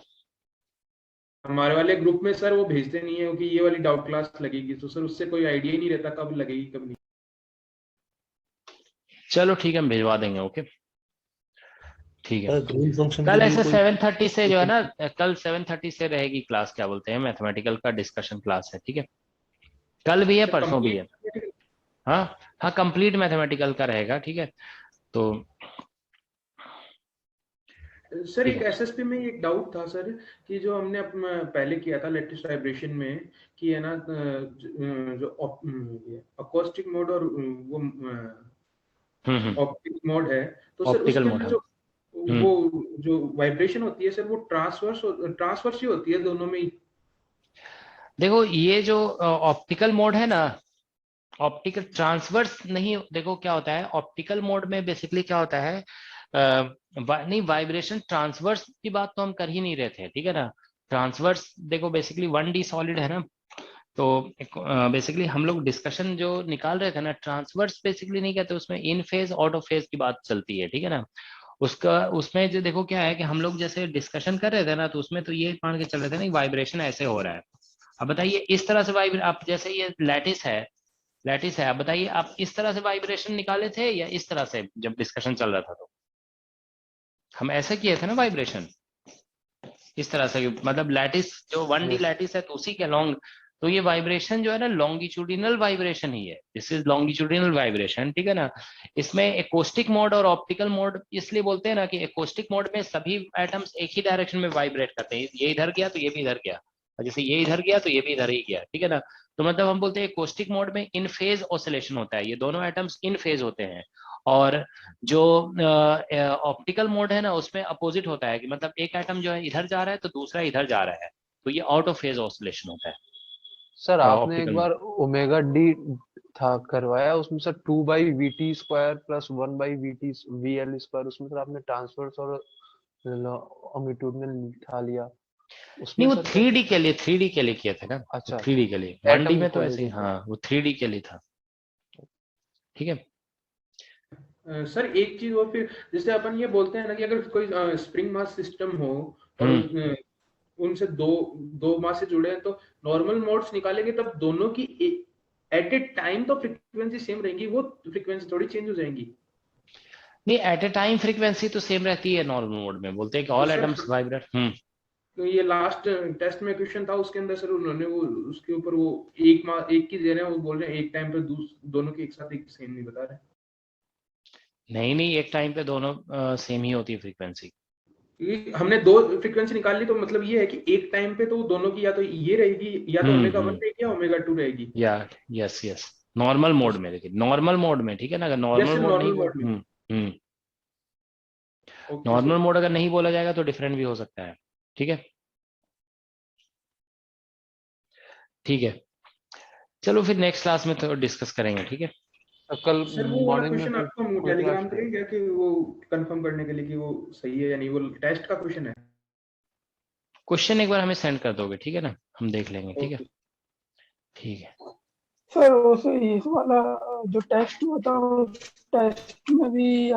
हमारे वाले ग्रुप में सर वो भेजते नहीं है कि ये वाली डाउट क्लास लगेगी, तो सर उससे कोई आइडिया ही नहीं रहता कब लगेगी कब नहीं। चलो ठीक है, हम भिजवा देंगे, ओके, ठीक है। ग्रीन फंक्शन के कल लिए ऐसे कोई 7:30 से जो है ना, कल 7:30 से रहेगी क्लास, क्या बोलते हैं मैथमेटिकल का डिस्कशन क्लास है, ठीक है, कल भी है सर परसों भी है। कंप्लीट। हाँ हाँ, कंप्लीट मैथमेटिकल का रहेगा, ठीक है, तो सर ठीक एक है। एसएसपी में एक डाउट था सर, कि जो हमने पहले किया था लेटेस्ट वाइब्रेशन में, कि है ना जो अकोस्टिक मोड और वो ऑप्टिक मोड है, तो सर ऑप्टिकल उसके मोड, अंदर हाँ। जो वो जो वाइब्रेशन होती है सर, वो ट्रांसवर्स ही होती है दोनों में ही? देखो ये जो ऑप्टिकल मोड है ना, ऑप्टिकल ट्रांसवर्स नहीं, देखो क्या होता है ऑप्टिकल मोड में बेसिकली क्या होता है, नहीं वाइब्रेशन ट्रांसवर्स की बात तो हम कर ही नहीं रहे थे, ठीक है ना। ट्रांसवर्स देखो बेसिकली 1D सॉलिड है ना, तो बेसिकली हम लोग डिस्कशन जो निकाल रहे थे ना, ट्रांसवर्स बेसिकली नहीं कहते उसमें, इन फेज आउट ऑफ फेज की बात चलती है, ठीक है ना। उसका उसमें जो देखो क्या है कि हम लोग जैसे डिस्कशन कर रहे थे ना, तो उसमें तो ये मान के चल रहे थे ना वाइब्रेशन ऐसे हो रहा है। अब बताइए इस तरह से वाइब्रेट, आप जैसे ये लैटिस है, आप बताइए आप इस तरह से वाइब्रेशन निकाले थे या इस तरह से, जब डिस्कशन चल रहा था तो हम ऐसे किए थे ना वाइब्रेशन, इस तरह से, मतलब लैटिस जो 1D लैटिस है तो उसी के लॉन्ग, तो ये वाइब्रेशन जो है ना लॉन्गिट्यूडिनल वाइब्रेशन ही है, दिस इज लॉन्गिट्यूडिनल वाइब्रेशन, ठीक है ना। इसमें एकोस्टिक मोड और ऑप्टिकल मोड इसलिए बोलते हैं ना कि एकोस्टिक मोड में सभी एटम्स एक ही डायरेक्शन में वाइब्रेट करते हैं, ये इधर गया तो ये भी इधर गया, और जैसे ये इधर गया तो ये भी इधर ही गया, ठीक है ना। तो मतलब हम बोलते हैं एकोस्टिक मोड में इन फेज ऑसिलेशन होता है, ये दोनों एटम्स इन फेज होते हैं, और जो ऑप्टिकल मोड है ना उसमें अपोजिट होता है कि मतलब एक एटम जो है इधर जा रहा है तो दूसरा इधर जा रहा है, तो ये आउट ऑफ फेज ऑसिलेशन होता है सर आपने एक ऑप्टिकल। बार ओमेगा डी था करवाया, उसमें सर 2/VT² प्लस 1/VL², उसमें सर आपने ट्रांसवर्स और अमिट्यूडनल था लिया उसमें नहीं वो सर 3D के लिए, 3D के लिए किए थे ना, अच्छा 3D के लिए। 1D एटम में तो को ऐसे ही, लेके। हाँ वो 3D के लिए था, ठीक है। सर एक चीज और, फिर जैसे अपन ये बोलते हैं ना कि अगर कोई स्प्रिंग मास सिस्टम हो और उनसे दो दो मास से जुड़े हैं, तो नॉर्मल मोड्स निकालेंगे तब दोनों की एट ए टाइम तो फ्रीक्वेंसी सेम रहेगी, वो फ्रीक्वेंसी थोड़ी चेंज हो जाएंगी। नहीं एट ए टाइम फ्रीक्वेंसी तो सेम रहती है नॉर्मल मोड में, बोलते हैं कि ऑल सर एटम्स वाइब्रेट। तो ये लास्ट टेस्ट में क्वेश्चन था, उसके अंदर सर उन्होंने वो उसके ऊपर वो एक की दे रहे हैं, वो बोल रहे हैं एक टाइम पे दोनों की एक साथ एक सेम नहीं बता रहे। नहीं नहीं, एक टाइम पे दोनों सेम ही होती है फ्रीक्वेंसी। क्योंकि हमने दो फ्रीक्वेंसी निकाल ली, तो मतलब ये है कि एक टाइम पे तो दोनों की या तो ये रहेगी या तो ओमेगा 1 रहेगी या ओमेगा 2 रहेगी। या यस यस, नॉर्मल मोड में, लेकिन नॉर्मल मोड में, ठीक है ना, अगर नॉर्मल जैसे मोड नहीं नॉर्मल मोड में। Okay normal sir. मोड अगर नहीं बोला जाएगा तो डिफरेंट भी हो सकता है, ठीक है। ठीक है, चलो फिर नेक्स्ट क्लास में तो डिस्कस करेंगे, ठीक है। कल सर वो वाला मॉर्निंग में क्वेश्चन फिर आपको कोई क्लास टेलीग्राम पे क्या कि वो कंफर्म करने के लिए कि वो सही है या नहीं, वो टेस्ट का क्वेश्चन है। क्वेश्चन एक बार हमें सेंड कर दोगे, ठीक है ना, हम देख लेंगे, ठीक है। ओके ठीक है, सर उसे इस वाला जो टेस्ट हुआ था, उस टेस्ट में भी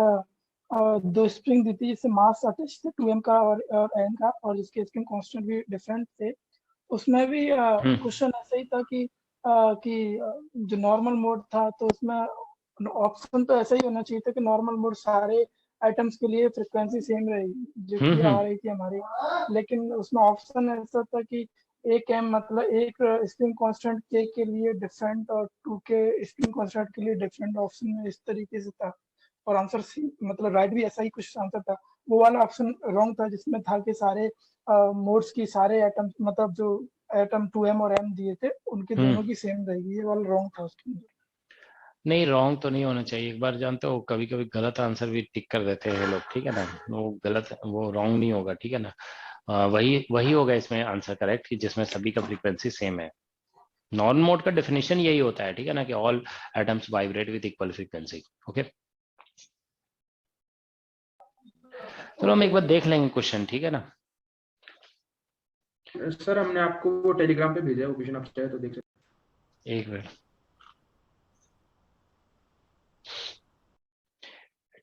दो स्प्रिंग दी थी जिससे मास अटैच थे 2m का और n का, और जिसके स्प्रिंग कांस्टेंट भी डिफरेंट थे। उसमें भी क्वेश्चन ऐसा ही था कि जो नॉर्मल मोड था तो उसमें ऑप्शन तो ऐसा ही होना चाहिए था कि नॉर्मल मोड सारे आइटम्स के लिए फ्रिक्वेंसी सेम रहेगी जो कि आ रही थी हमारी, लेकिन उसमें ऑप्शन ऐसा था कि एक एम मतलब एक स्प्रिंग कांस्टेंट के लिए डिफरेंट और 2 के स्प्रिंग कांस्टेंट के लिए डिफरेंट, ऑप्शन में इस तरीके से था। और आंसर सी मतलब राइट भी ऐसा ही कुछ आंसर था। वो वाला ऑप्शन रॉन्ग था जिसमें था कि सारे मोड्स की सारे एटम्स मतलब जो एटम 2m और m दिए थे उनके दोनों की सेम रहेगी, ये वाला रॉन्ग था उसके अंदर। नहीं रॉन्ग तो नहीं होना चाहिए। एक बार जानते हो कभी कभी गलत आंसर भी टिक कर देते हैं लोग, ठीक है ना, वो गलत, वो रॉन्ग नहीं होगा, ठीक है ना। वही वही होगा इसमें आंसर करेक्ट कि जिसमें सभी का फ्रीक्वेंसी सेम है। नॉर्मल मोड का डेफिनेशन यही होता है, ठीक है ना, कि all atoms vibrate with equal frequency. Okay, चलो हम एक बार देख लेंगे क्वेश्चन, ठीक है ना। सर हमने आपको वो टेलीग्राम पे भेजा है, वो क्वेश्चन आप चाहे तो देख सकते एक minute.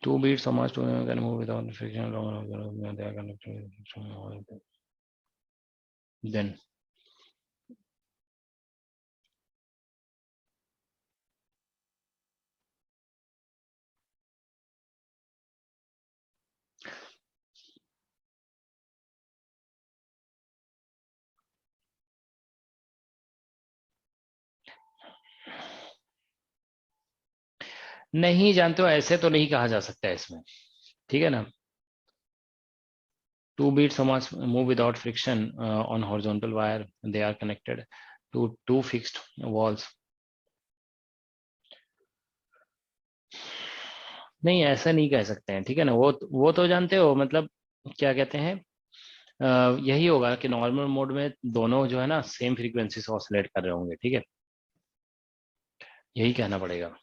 2 beats so much to can move without friction along they are connected then नहीं जानते हो, ऐसे तो नहीं कहा जा सकता है इसमें, ठीक है ना। 2 beats so much move without friction on horizontal wire, they are connected to 2 fixed walls। नहीं ऐसा नहीं कह सकते हैं, ठीक है ना। वो तो जानते हो मतलब क्या कहते हैं, यही होगा कि नॉर्मल मोड में दोनों जो है ना सेम फ्रीक्वेंसी से ऑसिलेट कर रहे होंगे, ठीक है, यही कहना पड़ेगा।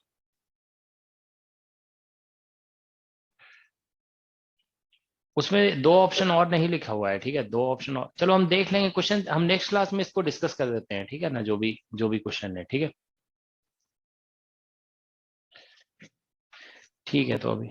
उसमें दो ऑप्शन और नहीं लिखा हुआ है, ठीक है, दो ऑप्शन और। चलो हम देख लेंगे क्वेश्चन, हम नेक्स्ट क्लास में इसको डिस्कस कर देते हैं, ठीक है ना, जो भी क्वेश्चन है, ठीक है। ठीक है, तो अभी